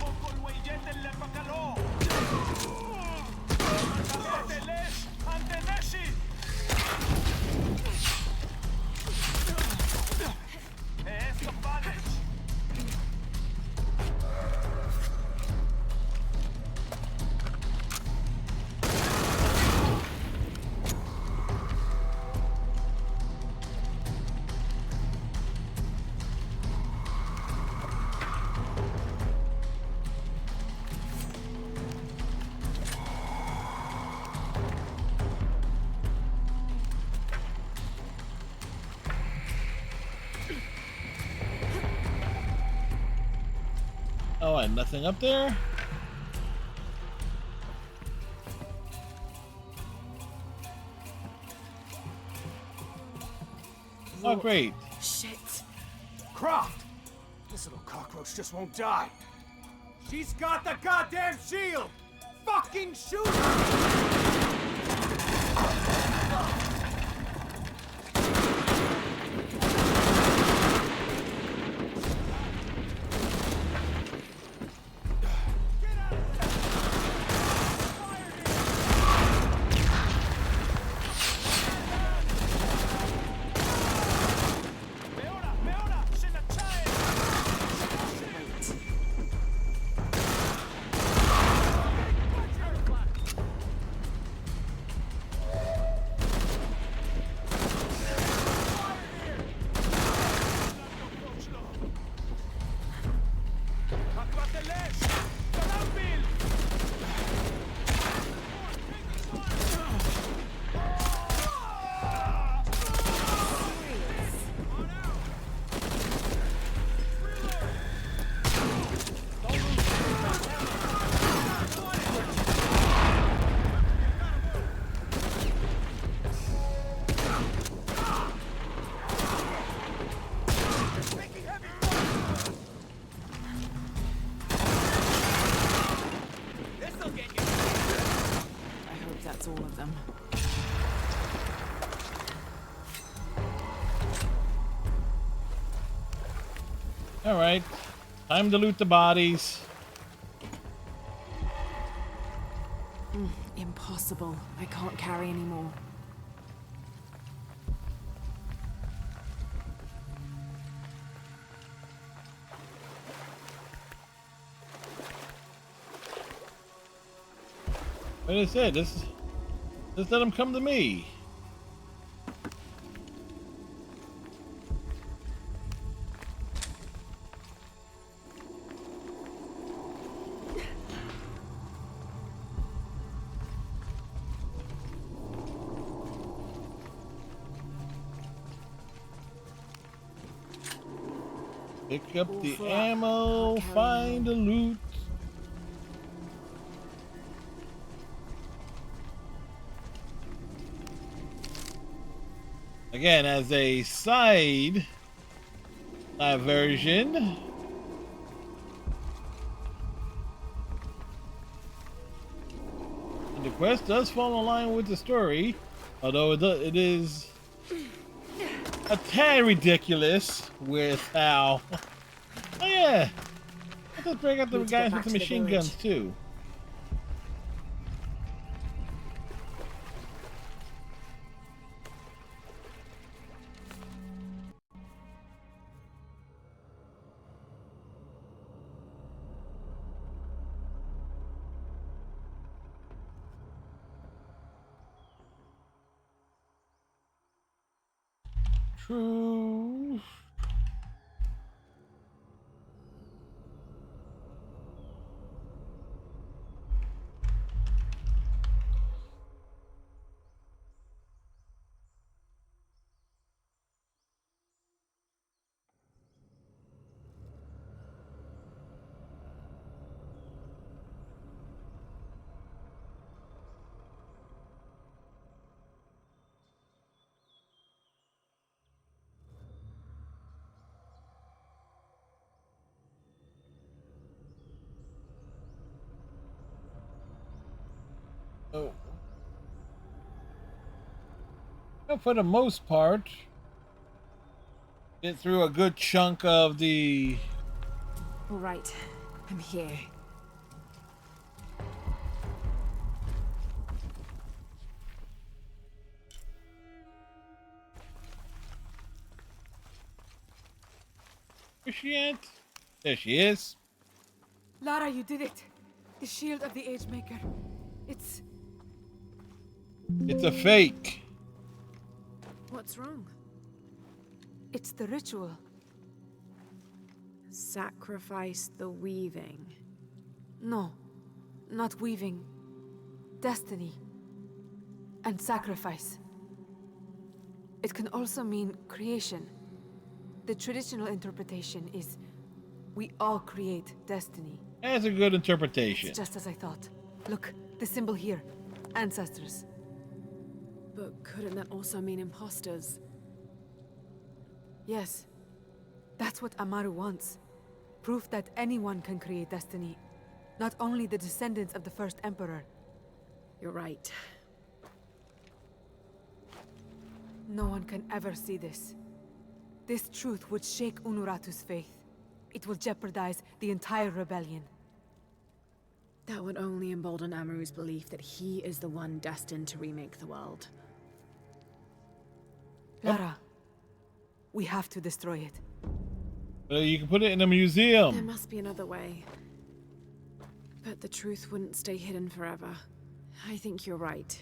Oh, and nothing up there? Oh, great. Shit. Croft! This little cockroach just won't die. She's got the goddamn shield! Fucking shoot her! That's all of them. All right, time to loot the bodies. Impossible. I can't carry anymore. Like I said, just let them come to me. Pick up the ammo, find the loot. Again, as a side diversion, the quest does fall in line with the story, although it is a tad ridiculous with how. Oh yeah, let's just bring out the guys with the machine guns too. True. Oh. Well, for the most part, get through a good chunk of the. All right, I'm here. Where's she at? There she is. Lara, you did it. The shield of the Age Maker. It's a fake. What's wrong? It's the ritual. Sacrifice the weaving. No, not weaving. Destiny. And sacrifice. It can also mean creation. The traditional interpretation is We all create destiny. That's a good interpretation. It's just as I thought. Look, the symbol here. Ancestors. But couldn't that also mean imposters? Yes. That's what Amaru wants. Proof that anyone can create destiny. Not only the descendants of the first emperor. You're right. No one can ever see this. This truth would shake Unuratu's faith. It will jeopardize the entire rebellion. That would only embolden Amaru's belief that he is the one destined to remake the world. Lara, we have to destroy it. You can put it in a museum. There must be another way. But the truth wouldn't stay hidden forever. I think you're right.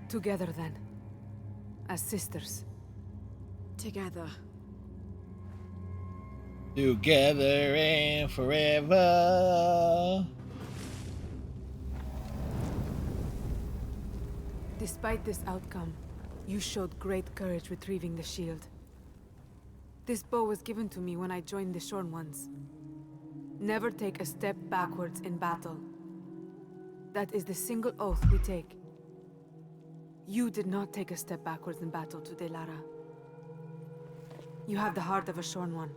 Together then. As sisters. Together. Together and forever. Despite this outcome, you showed great courage retrieving the shield. This bow was given to me when I joined the Shorn Ones. Never take a step backwards in battle. That is the single oath we take. You did not take a step backwards in battle today, Lara. You have the heart of a Shorn One.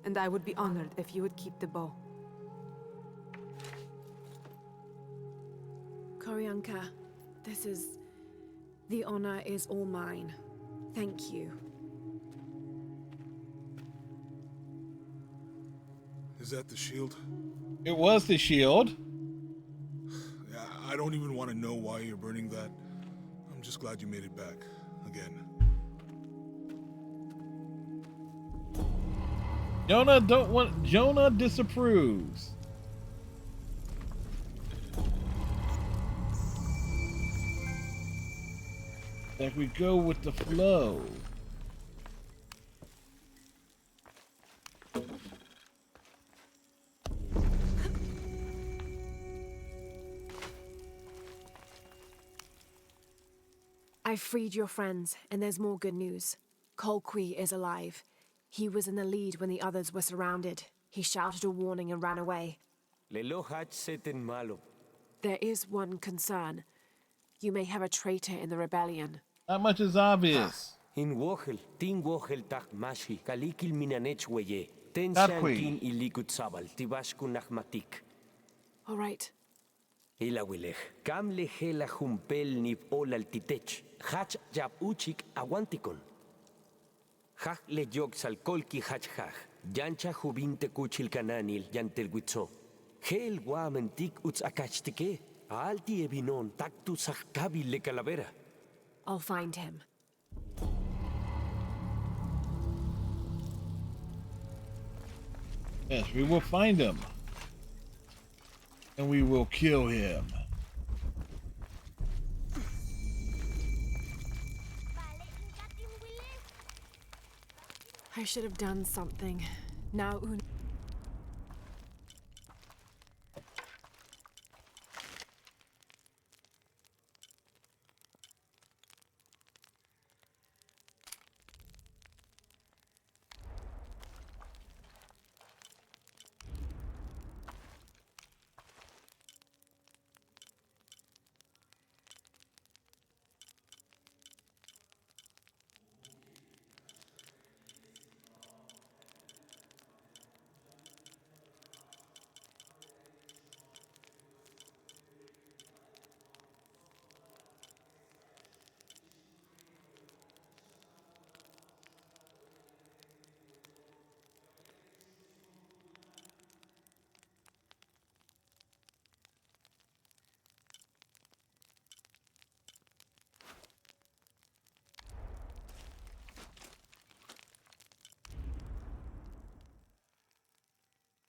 And I would be honored if you would keep the bow. Koryanka, this is... The honor is all mine. Thank you. Is that the shield? It was the shield. Yeah, I don't even want to know why you're burning that. I'm just glad you made it back. Again. Jonah disapproves. Like we go with the flow. I've freed your friends, and there's more good news. Kolqui is alive. He was in the lead when the others were surrounded. He shouted a warning and ran away. There is one concern. You may have a traitor in the rebellion. Not much is obvious. In Wohel, Tin Wohel Tak Mashi, Kalikil Minanech Weye, Ten Darkwi. Shankin Ilikut Sabal, Tibashku Nachmatik. All right. Ilawilech, Kam Lehela Humpel Nip Olal Titech, Hach Jab Uchik Awantikon. Hach Le Jog Salkolki Hach Hach, Yancha Jubinte Kuchil Kananil, Yantel Witzo. Hel Wamentik Uts Akachtike, Alti Ebinon, Taktu Sakkabi Le Calavera. I'll find him. Yes, we will find him. And we will kill him. I should have done something. Now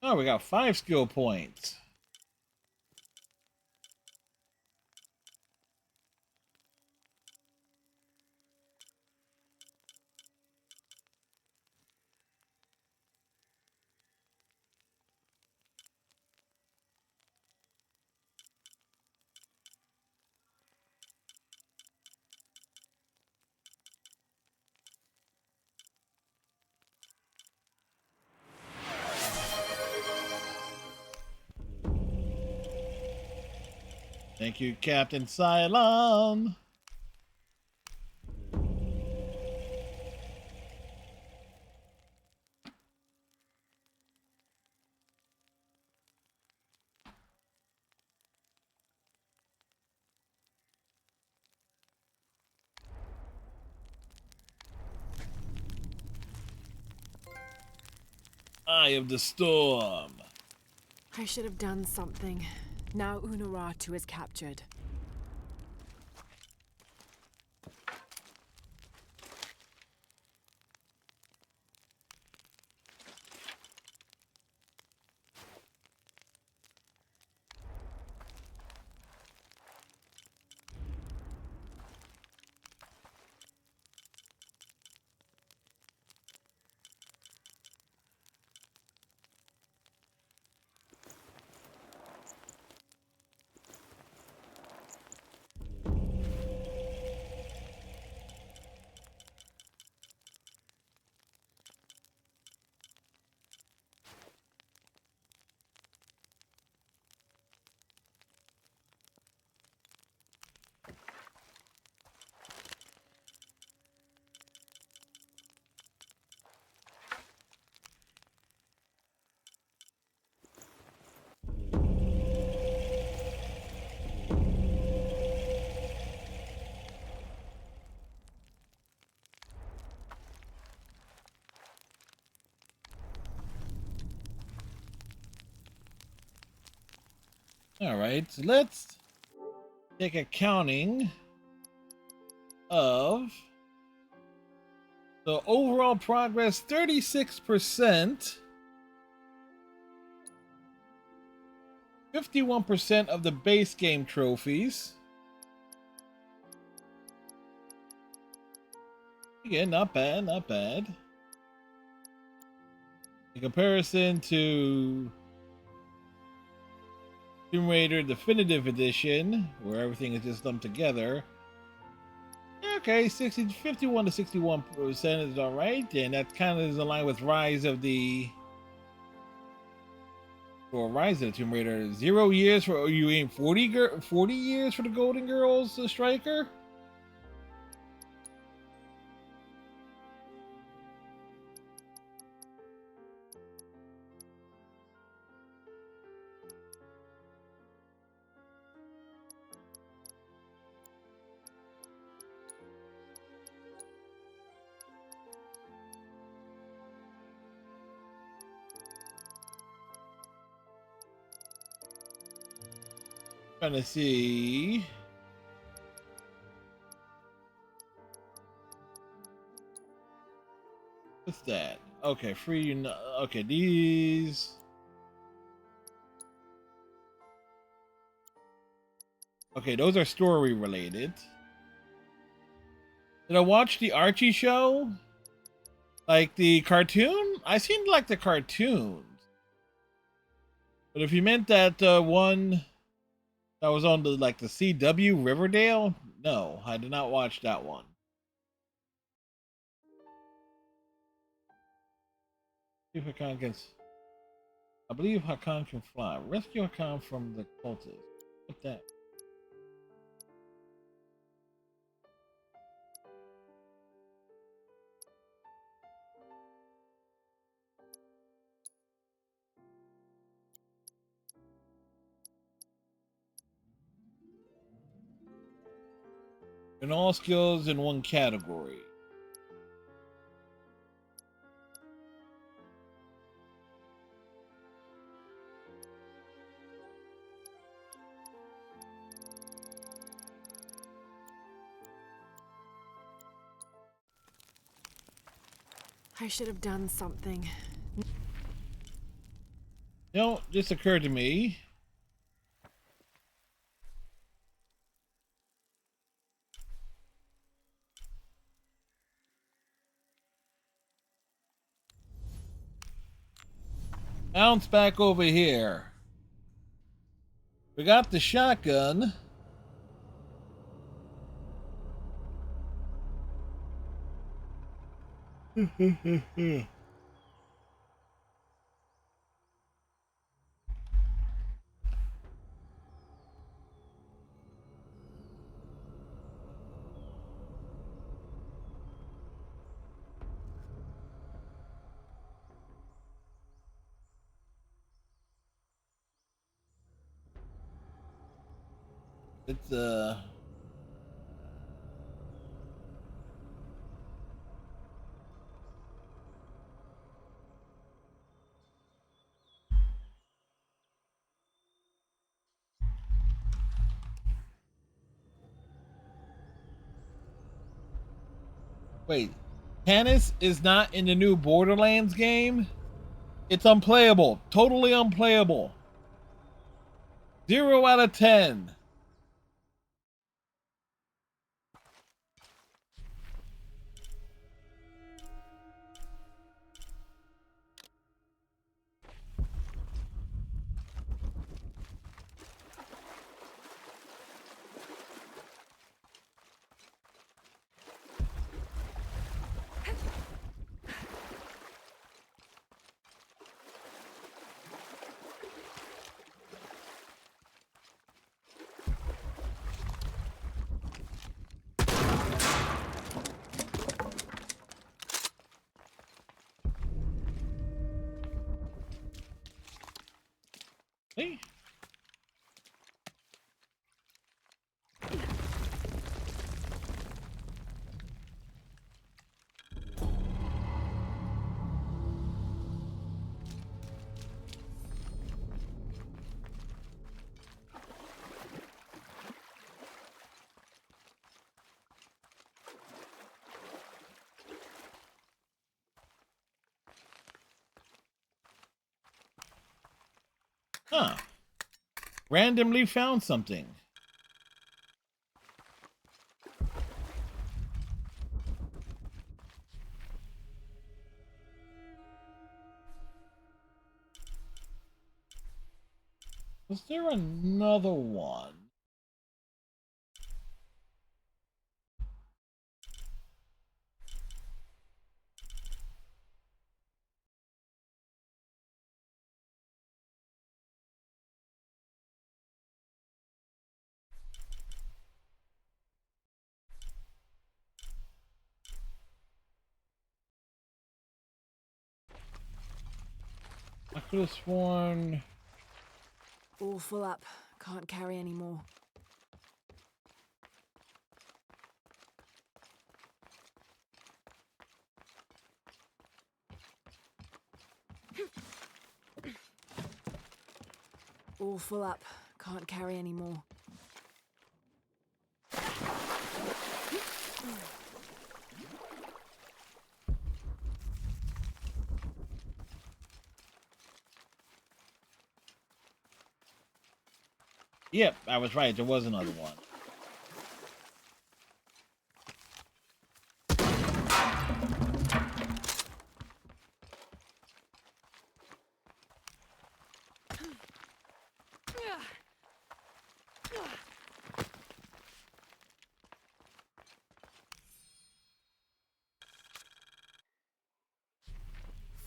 Oh, we got 5 skill points. Thank you, Captain Cylon. Eye of the Storm. I should have done something. Now Unuratu is captured. All right, so let's take a counting of the overall progress. 36%, 51% of the base game trophies. Again, not bad, not bad. In comparison to Tomb Raider Definitive Edition, where everything is just lumped together. Okay, 51 to 61% is all right, and that kind of is in line with Rise of the Tomb Raider. 0 years for you aim 40 years for the Golden Girls Striker. Trying to see. What's that? Okay, free. Okay, these. Okay, those are story related. Did I watch the Archie show? Like the cartoon? I seemed like the cartoons. But if you meant that one that was on the the CW Riverdale, no, I did not watch that one. See if Hakan can. I believe Hakan can fly. Rescue Hakan from the cultists. What's that? And all skills in one category. I should have done something. You know, this occurred to me. Bounce back over here. We got the shotgun. It's wait, Canis is not in the new Borderlands game? It's unplayable. Totally unplayable. 0 out of 10. Hey. Huh. Randomly found something. Was there another one? I could have sworn. All full up. Can't carry any more. All full up. Can't carry any more. Yep, I was right. There was another one.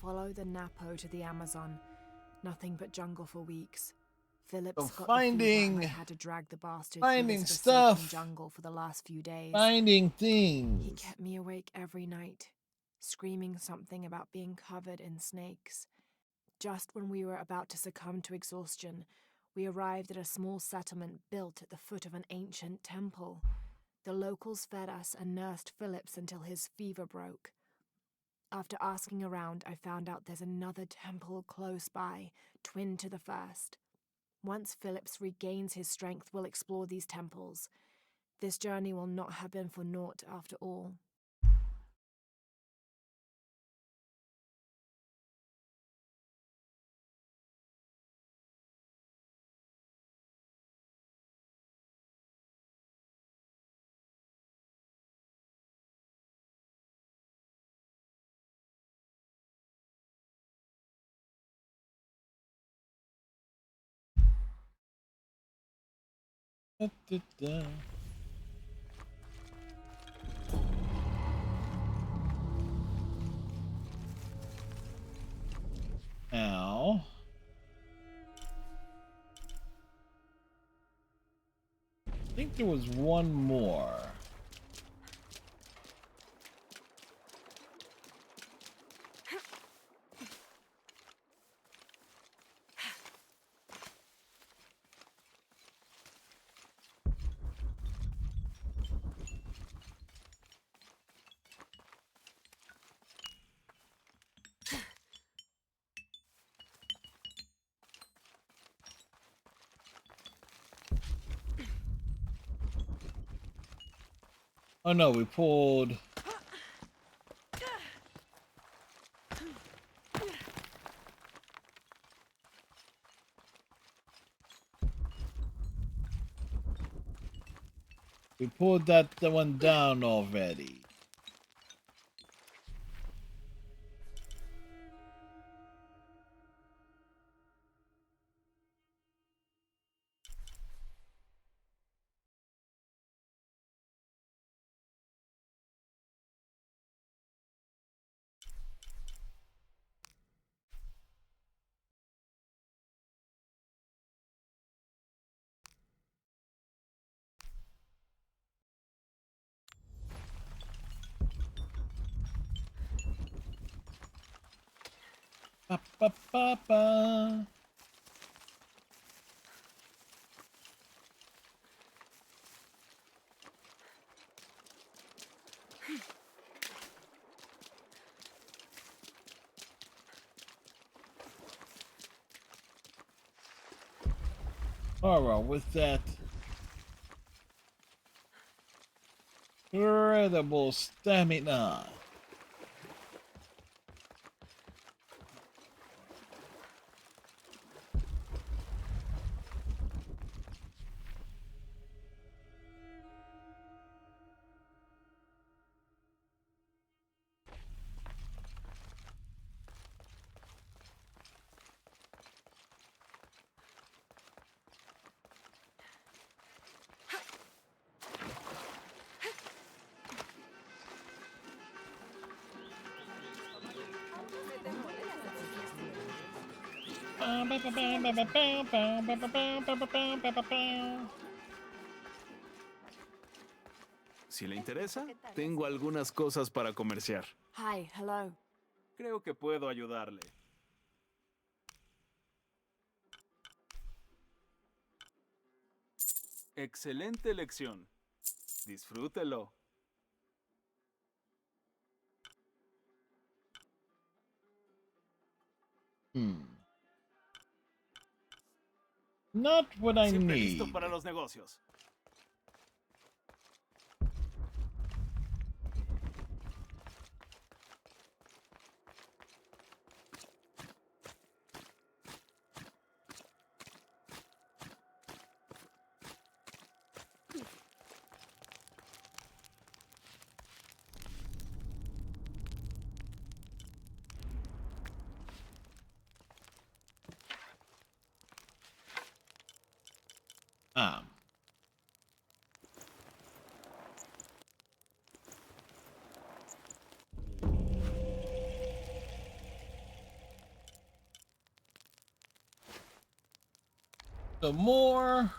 Follow the Napo to the Amazon. Nothing but jungle for weeks. Phillips So got finding- the fever and I had to drag the bastard finding through this stuff. forsaken jungle for the last few days. Finding He things. kept me awake every night, screaming something about being covered in snakes. Just when we were about to succumb to exhaustion, we arrived at a small settlement built at the foot of an ancient temple. The locals fed us and nursed Phillips until his fever broke. After asking around, I found out there's another temple close by, twin to the first. Once Phillips regains his strength, we'll explore these temples. This journey will not have been for naught after all. Da-da-da. Now, I think there was one more. Oh no, we pulled. We pulled that one down already. Ba, ba, ba, ba. Alright, with that incredible stamina. Si le interesa, tengo algunas cosas para comerciar. Hi, hello. Creo que puedo ayudarle. Excelente elección. Disfrútelo. Not what I Siempre need. listo para los negocios. So more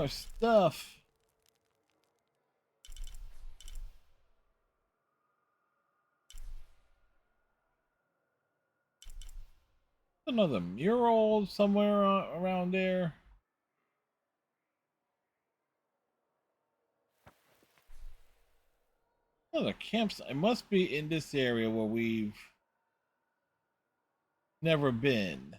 stuff. Another mural somewhere around there. Another campsite. It must be in this area where we've never been.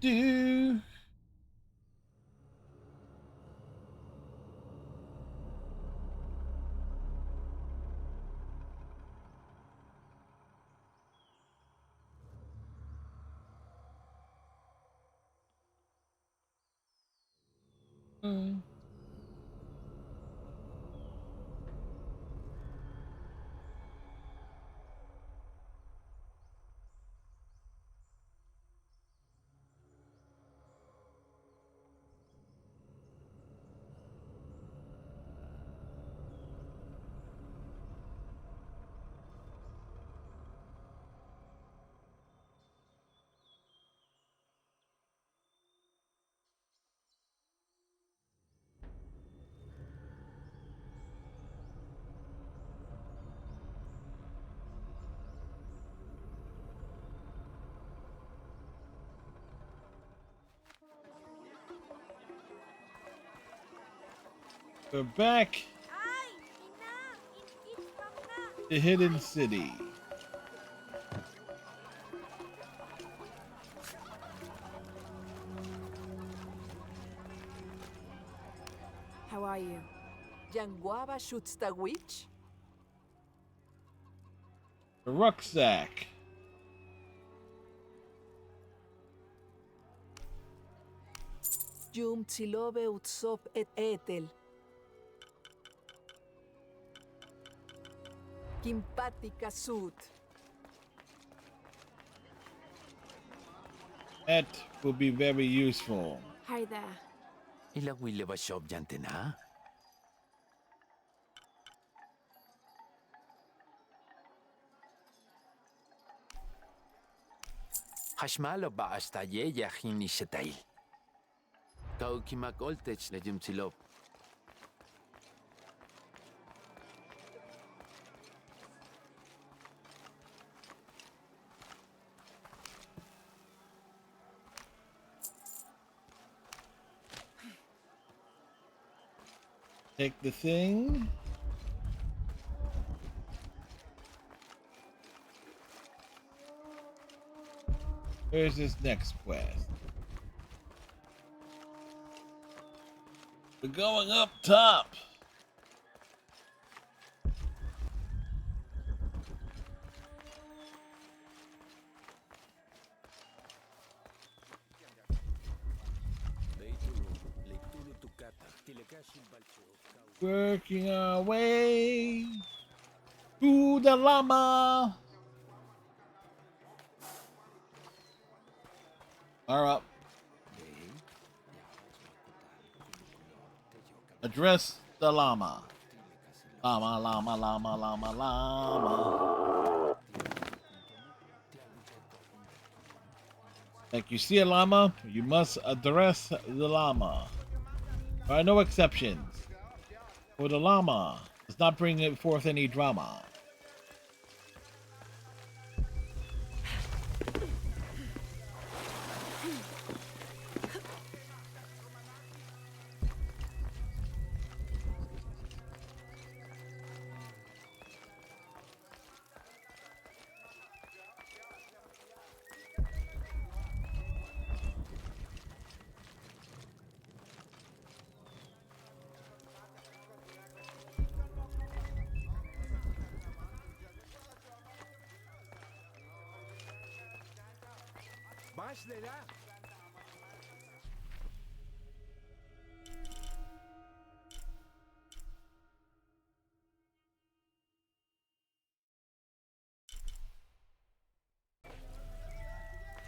Do. We're back. The Hidden City. How are you? Yanguaba shoots the witch? The rucksack. Yum tsilobe utsop et etel. Kimpatica sud. That will be very useful. Hi there. Ilawile ba shop jantena? Hashmalo ba hasta yeya hini shetail. Kau kimak oltech le jumtilop. Take the thing. Where's this next quest? We're going up top. Working our way to the llama. All right. Address the llama. Llama, llama, llama, llama, llama. Like you see a llama, you must address the llama. There are no exceptions. For the llama does not bring forth any drama.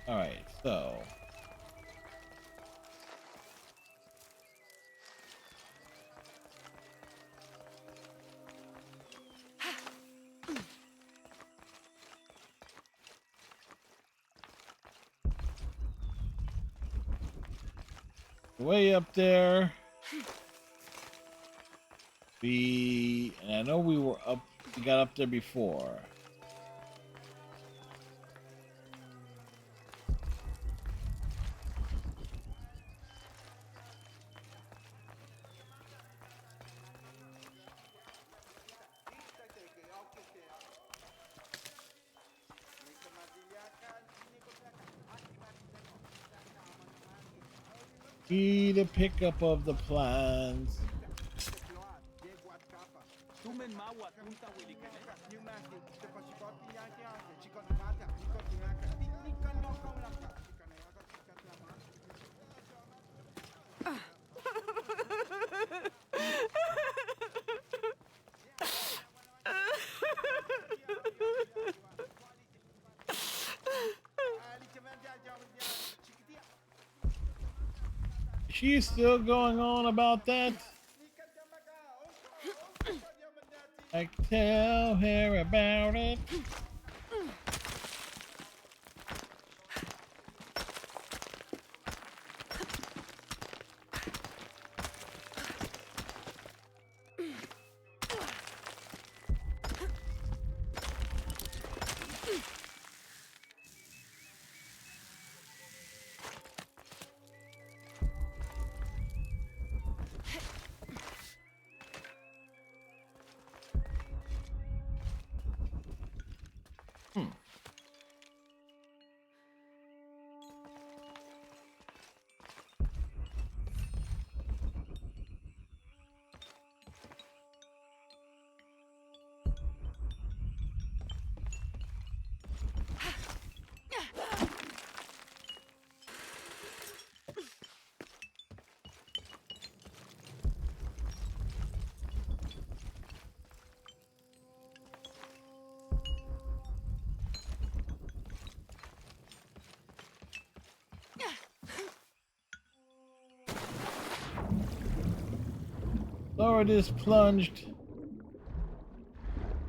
All right, so way up there. And I know we got up there before. Be the pickup of the plans. She's still going on about that. I tell her about it. have just plunged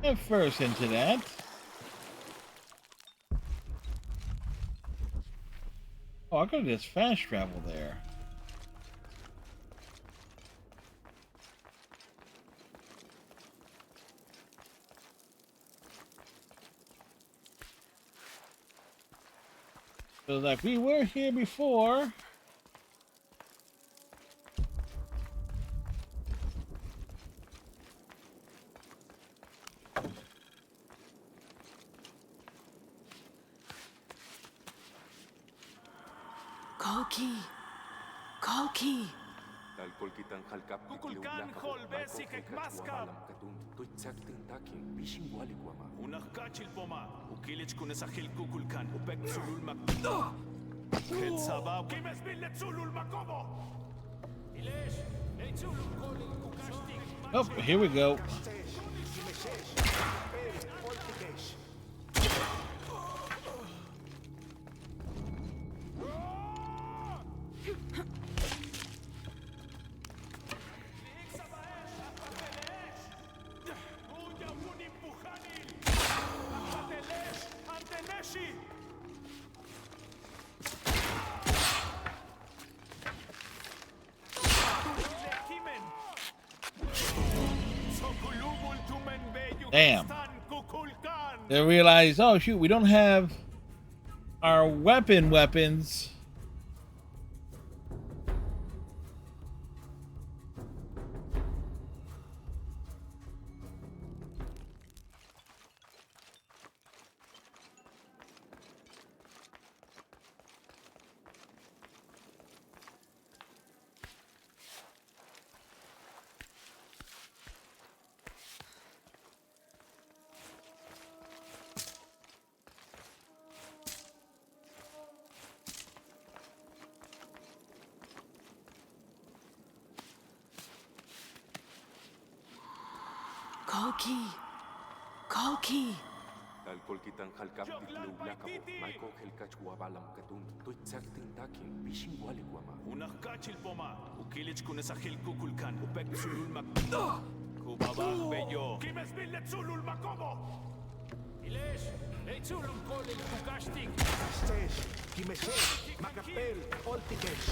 head first into that. Oh, I could just fast travel there. So like we were here before. Kalki! Kalki! Kukulkan hol besik ek maskab. Unakachil poma. Ukilich kunesahil kukulkan. Upek sulul mak. Het sabab. Kimes bille sulul makobo. Ilesh, hey sulul kolin kukashtik. Oh, here we go. Damn. They realized, oh shoot, we don't have our weapons. Kalki! Kalki! Unakachil poma. Ukilich kunesahil kukulkan. Upek sulul mak. Kubabag beyo. Kimes bille sulul makobo. Ilesh, hey sulul kolin kukashtik. Kastes, kimeses, makapel, oltikesh.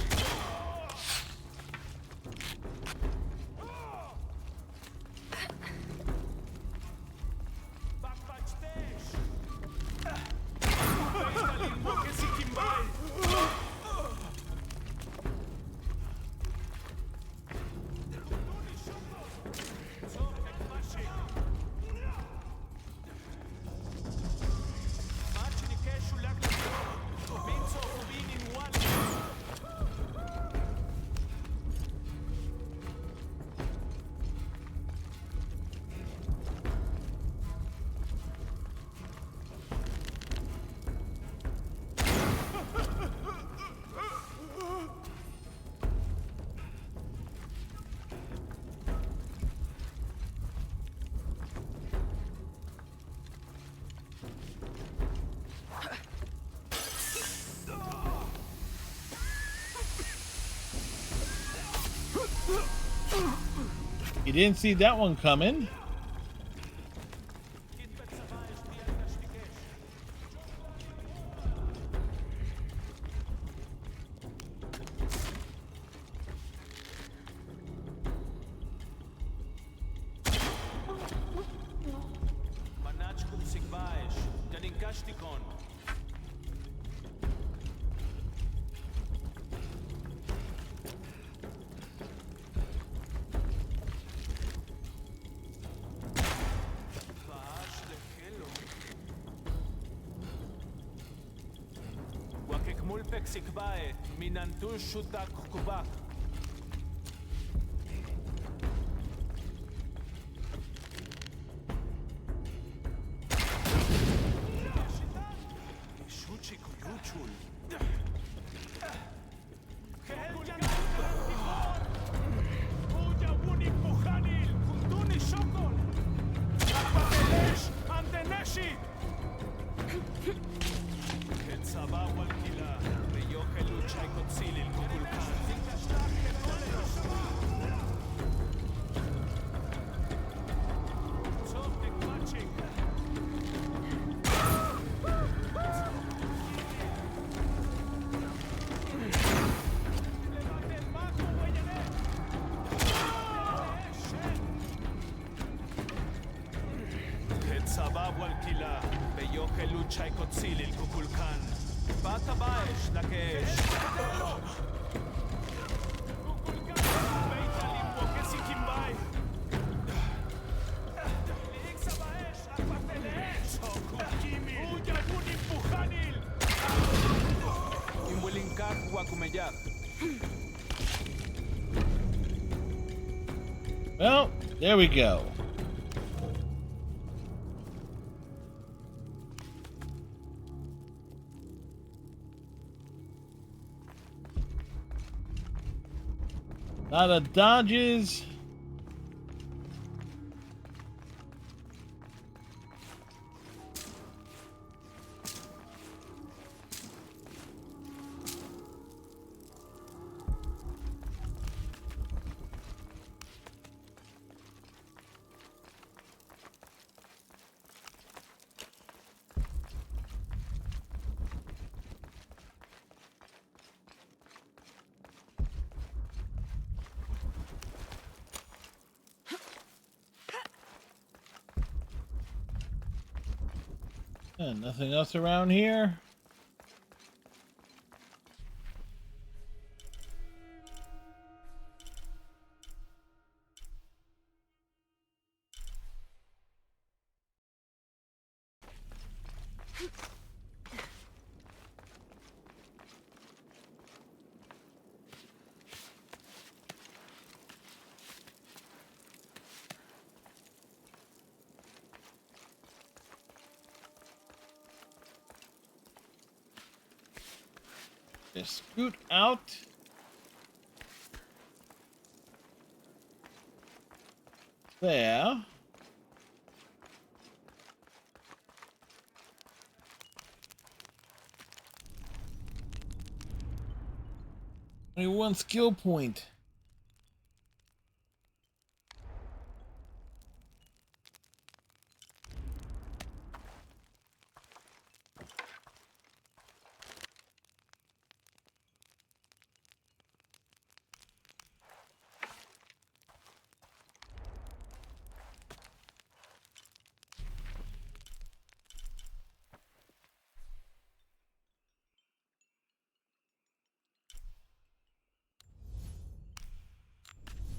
You didn't see that one coming. Manachkum sigbaesh. Janinkashtikon. Mulpek sikbae, minantu shutak kubak. Shuchi kuyuchul. Uya wunik muhanil, kunduni shokol. Apatelesh, anteneshi. Het sabah wal kila. Yo que lucha y concilio el Kukulkan. מוציא ללקוקולקן. בת הבאש, לקש. קוקולקן, בית הלימבו כסיקימבאי. לאיקסה באש, הפרטלש. קוקימי. אויגון אימפוחניל. אימבולינקק וואקומייק. Well, there we go. Lot of dodges. And nothing else around here. Just scoot out. There. Only one skill point.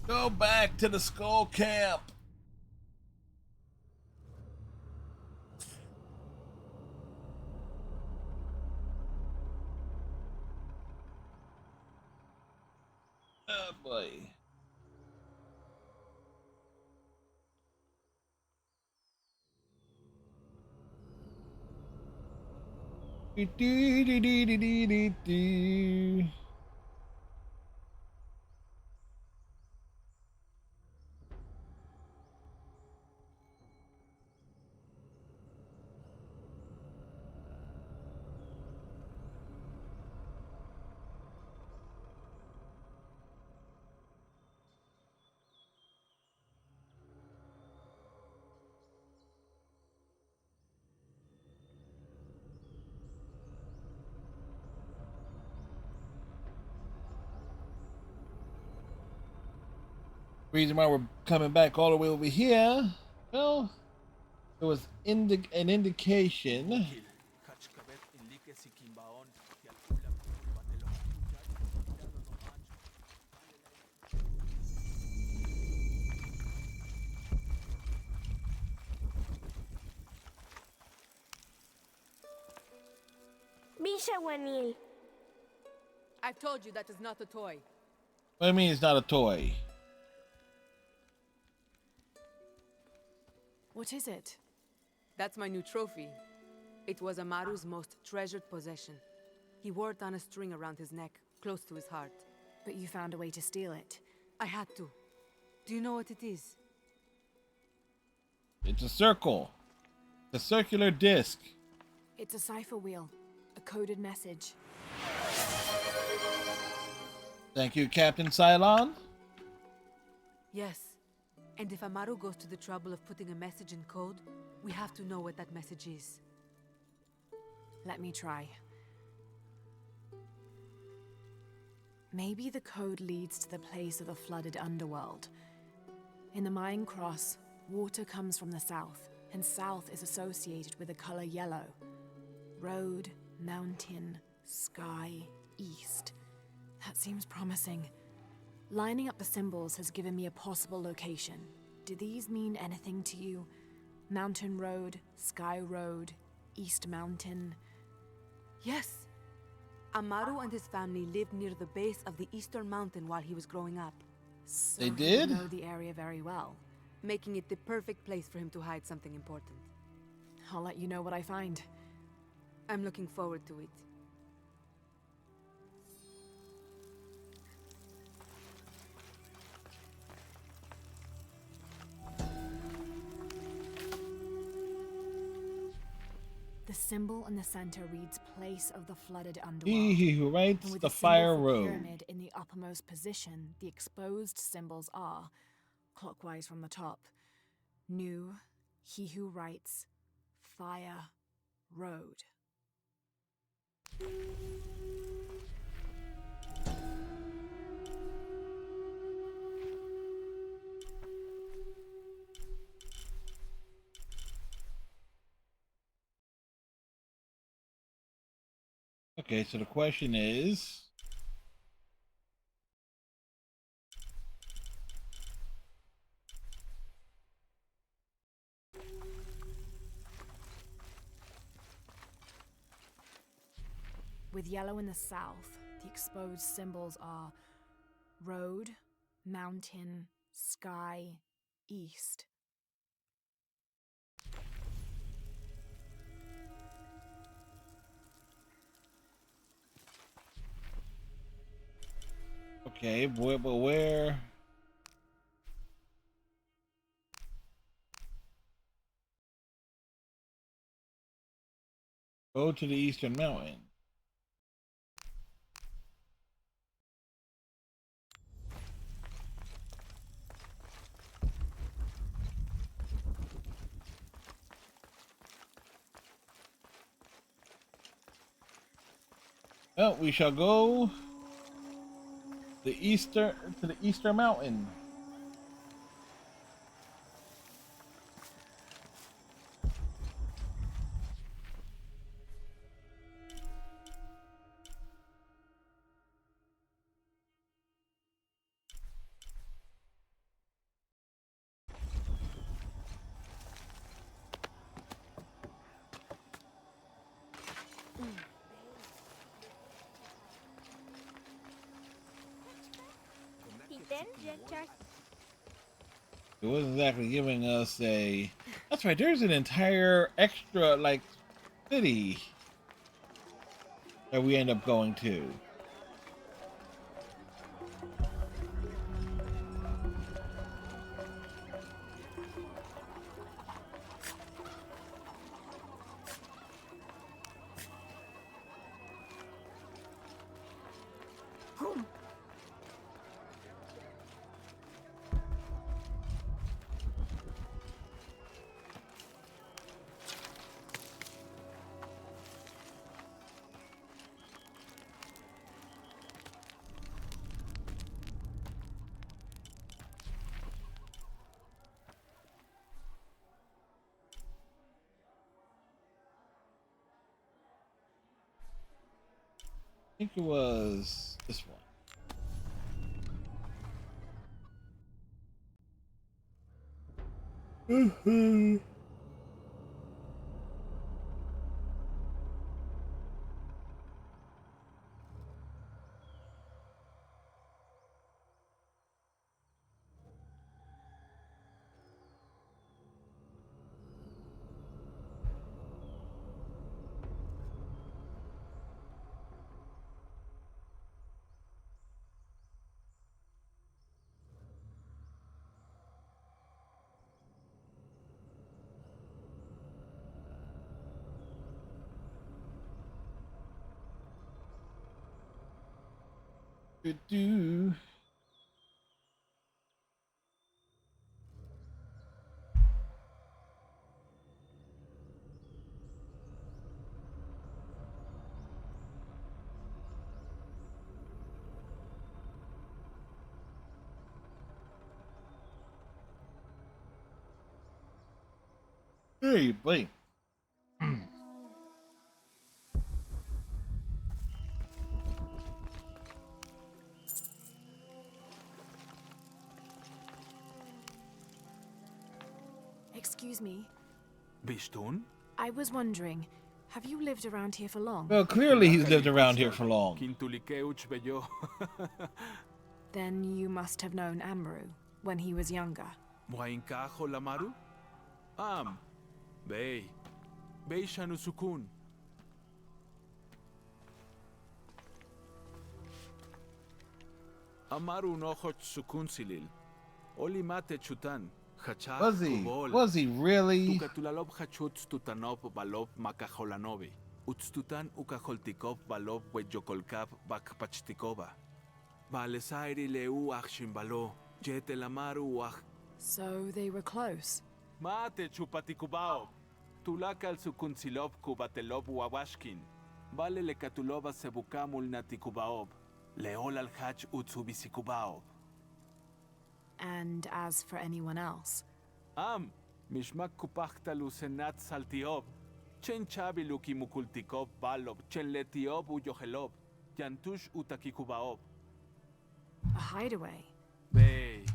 Go back to the skull camp. Oh boy. Do, do, do, do, do, do, do. Reason why we're coming back all the way over here, well, there was an indication. Misha Wanil. I've told you that is not a toy. What do you mean it's not a toy? What is it? That's my new trophy. It was Amaru's most treasured possession. He wore it on a string around his neck, close to his heart. But you found a way to steal it. I had to. Do you know what it is? It's a circle. It's a circular disc. It's a cipher wheel. A coded message. Thank you, Captain Cylon. Yes. And if Amaru goes to the trouble of putting a message in code, we have to know what that message is. Let me try. Maybe the code leads to the place of the flooded underworld. In the Mayan Cross, water comes from the south, and south is associated with the color yellow. Road, mountain, sky, east. That seems promising. Lining up the symbols has given me a possible location. Do these mean anything to you? Mountain Road, Sky Road, East Mountain. Yes. Amaru and his family lived near the base of the Eastern Mountain while he was growing up. So They he did? know the area very well. Making it the perfect place for him to hide something important. I'll let you know what I find. I'm looking forward to it. The symbol in the center reads Place of the Flooded Underworld. He who And writes with the symbol Fire for Road. pyramid in the uppermost position, the exposed symbols are, clockwise from the top, Nu, he who writes Fire Road. Okay, so the question is, With yellow in the south, the exposed symbols are road, mountain, sky, east. okay, but where? Go to the Eastern Mountain. Well, we shall go to the Eastern Mountain. It wasn't exactly giving us a. That's right. There's an entire extra like city that we end up going to. I think it was this one. Mm-hmm. Do. Hey, Blake. Excuse me. Bishtun? I was wondering, have you lived around here for long? Well, clearly he's lived around here for long. Kintulikeuch beyo. Then you must have known Amaru when he was younger. Wainkajo lamaru? Bey. Bey shanu sukun. Amaru no hoch sukun silil. Oli mate chutan. Was he really? Tukatulalob hachutz tutanop balop makajolanobi. Utstutan ukajoltikov balop weyokolkab bakpachtikova. Balesairi leu achshimbalo. Jetelamaru ach. So they were close. Mate chupatikubao. Tulakal sukunsilov kubatelov wawashkin. Vale lekatulova sebukamul natikubaob. Leol al hach utsubisikubao. And as for anyone else? Mishmak kupachtalu senat saltiob. Chen chabilu kimukultikov balob. Chen letiob uyohelob. Yantush utakikubaob. A hideaway? Bey.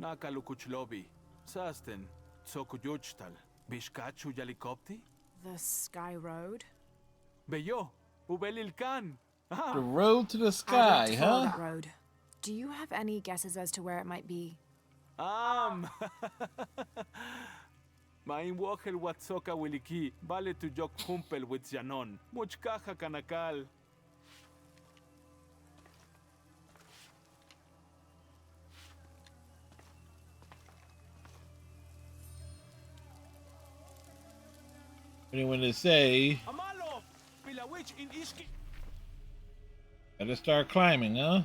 Nakalukuchlobi. Sasten. Tsokuyuchtal. Bishkachu yalikopti? The Sky Road? Beyo. Ubelilkan. The road to the I'd sky, like to follow huh? that road. Do you have any guesses as to where it might be? Main wogel watsoka wiliki. Vale tu jok humpel with Janon. Much caja canakal. Anyone to say? Amalo! Pilawich in Iski. Gotta start climbing, huh?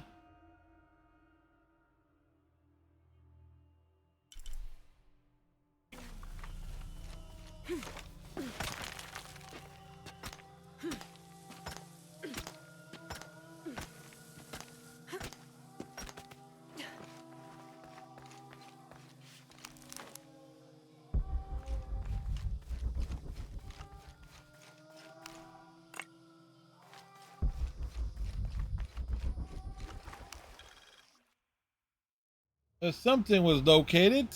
Something was located.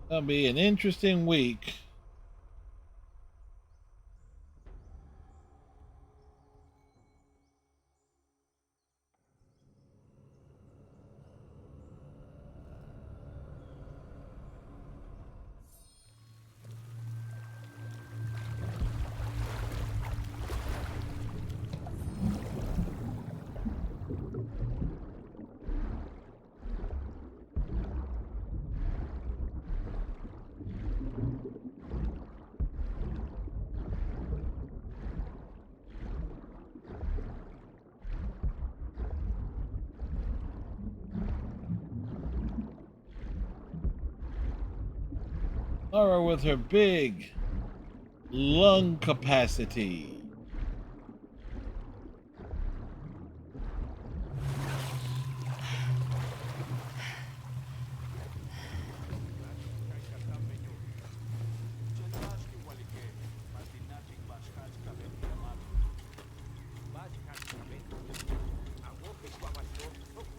That'll be an interesting week. Laura with her big lung capacity.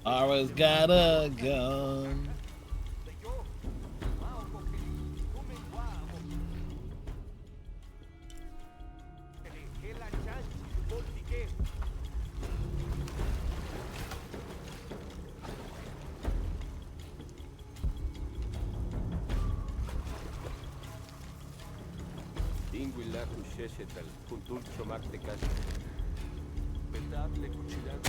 Laura's got a gun. Sheshetal, Kuntul Chomak de Casa. Vedable cuchillat.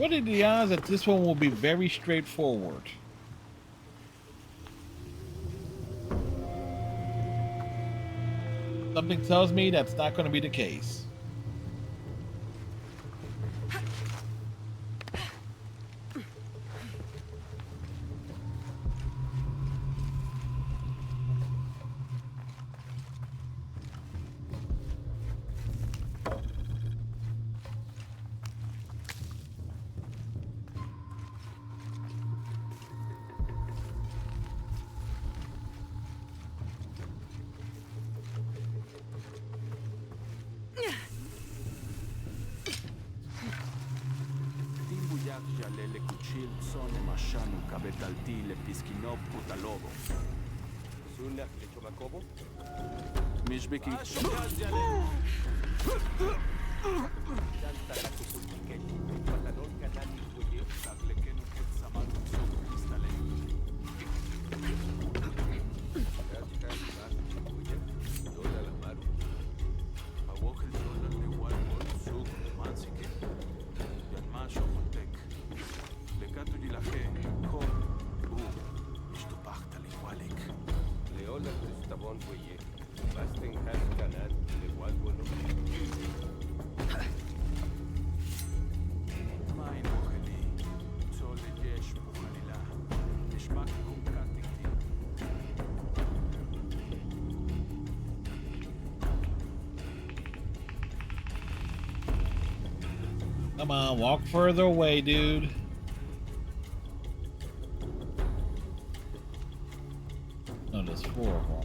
What are the odds that this one will be very straightforward? Something tells me that's not going to be the case. Come on, walk further away, dude. No, there's 4 of them.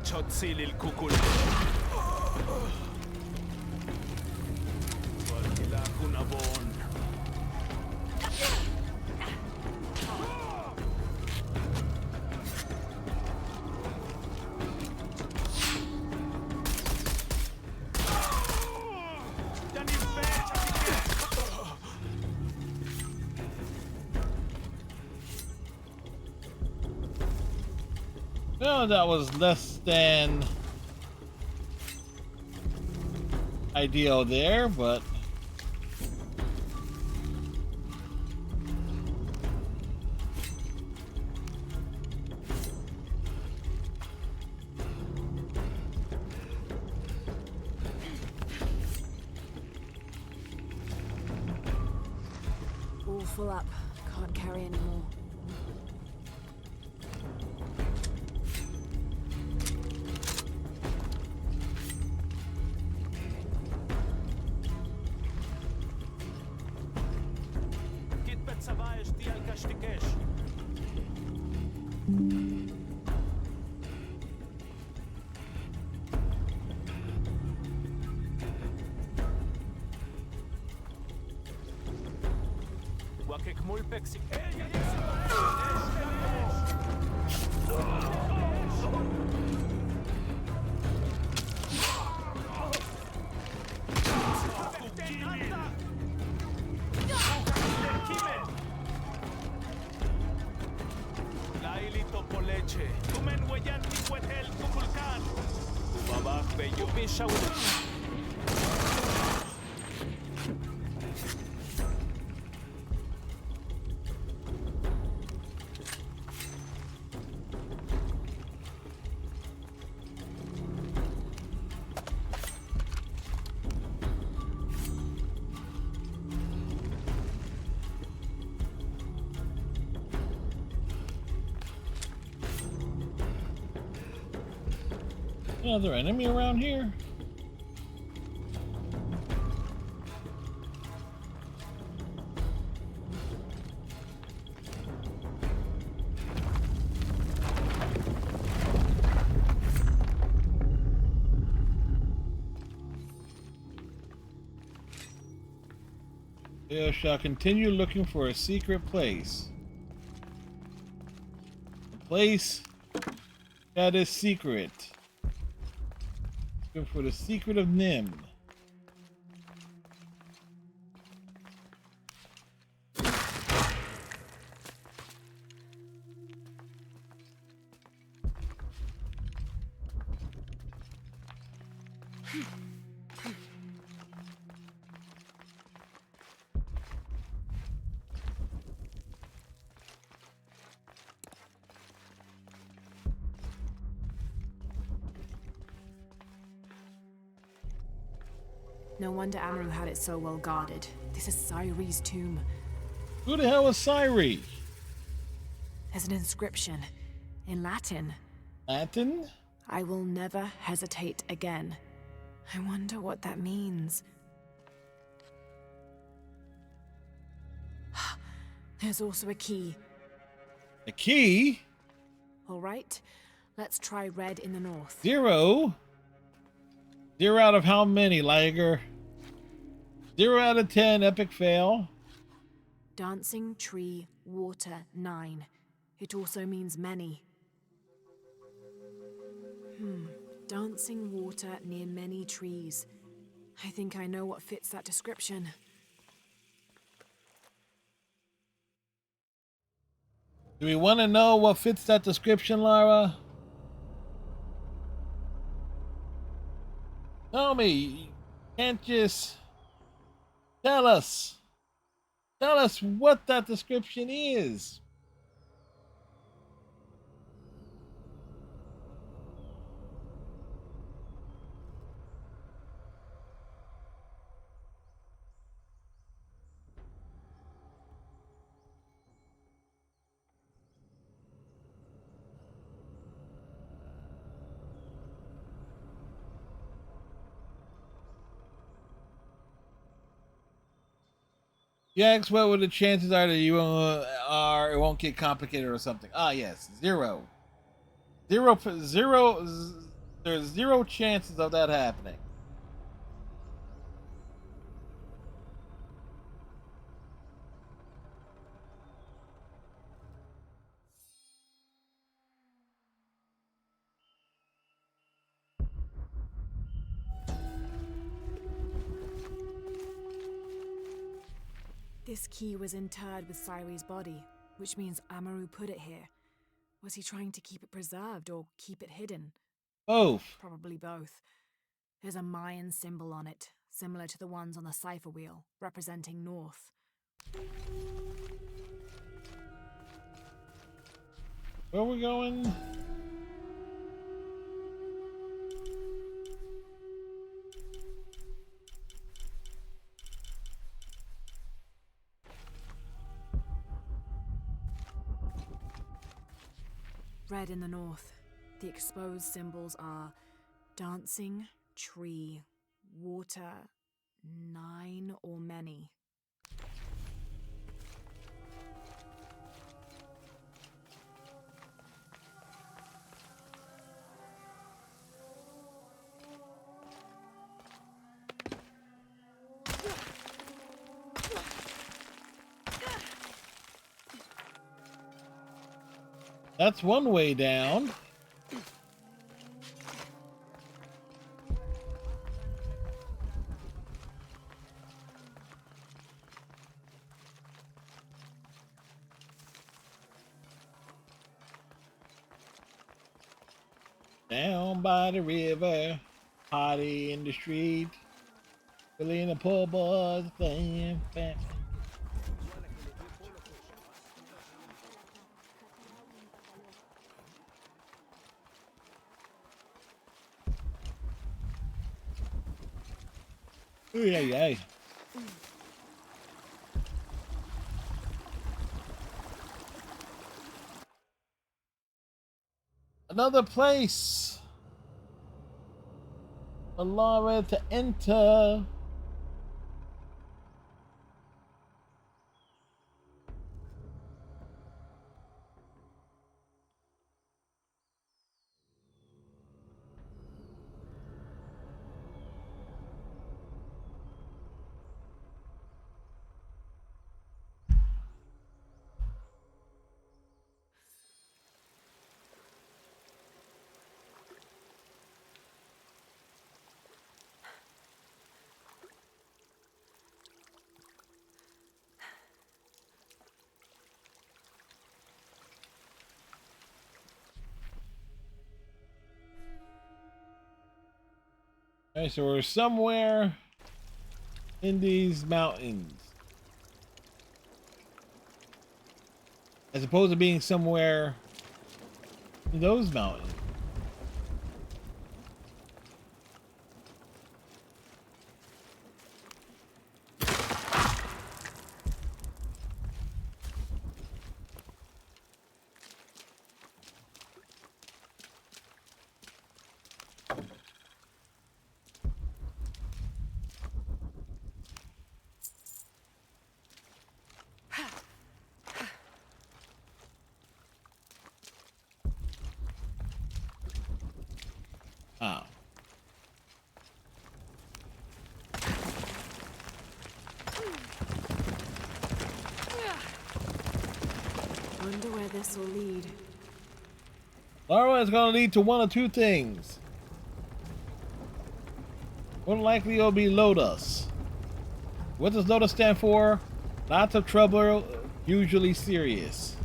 Chotzil el Kukul. Well, that was less than ideal there, but All full up. Can't carry anymore. Kit Betsavaesh Dial Kashtikesh. Wakek Mulpex. Laili Topoleche. Tumen Wayan Tihuetel Kukulkan. Babak Beyo Bisha. another enemy around here? You shall continue looking for a secret place. A place that is secret. Looking for the secret of Nim. No wonder Amaru had it so well guarded. This is Cyre's tomb. Who the hell is Cyre? There's an inscription in Latin. Latin? I will never hesitate again. I wonder what that means. There's also a key. A key? All right, let's try red in the north. 0? 0 out of how many, Liger? 0 out of 10, epic fail. Dancing tree, water, 9. It also means many. Dancing water near many trees. I think I know what fits that description. Do we want to know what fits that description, Lara? Tell me. You can't just tell us. Tell us what that description is. You ask what the chances are that you it won't get complicated or something. Ah, yes, 0. 0. There's 0 chances of that happening. This key was interred with Cyre's body, which means Amaru put it here. Was he trying to keep it preserved or keep it hidden? Both. Probably both. There's a Mayan symbol on it, similar to the ones on the cipher wheel, representing north. Where are we going? Red in the north. The exposed symbols are dancing, tree, water, 9 or many. That's one way down. Down by the river, party in the street, Billy and the poor boys playing fast. Yeah. Another place. Alara to enter. All right, so we're somewhere in these mountains, as opposed to being somewhere in those mountains. Oh. Wonder where this will lead. Lara is going to lead to one of two things. More than likely it'll be Lotus. What does Lotus stand for? Lots of trouble, usually serious.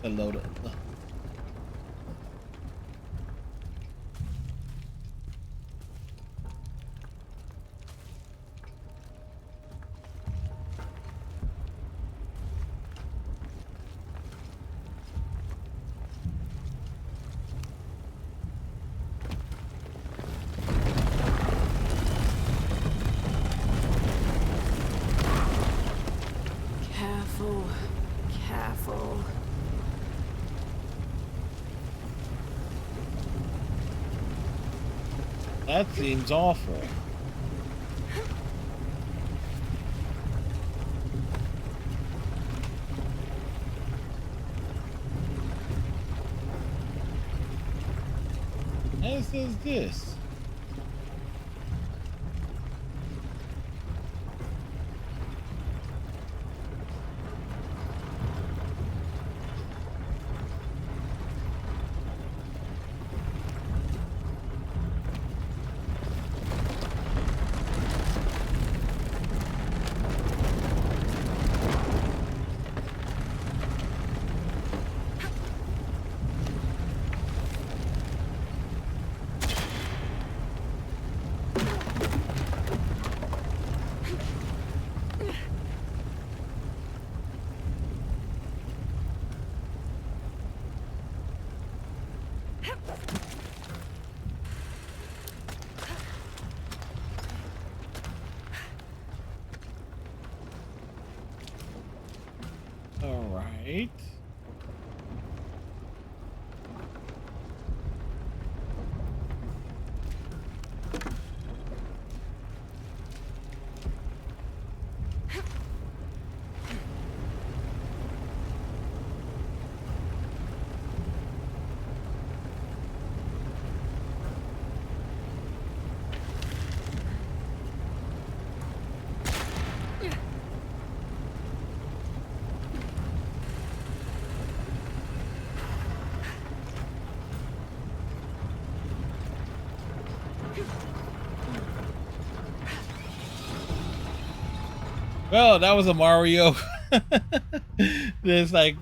The Lotus. Careful. That seems awful. As is this. All right. Well, that was a Mario. There's like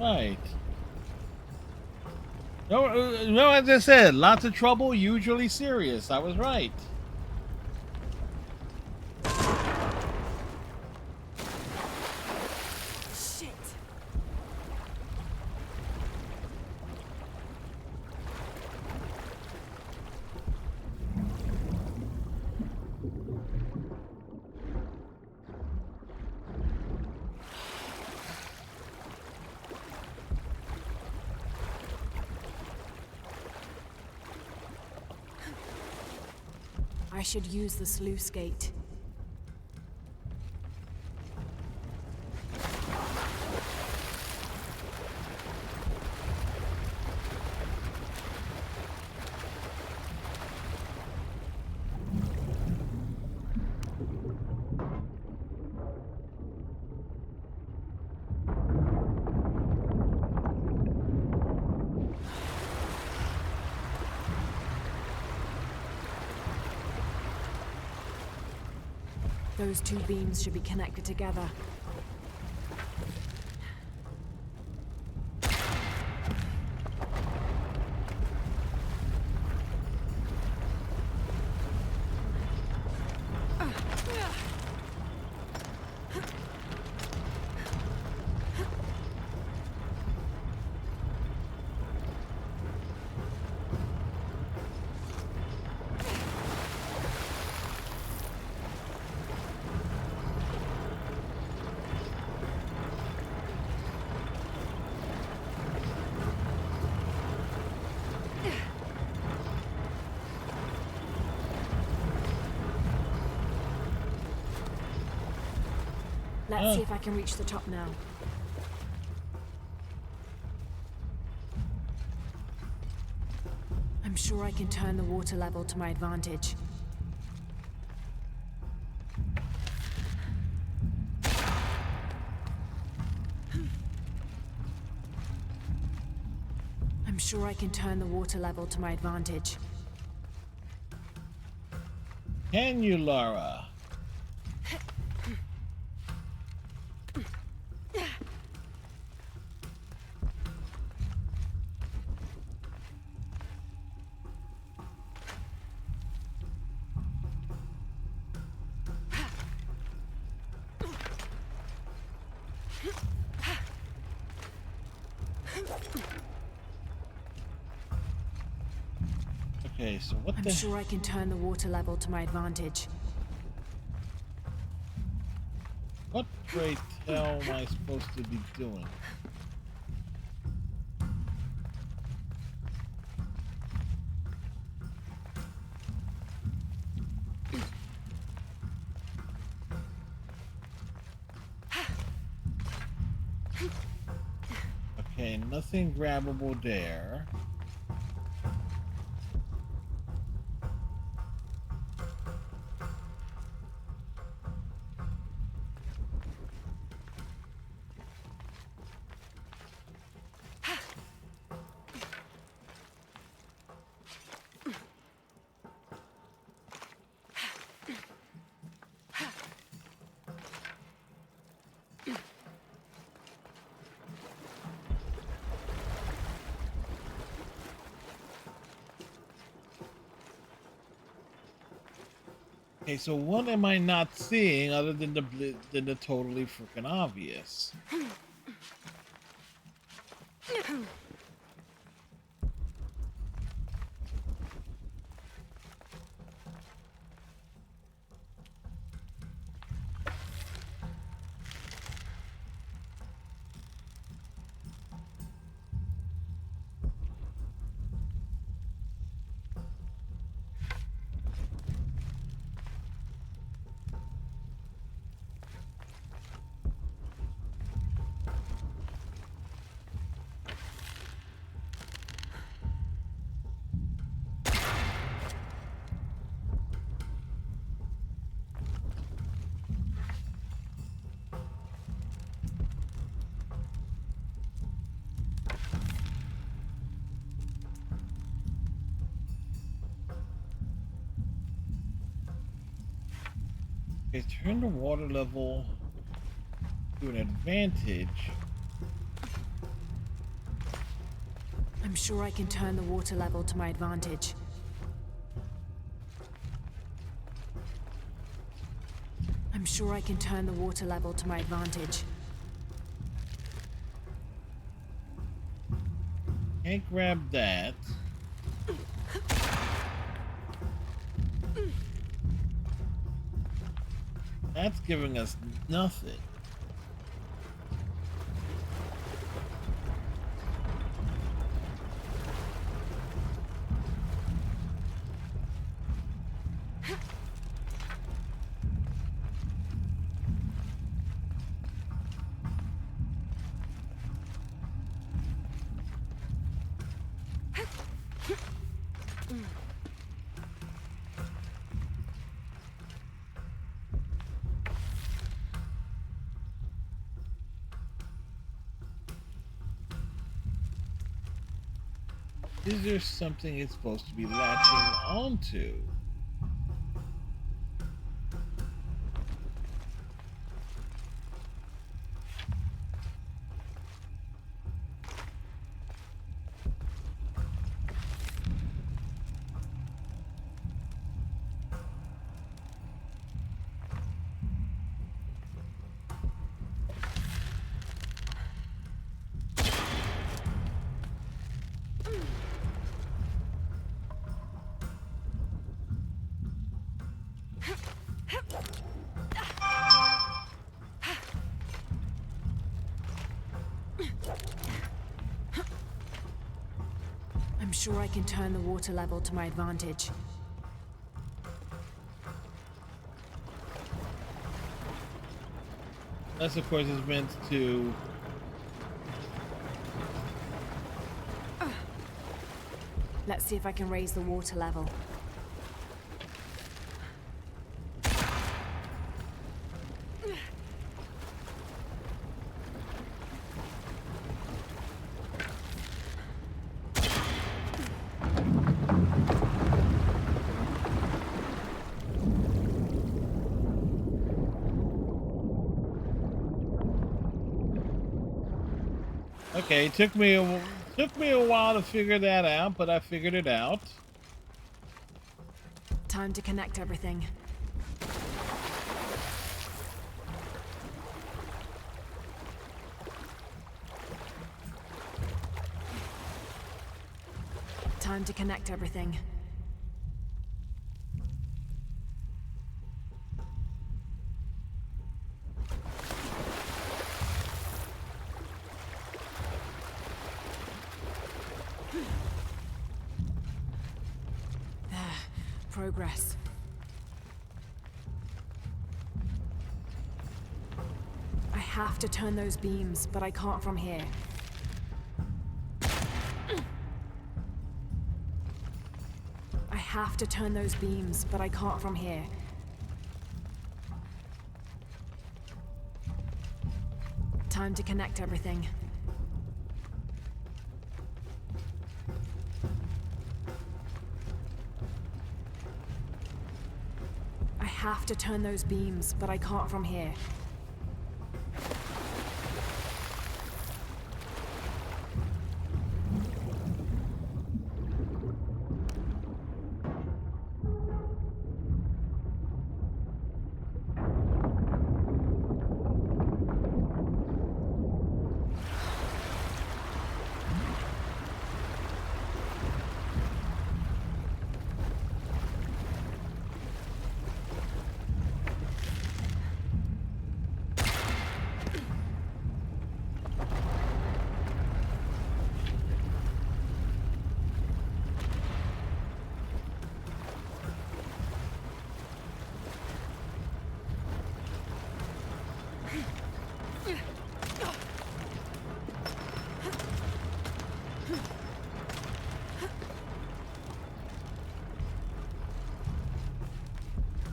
right. No, as I said, lots of trouble, usually serious. I was right. I should use the sluice gate. Those two beams should be connected together. Let's see if I can reach the top now. I'm sure I can turn the water level to my advantage. I'm sure I can turn the water level to my advantage. Can you, Lara? Okay, so what I'm the... sure I can turn the water level to my advantage. What great hell am I supposed to be doing? Okay, nothing grabbable there. Okay, so what am I not seeing other than the totally freaking obvious? Okay, turn the water level to an advantage. I'm sure I can turn the water level to my advantage. I'm sure I can turn the water level to my advantage. Can't grab that. That's giving us nothing. Is there something it's supposed to be latching onto? I'm sure I can turn the water level to my advantage. Unless, of course, it's meant to... Let's see if I can raise the water level. Okay, it took me a while to figure that out, but I figured it out. Time to connect everything. Time to connect everything. Progress. I have to turn those beams, but I can't from here. I have to turn those beams, but I can't from here. Time to connect everything. I have to turn those beams, but I can't from here.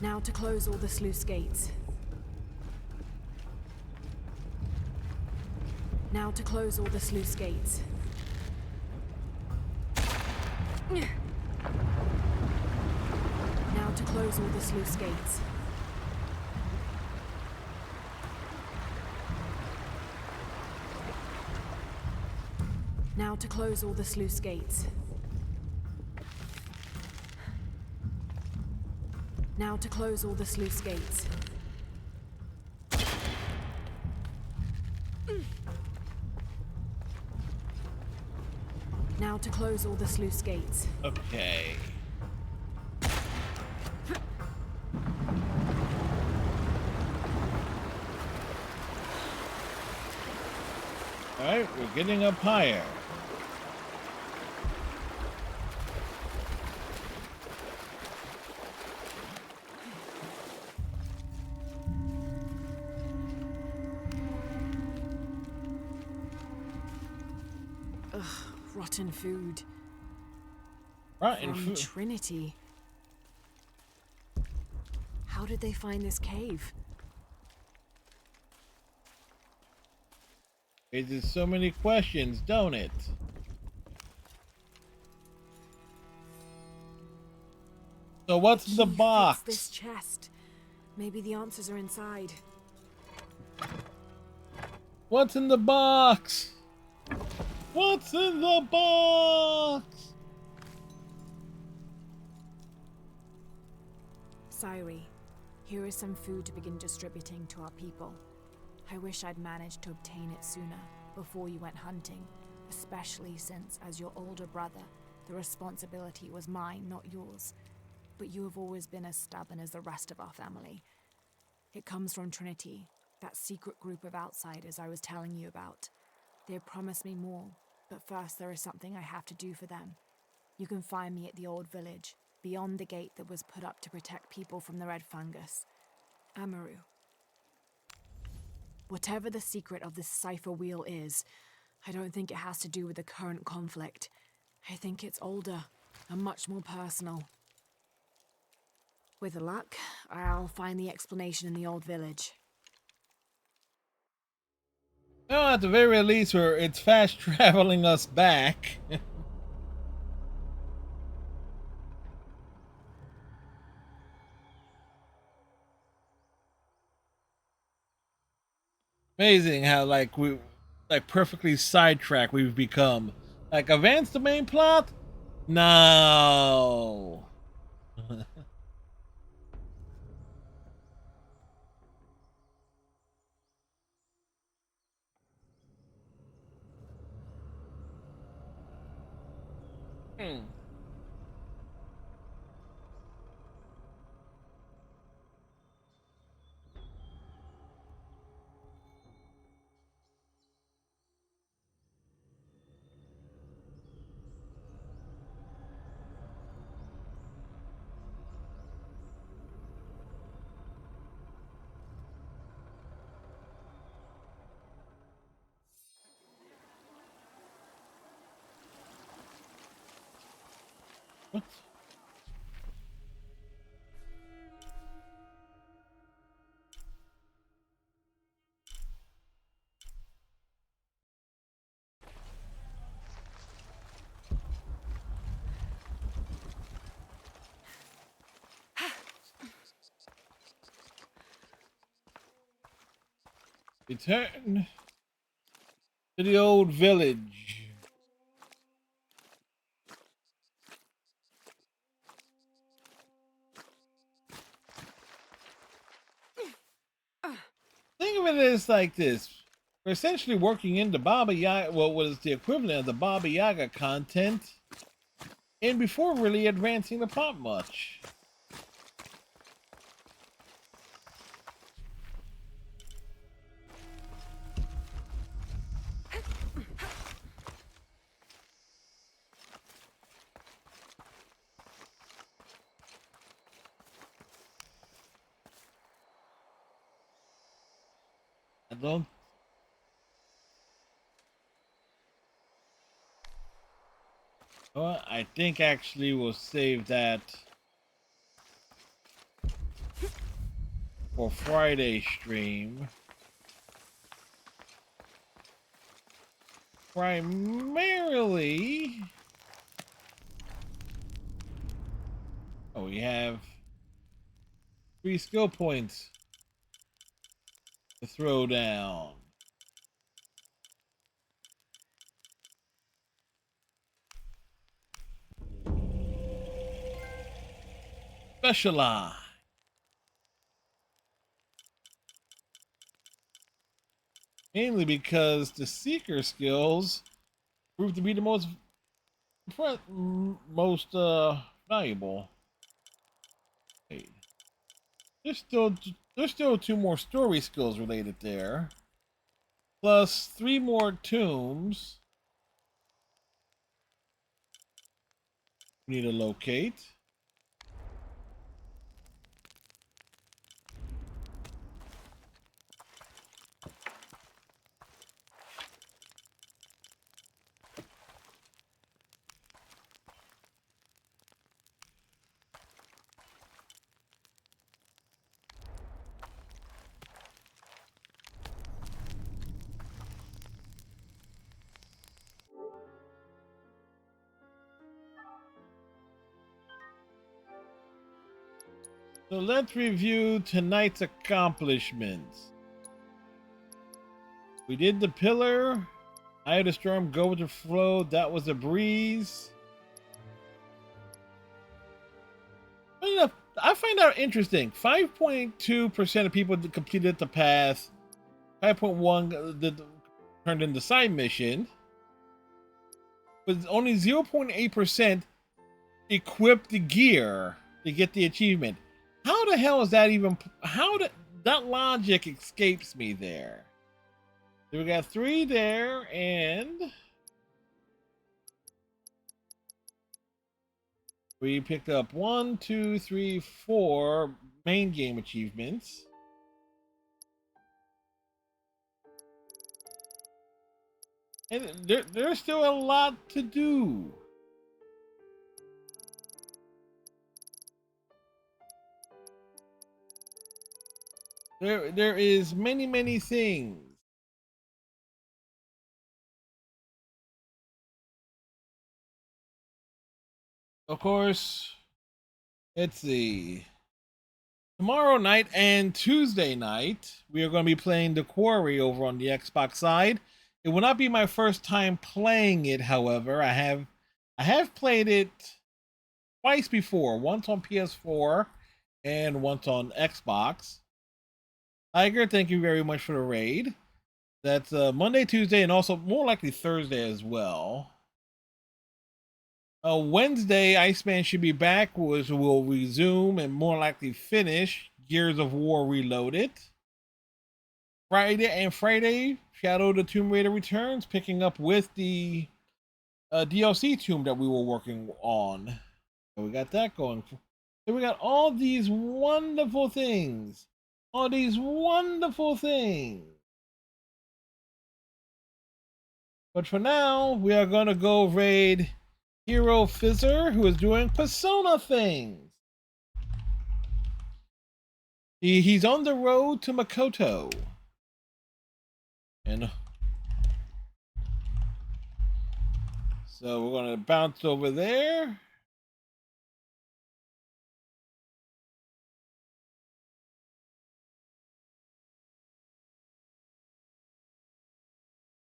Now to close all the sluice gates. Now to close all the sluice gates. Now to close all the sluice gates. Now to close all the sluice gates. Now to close all the sluice gates. Now to close all the sluice gates. Okay. Alright, we're getting up higher. Ugh, rotten food. Rotten From food. Trinity. How did they find this cave? It raises so many questions, don't it? So what's in the Key fits box? this chest. Maybe the answers are inside. What's in the box? What's in the box? Sairi, here is some food to begin distributing to our people. I wish I'd managed to obtain it sooner, before you went hunting, especially since, as your older brother, the responsibility was mine, not yours. But you have always been as stubborn as the rest of our family. It comes from Trinity, that secret group of outsiders I was telling you about. They have promised me more, but first there is something I have to do for them. You can find me at the old village, beyond the gate that was put up to protect people from the red fungus. Amaru. Whatever the secret of this cipher wheel is, I don't think it has to do with the current conflict. I think it's older and much more personal. With luck, I'll find the explanation in the old village. Well, at the very least, it's fast traveling us back. Amazing how we perfectly sidetracked we've become. Like, advance the main plot? No. What? Return to the old village. Think of it as like this. We're essentially working into Baba Yaga, well, what is the equivalent of the Baba Yaga content, and before really advancing the plot much. I don't. Well, I think actually we'll save that for Friday stream. Primarily, we have 3 skill points to throw down. Specialize. Mainly because the Seeker skills prove to be the most valuable. There's still 2 more story skills related there, plus 3 more tombs we need to locate. So let's review tonight's accomplishments. We did the pillar. I had a storm, go with the flow. That was a breeze. I find out interesting. 5.2% of people completed the path. 5.1 turned in the side mission. But only 0.8% equipped the gear to get the achievement. How the hell is that even? That logic escapes me there. So we got 3 there, and we picked up 1, 2, 3, 4 main game achievements. And there's still a lot to do. There is many things. Of course, let's see. Tomorrow night and Tuesday night, we are going to be playing The Quarry over on the Xbox side. It will not be my first time playing it, however. I have played it twice before, once on PS4 and once on Xbox. Tiger, thank you very much for the raid. That's Monday, Tuesday, and also more likely Thursday as well. Wednesday, Iceman should be back, which will resume and more likely finish Gears of War Reloaded. Friday, Shadow of the Tomb Raider returns, picking up with the DLC tomb that we were working on. So we got that going. So we got all these wonderful things. All these wonderful things. But for now, we are going to go raid Hero Fizzer, who is doing Persona things. He's on the road to Makoto. And so we're going to bounce over there.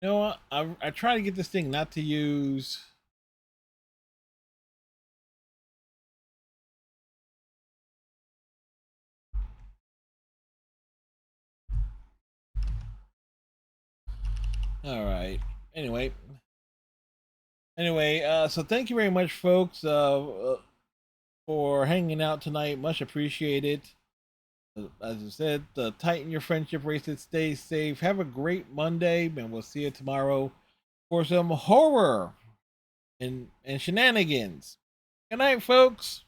You know what? I try to get this thing not to use. All right. Anyway, so thank you very much, folks, for hanging out tonight. Much appreciated. As I said, tighten your friendship bracelet. Stay safe. Have a great Monday, and we'll see you tomorrow for some horror and shenanigans. Good night, folks.